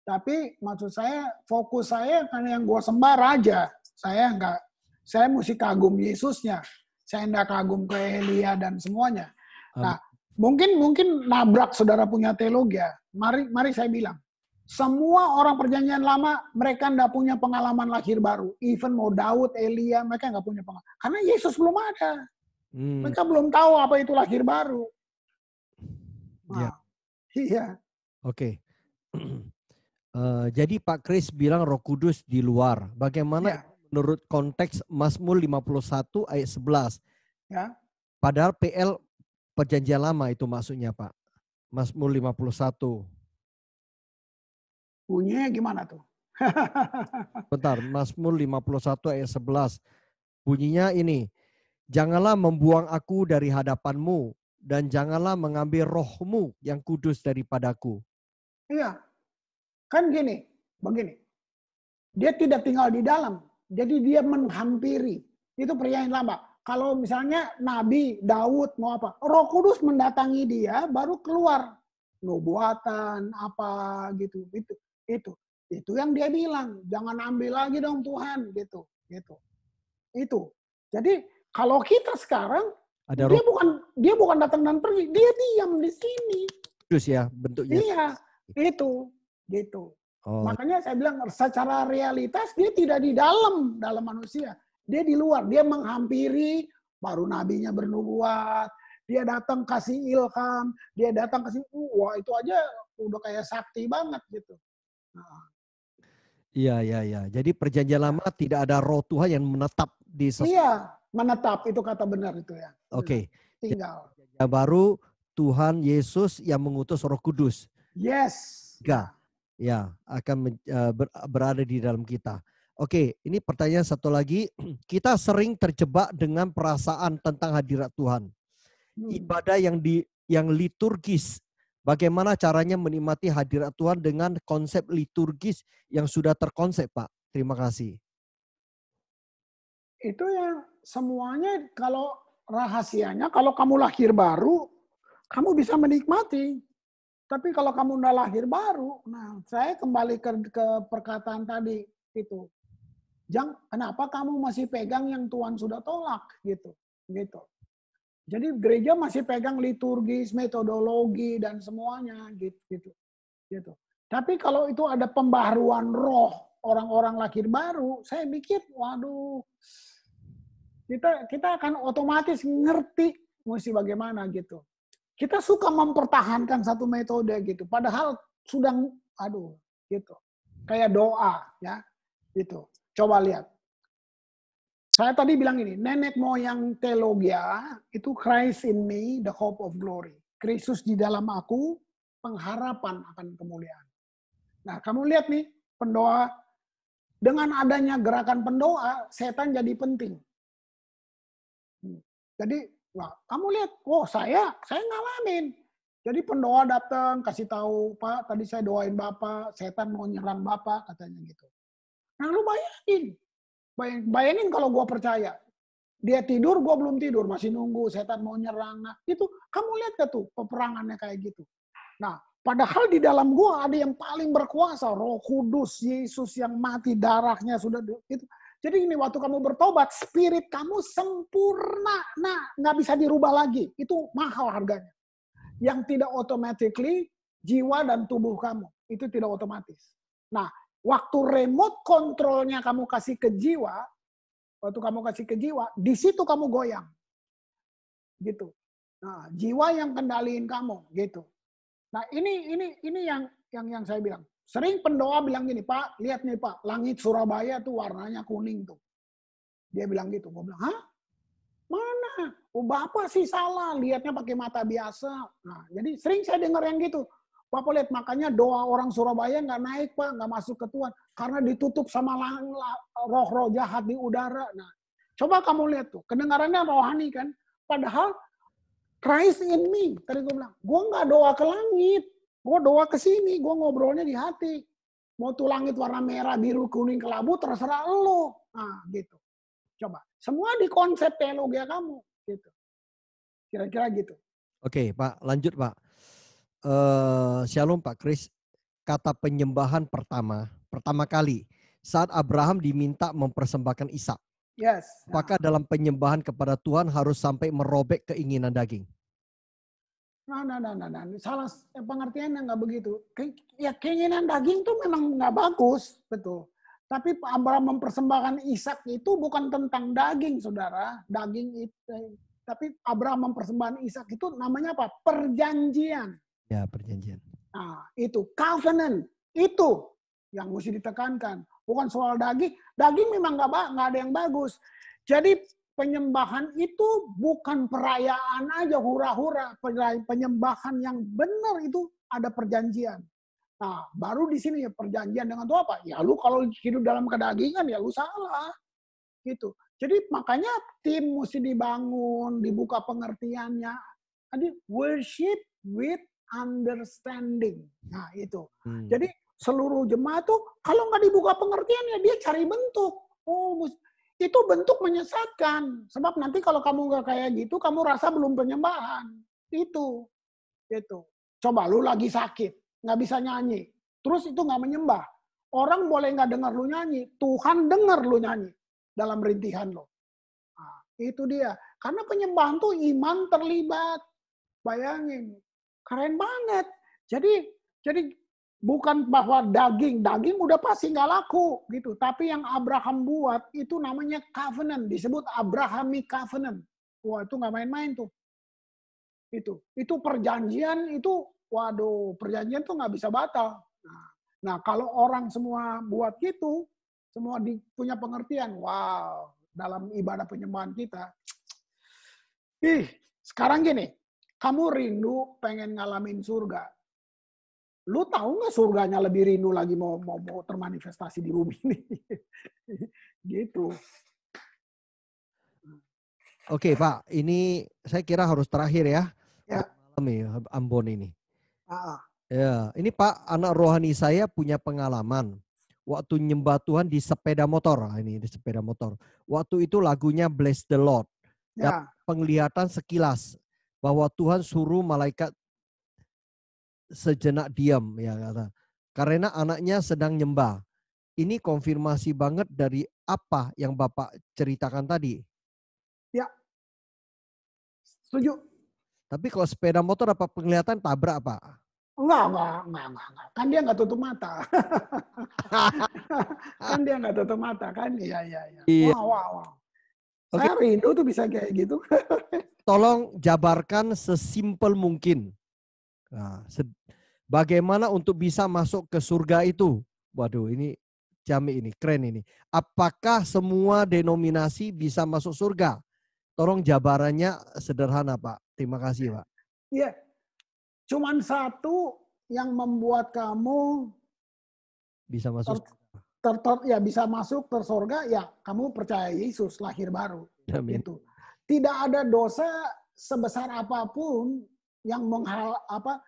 S2: Tapi maksud saya fokus saya kan yang gue sembah raja. Saya mesti kagum Yesusnya. Saya tidak kagum ke Elia dan semuanya. Nah, mungkin nabrak saudara punya teologi. Mari saya bilang. Semua orang perjanjian lama, mereka tidak punya pengalaman lahir baru. Even mau Daud, Elia, mereka nggak punya pengalaman. Karena Yesus belum ada. Mereka belum tahu apa itu lahir baru. Nah, iya.
S1: Oke. Jadi Pak Kris bilang Roh Kudus di luar. Bagaimana menurut konteks Mazmur 51 ayat 11?
S2: Ya.
S1: Padahal PL perjanjian lama itu maksudnya Pak. Mazmur 51.
S2: Bunyinya gimana tuh?
S1: Bentar, Mazmur 51 ayat 11. Bunyinya ini. Janganlah membuang aku dari hadapanmu dan janganlah mengambil rohmu yang kudus daripadaku.
S2: Iya. Kan begini. Dia tidak tinggal di dalam. Jadi dia menghampiri. Itu perjanjian lama. Kalau misalnya Nabi Daud mau apa? Roh Kudus mendatangi dia baru keluar. Nubuatan apa gitu. Itu yang dia bilang. Jangan ambil lagi dong Tuhan gitu. Itu. Jadi kalau kita sekarang dia bukan datang dan pergi, dia diam di sini.
S1: Kudus ya bentuknya.
S2: Iya, itu gitu. Makanya saya bilang secara realitas dia tidak di dalam manusia. Dia di luar, dia menghampiri, baru nabinya bernubuat, dia datang kasih ilham, dia datang kasih wah itu aja udah kayak sakti banget gitu. Nah.
S1: Iya. Jadi perjanjian lama tidak ada roh Tuhan yang menetap di sesuatu.
S2: Iya, menetap itu kata benar itu ya.
S1: Oke.
S2: Tinggal.
S1: Yang baru Tuhan Yesus yang mengutus Roh Kudus.
S2: Yes.
S1: Ya, akan berada di dalam kita. Oke, ini pertanyaan satu lagi. Kita sering terjebak dengan perasaan tentang hadirat Tuhan. Ibadah yang liturgis. Bagaimana caranya menikmati hadirat Tuhan dengan konsep liturgis yang sudah terkonsep, Pak? Terima kasih.
S2: Itu yang semuanya kalau rahasianya, kalau kamu lahir baru, kamu bisa menikmati. Tapi kalau kamu udah lahir baru, nah saya kembali ke perkataan tadi itu. Kenapa kamu masih pegang yang Tuhan sudah tolak gitu. Jadi gereja masih pegang liturgis, metodologi dan semuanya gitu. Tapi kalau itu ada pembaharuan roh, orang-orang lahir baru, saya pikir, waduh, kita akan otomatis ngerti mesti bagaimana gitu. Kita suka mempertahankan satu metode gitu, padahal sudah, aduh, gitu. Kayak doa, ya, gitu. Coba lihat. Saya tadi bilang ini, nenek moyang teologia itu Christ in me, the hope of glory. Kristus di dalam aku, pengharapan akan kemuliaan. Nah, kamu lihat nih, pendoa, dengan adanya gerakan pendoa, setan jadi penting. Jadi, wah, kamu lihat, oh saya ngalamin. Jadi pendoa datang, kasih tahu, Pak, tadi saya doain Bapak, setan mau nyerang Bapak, katanya gitu. Nah, lu bayangin kalau gue percaya. Dia tidur, gue belum tidur, masih nunggu, setan mau nyerang. Nah, itu, kamu lihat gak tuh peperangannya kayak gitu. Nah, padahal di dalam gue ada yang paling berkuasa, Roh Kudus, Yesus yang mati, darahnya sudah itu. Jadi ini waktu kamu bertobat, spirit kamu sempurna. Nah, nggak bisa dirubah lagi. Itu mahal harganya. Yang tidak automatically, jiwa dan tubuh kamu. Itu tidak otomatis. Nah, waktu remote controlnya kamu kasih ke jiwa, di situ kamu goyang. Gitu. Nah, jiwa yang kendaliin kamu, gitu. Nah, ini yang saya bilang. Sering pendoa bilang gini, Pak, lihat nih Pak, langit Surabaya tuh warnanya kuning tuh. Dia bilang gitu. Gue bilang, hah? Mana? Oh, Bapak sih salah, lihatnya pakai mata biasa. Nah, jadi sering saya dengar yang gitu. Bapak lihat, makanya doa orang Surabaya nggak naik, Pak, nggak masuk ke Tuhan. Karena ditutup sama roh-roh jahat di udara. Nah, coba kamu lihat tuh, kedengarannya rohani kan. Padahal, Christ in me. Tadi gue bilang, gue nggak doa ke langit. Gue doa ke sini, gue ngobrolnya di hati. Mau tuh langit warna merah, biru, kuning, kelabu, terserah lo. Nah, gitu. Coba. Semua di konsep teologi kamu. Gitu. Kira-kira gitu.
S1: Oke, Pak. Lanjut, Pak. Shalom, Pak Kris. Kata penyembahan pertama kali saat Abraham diminta mempersembahkan Ishak.
S2: Yes.
S1: Apakah dalam penyembahan kepada Tuhan harus sampai merobek keinginan daging?
S2: Nah. Salah pengertiannya nggak begitu. Ya keinginan daging tuh memang nggak bagus, betul. Tapi Abraham mempersembahkan Ishak itu bukan tentang daging, saudara. Daging itu, tapi Abraham mempersembahkan Ishak itu namanya apa? Perjanjian.
S1: Ya, perjanjian.
S2: Nah, itu covenant. Itu yang mesti ditekankan. Bukan soal daging. Daging memang nggak ada yang bagus. Jadi penyembahan itu bukan perayaan aja hura-hura. Penyembahan yang benar itu ada perjanjian. Nah, baru di sini ya perjanjian dengan Tuhan apa? Ya lu kalau hidup dalam kedagingan ya lu salah. Gitu. Jadi makanya tim mesti dibangun, dibuka pengertiannya. Tadi worship with understanding. Nah, itu. Jadi seluruh jemaat tuh kalau nggak dibuka pengertiannya dia cari bentuk. Oh, itu bentuk menyesatkan. Sebab nanti kalau kamu nggak kayak gitu, kamu rasa belum penyembahan. Itu. Coba lu lagi sakit, nggak bisa nyanyi. Terus itu nggak menyembah. Orang boleh nggak dengar lu nyanyi. Tuhan dengar lu nyanyi dalam rintihan lo. Nah, itu dia. Karena penyembahan tuh iman terlibat. Bayangin. Keren banget. Jadi bukan bahwa daging udah pasti nggak laku gitu. Tapi yang Abraham buat itu namanya covenant, disebut Abrahamic covenant. Wah, itu nggak main-main tuh. Itu perjanjian itu, waduh, perjanjian tuh nggak bisa batal. Nah, kalau orang semua buat gitu, semua punya pengertian, wow, dalam ibadah penyembahan kita. Sekarang gini, kamu rindu pengen ngalamin surga. Lu tahu nggak surganya lebih rindu lagi mau termanifestasi di bumi ini? Gitu.
S1: Oke, Pak, ini saya kira harus terakhir ya.
S2: Ya.
S1: Malam ya, Ambon ini.
S2: Ah.
S1: Ya, ini Pak, anak rohani saya punya pengalaman waktu nyembah Tuhan di sepeda motor. Ini di sepeda motor. Waktu itu lagunya Bless the Lord. Dan penglihatan sekilas bahwa Tuhan suruh malaikat sejenak diam, ya kata. Karena anaknya sedang nyembah. Ini konfirmasi banget dari apa yang Bapak ceritakan tadi.
S2: Ya. Setuju.
S1: Tapi kalau sepeda motor apa penglihatan tabrak, Pak?
S2: Enggak. Kan dia nggak tutup mata. Kan dia nggak tutup mata kan? Iya.
S1: Iya.
S2: Wow.
S1: Oke.
S2: Saya rindu tuh bisa kayak gitu.
S1: Tolong jabarkan sesimpel mungkin. Nah, bagaimana untuk bisa masuk ke surga itu? Waduh, ini Jami ini, keren ini. Apakah semua denominasi bisa masuk surga? Tolong jabarannya sederhana, Pak. Terima kasih, Pak.
S2: Iya. Cuman satu yang membuat kamu
S1: Bisa masuk.
S2: bisa masuk ke surga, ya kamu percaya Yesus lahir baru.
S1: Amin.
S2: Gitu. Tidak ada dosa sebesar apapun yang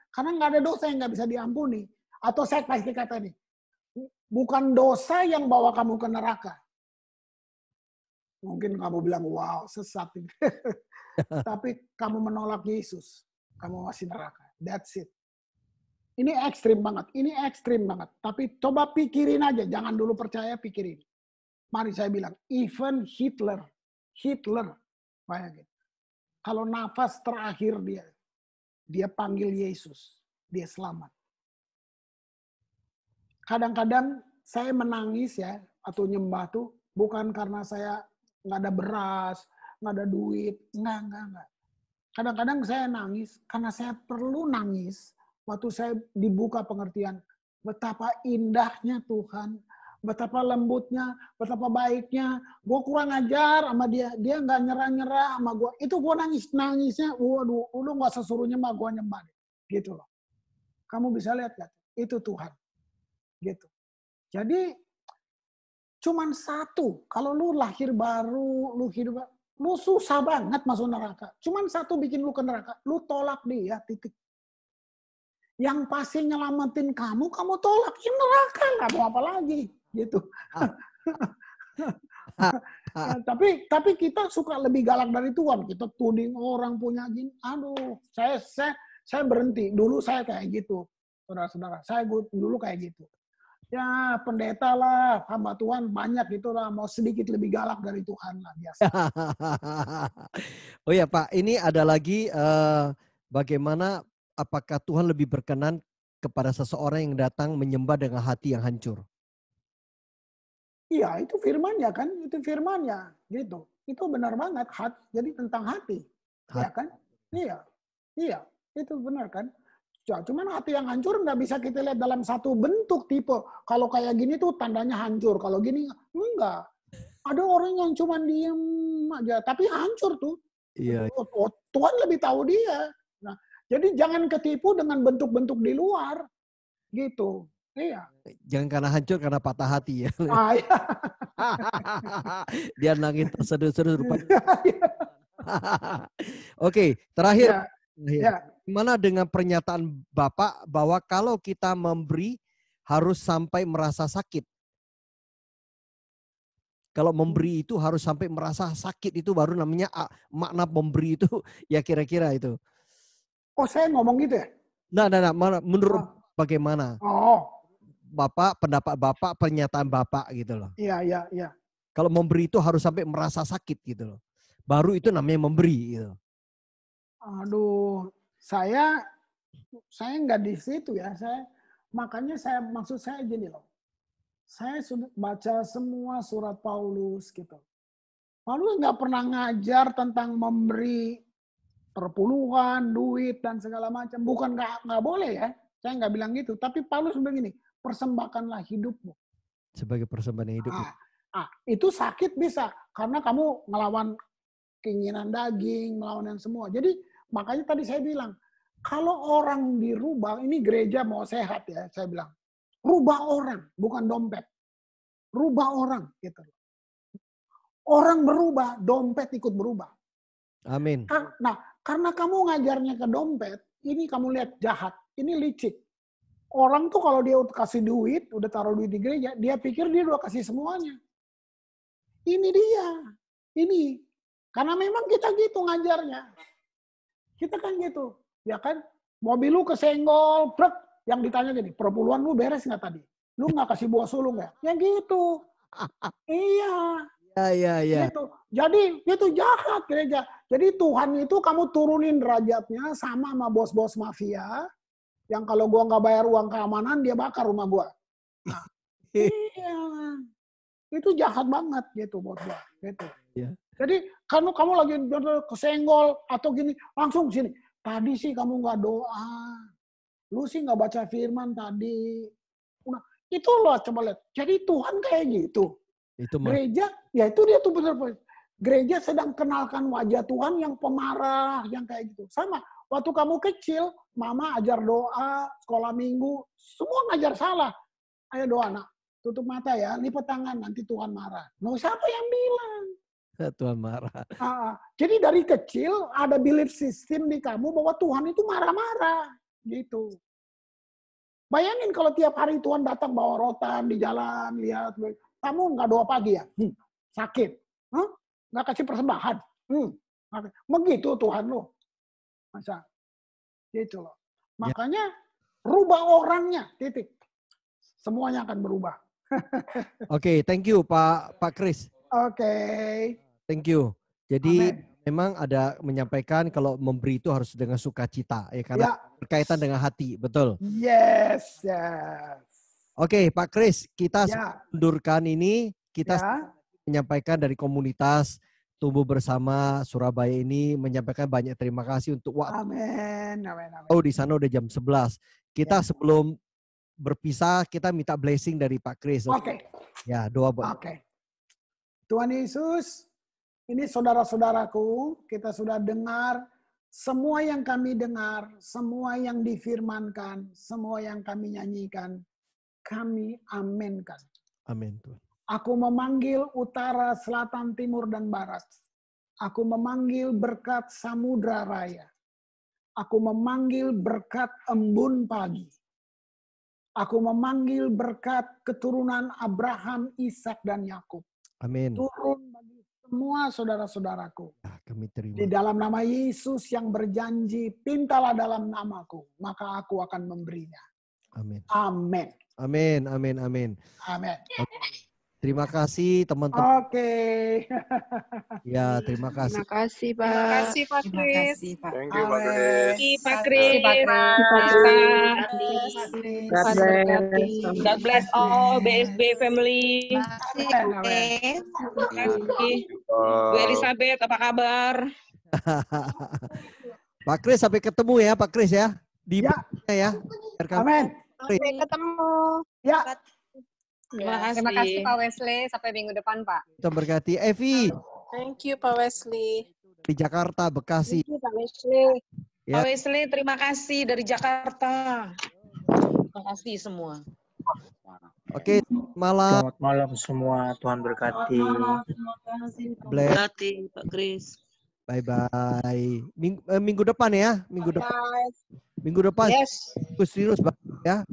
S2: karena nggak ada dosa yang nggak bisa diampuni. Atau saya pakai kata ini, bukan dosa yang bawa kamu ke neraka. Mungkin kamu bilang, wow, sesat ini. Tapi kamu menolak Yesus, kamu masih neraka. That's it. Ini ekstrim banget. Tapi coba pikirin aja. Jangan dulu percaya, pikirin. Mari saya bilang, even Hitler. Bayangin. Kalau nafas terakhir dia panggil Yesus. Dia selamat. Kadang-kadang saya menangis ya, atau nyembah tuh, bukan karena saya nggak ada beras, nggak ada duit. Enggak. Kadang-kadang saya nangis karena saya perlu nangis waktu saya dibuka pengertian betapa indahnya Tuhan, betapa lembutnya, betapa baiknya. Gue kurang ajar sama dia nggak nyerah sama gue. Itu gue nangisnya, waduh, lu nggak sesuruh nyembah, gue nyembah, gitu loh. Kamu bisa lihat kan, itu Tuhan, gitu. Jadi cuman satu, kalau lu lahir baru, lu hidup. Lu susah banget masuk neraka. Cuman satu bikin lu ke neraka. Lu tolak dia, titik. Yang pasti nyelamatin kamu tolak. Ya neraka, nggak mau apa lagi. Gitu. Tapi kita suka lebih galak dari Tuhan. Kita tuding orang punya gini. Aduh, saya berhenti. Dulu saya kayak gitu. Saudara-saudara, saya dulu kayak gitu. Ya pendeta lah, hamba Tuhan banyak gitu lah, mau sedikit lebih galak dari Tuhan lah biasa.
S1: Oh ya Pak, ini ada lagi bagaimana apakah Tuhan lebih berkenan kepada seseorang yang datang menyembah dengan hati yang hancur?
S2: Iya, itu firman-Nya kan, itu firman-Nya gitu. Itu benar banget, jadi tentang hati. Ya kan? Iya, itu benar kan? Ya, cuman hati yang hancur nggak bisa kita lihat dalam satu bentuk tipe. Kalau kayak gini tuh tandanya hancur. Kalau gini enggak. Ada orang yang cuma diem aja, tapi hancur tuh.
S1: Iya.
S2: Tuhan lebih tahu dia. Nah, jadi jangan ketipu dengan bentuk-bentuk di luar, gitu. Iya.
S1: Jangan karena hancur, karena patah hati ya.
S2: Iya.
S1: Dia nangis terseduh-seduh rupanya. Oke, terakhir.
S2: Ya.
S1: Gimana dengan pernyataan Bapak bahwa kalau kita memberi harus sampai merasa sakit? Kalau memberi itu harus sampai merasa sakit, itu baru namanya makna memberi itu ya kira-kira itu.
S2: Oh, saya ngomong gitu ya?
S1: Nah, menurut bagaimana?
S2: Oh.
S1: Bapak, pendapat Bapak, pernyataan Bapak gitu loh.
S2: Iya.
S1: Kalau memberi itu harus sampai merasa sakit gitu loh. Baru itu namanya memberi gitu.
S2: Aduh, saya nggak di situ ya. Makanya maksud saya gini loh. Saya sudah baca semua surat Paulus gitu. Paulus nggak pernah ngajar tentang memberi perpuluhan, duit dan segala macam. Bukan nggak boleh ya. Saya nggak bilang gitu. Tapi Paulus bilang gini, persembahkanlah hidupmu
S1: sebagai persembahan hidup.
S2: Itu sakit bisa karena kamu ngelawan keinginan daging, melawan yang semua. Jadi makanya tadi saya bilang, kalau orang dirubah, ini gereja mau sehat ya, saya bilang. Rubah orang, bukan dompet. Rubah orang. Gitu. Orang berubah, dompet ikut berubah.
S1: Amin.
S2: Nah, karena kamu ngajarnya ke dompet, ini kamu lihat jahat, ini licik. Orang tuh kalau dia kasih duit, udah taruh duit di gereja, dia pikir dia udah kasih semuanya. Ini dia. Ini. Karena memang kita gitu ngajarnya. Kita kan gitu. Ya kan? Mobil lu kesenggol, plek, yang ditanya jadi, perpuluhan lu beres nggak tadi? Lu nggak kasih buah sulung nggak? Ya gitu. Iya.
S1: Iya.
S2: Gitu. Jadi itu jahat gereja. Jadi Tuhan itu kamu turunin derajatnya sama bos-bos mafia. Yang kalau gua nggak bayar uang keamanan, dia bakar rumah gua. Nah, iya. Itu jahat banget gitu buat gua. Gitu.
S1: Iya.
S2: Jadi kamu lagi kesenggol atau gini, langsung sini. Tadi sih kamu nggak doa. Lu sih nggak baca firman tadi. Nah, itu loh coba lihat. Jadi Tuhan kayak gitu.
S1: Itu
S2: Gereja, ya itu dia tuh benar-benar. Gereja sedang kenalkan wajah Tuhan yang pemarah, yang kayak gitu. Sama, waktu kamu kecil, mama ajar doa, sekolah minggu, semua ngajar salah. Ayo doa, nak. Tutup mata ya, lipat tangan, nanti Tuhan marah. Mau siapa yang bilang?
S1: Tuhan marah.
S2: Jadi dari kecil ada belief system di kamu bahwa Tuhan itu marah-marah. Gitu. Bayangin kalau tiap hari Tuhan datang bawa rotan di jalan, lihat. Kamu nggak doa pagi ya? Sakit. Nggak kasih persembahan. Begitu Tuhan lo. Masa? Gitu loh. Makanya rubah orangnya, titik. Semuanya akan berubah.
S1: Oke, thank you Pak Kris.
S2: Oke.
S1: Thank you. Jadi
S2: Amen.
S1: memang ada menyampaikan kalau memberi itu harus dengan sukacita ya karena berkaitan dengan hati, betul.
S2: Yes.
S1: Oke, Pak Kris, kita mundurkan ini, kita menyampaikan dari komunitas Tumbuh Bersama Surabaya ini menyampaikan banyak terima kasih untuk waktu.
S2: Amin.
S1: Oh, di sana udah jam 11. Kita sebelum berpisah, kita minta blessing dari Pak Kris.
S2: Oke.
S1: Ya, doa buat.
S2: Oke. Tuhan Yesus, ini saudara-saudaraku, kita sudah dengar semua yang kami dengar, semua yang difirmankan, semua yang kami nyanyikan, kami aminkan.
S1: Amin Tuhan.
S2: Aku memanggil utara, selatan, timur, dan barat. Aku memanggil berkat samudra raya. Aku memanggil berkat embun pagi. Aku memanggil berkat keturunan Abraham, Ishak, dan Yakub.
S1: Amin.
S2: Turun bagi semua saudara-saudaraku.
S1: Kami terima.
S2: Di dalam nama Yesus yang berjanji, pintalah dalam namaku, maka aku akan memberinya.
S1: Amin.
S2: Amin.
S1: Amin, amin, amin.
S2: Amin.
S1: Terima kasih teman-teman.
S2: Oke.
S1: Ya, terima kasih.
S6: Terima kasih, Pak.
S3: Terima kasih, Pak
S7: Terima
S3: Kris.
S7: kasih, Pak.
S5: Thank you, Pak Kris.
S3: Pak Kris.
S7: God bless.
S3: God bless all BSB family.
S2: Amin. Amin.
S3: Terima kasih. Bu Elizabeth, apa kabar?
S1: Pak Kris, sampai ketemu ya Pak Kris ya. Di ya.
S2: Amin.
S6: Sampai ketemu.
S2: Ya.
S3: Terima kasih.
S6: Terima kasih Pak Wesley. Sampai minggu depan, Pak.
S1: Kita berkati. Evi
S6: Thank you, Pak Wesley.
S1: di Jakarta, Bekasi.
S6: Thank you, Pak Wesley.
S1: Ya.
S3: Pak Wesley, terima kasih dari Jakarta. Terima kasih semua.
S1: Oke, malam.
S4: Selamat malam semua. Tuhan berkati.
S1: Bless.
S3: Berkati, Pak Kris.
S1: Bye-bye. Minggu depan ya. Minggu depan. Minggu depan.
S3: Yes.
S1: Serius ya.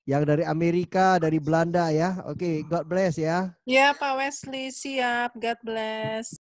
S1: Yang dari Amerika, dari Belanda ya. Oke, God bless ya.
S6: Ya, Pak Wesley. Siap. God bless.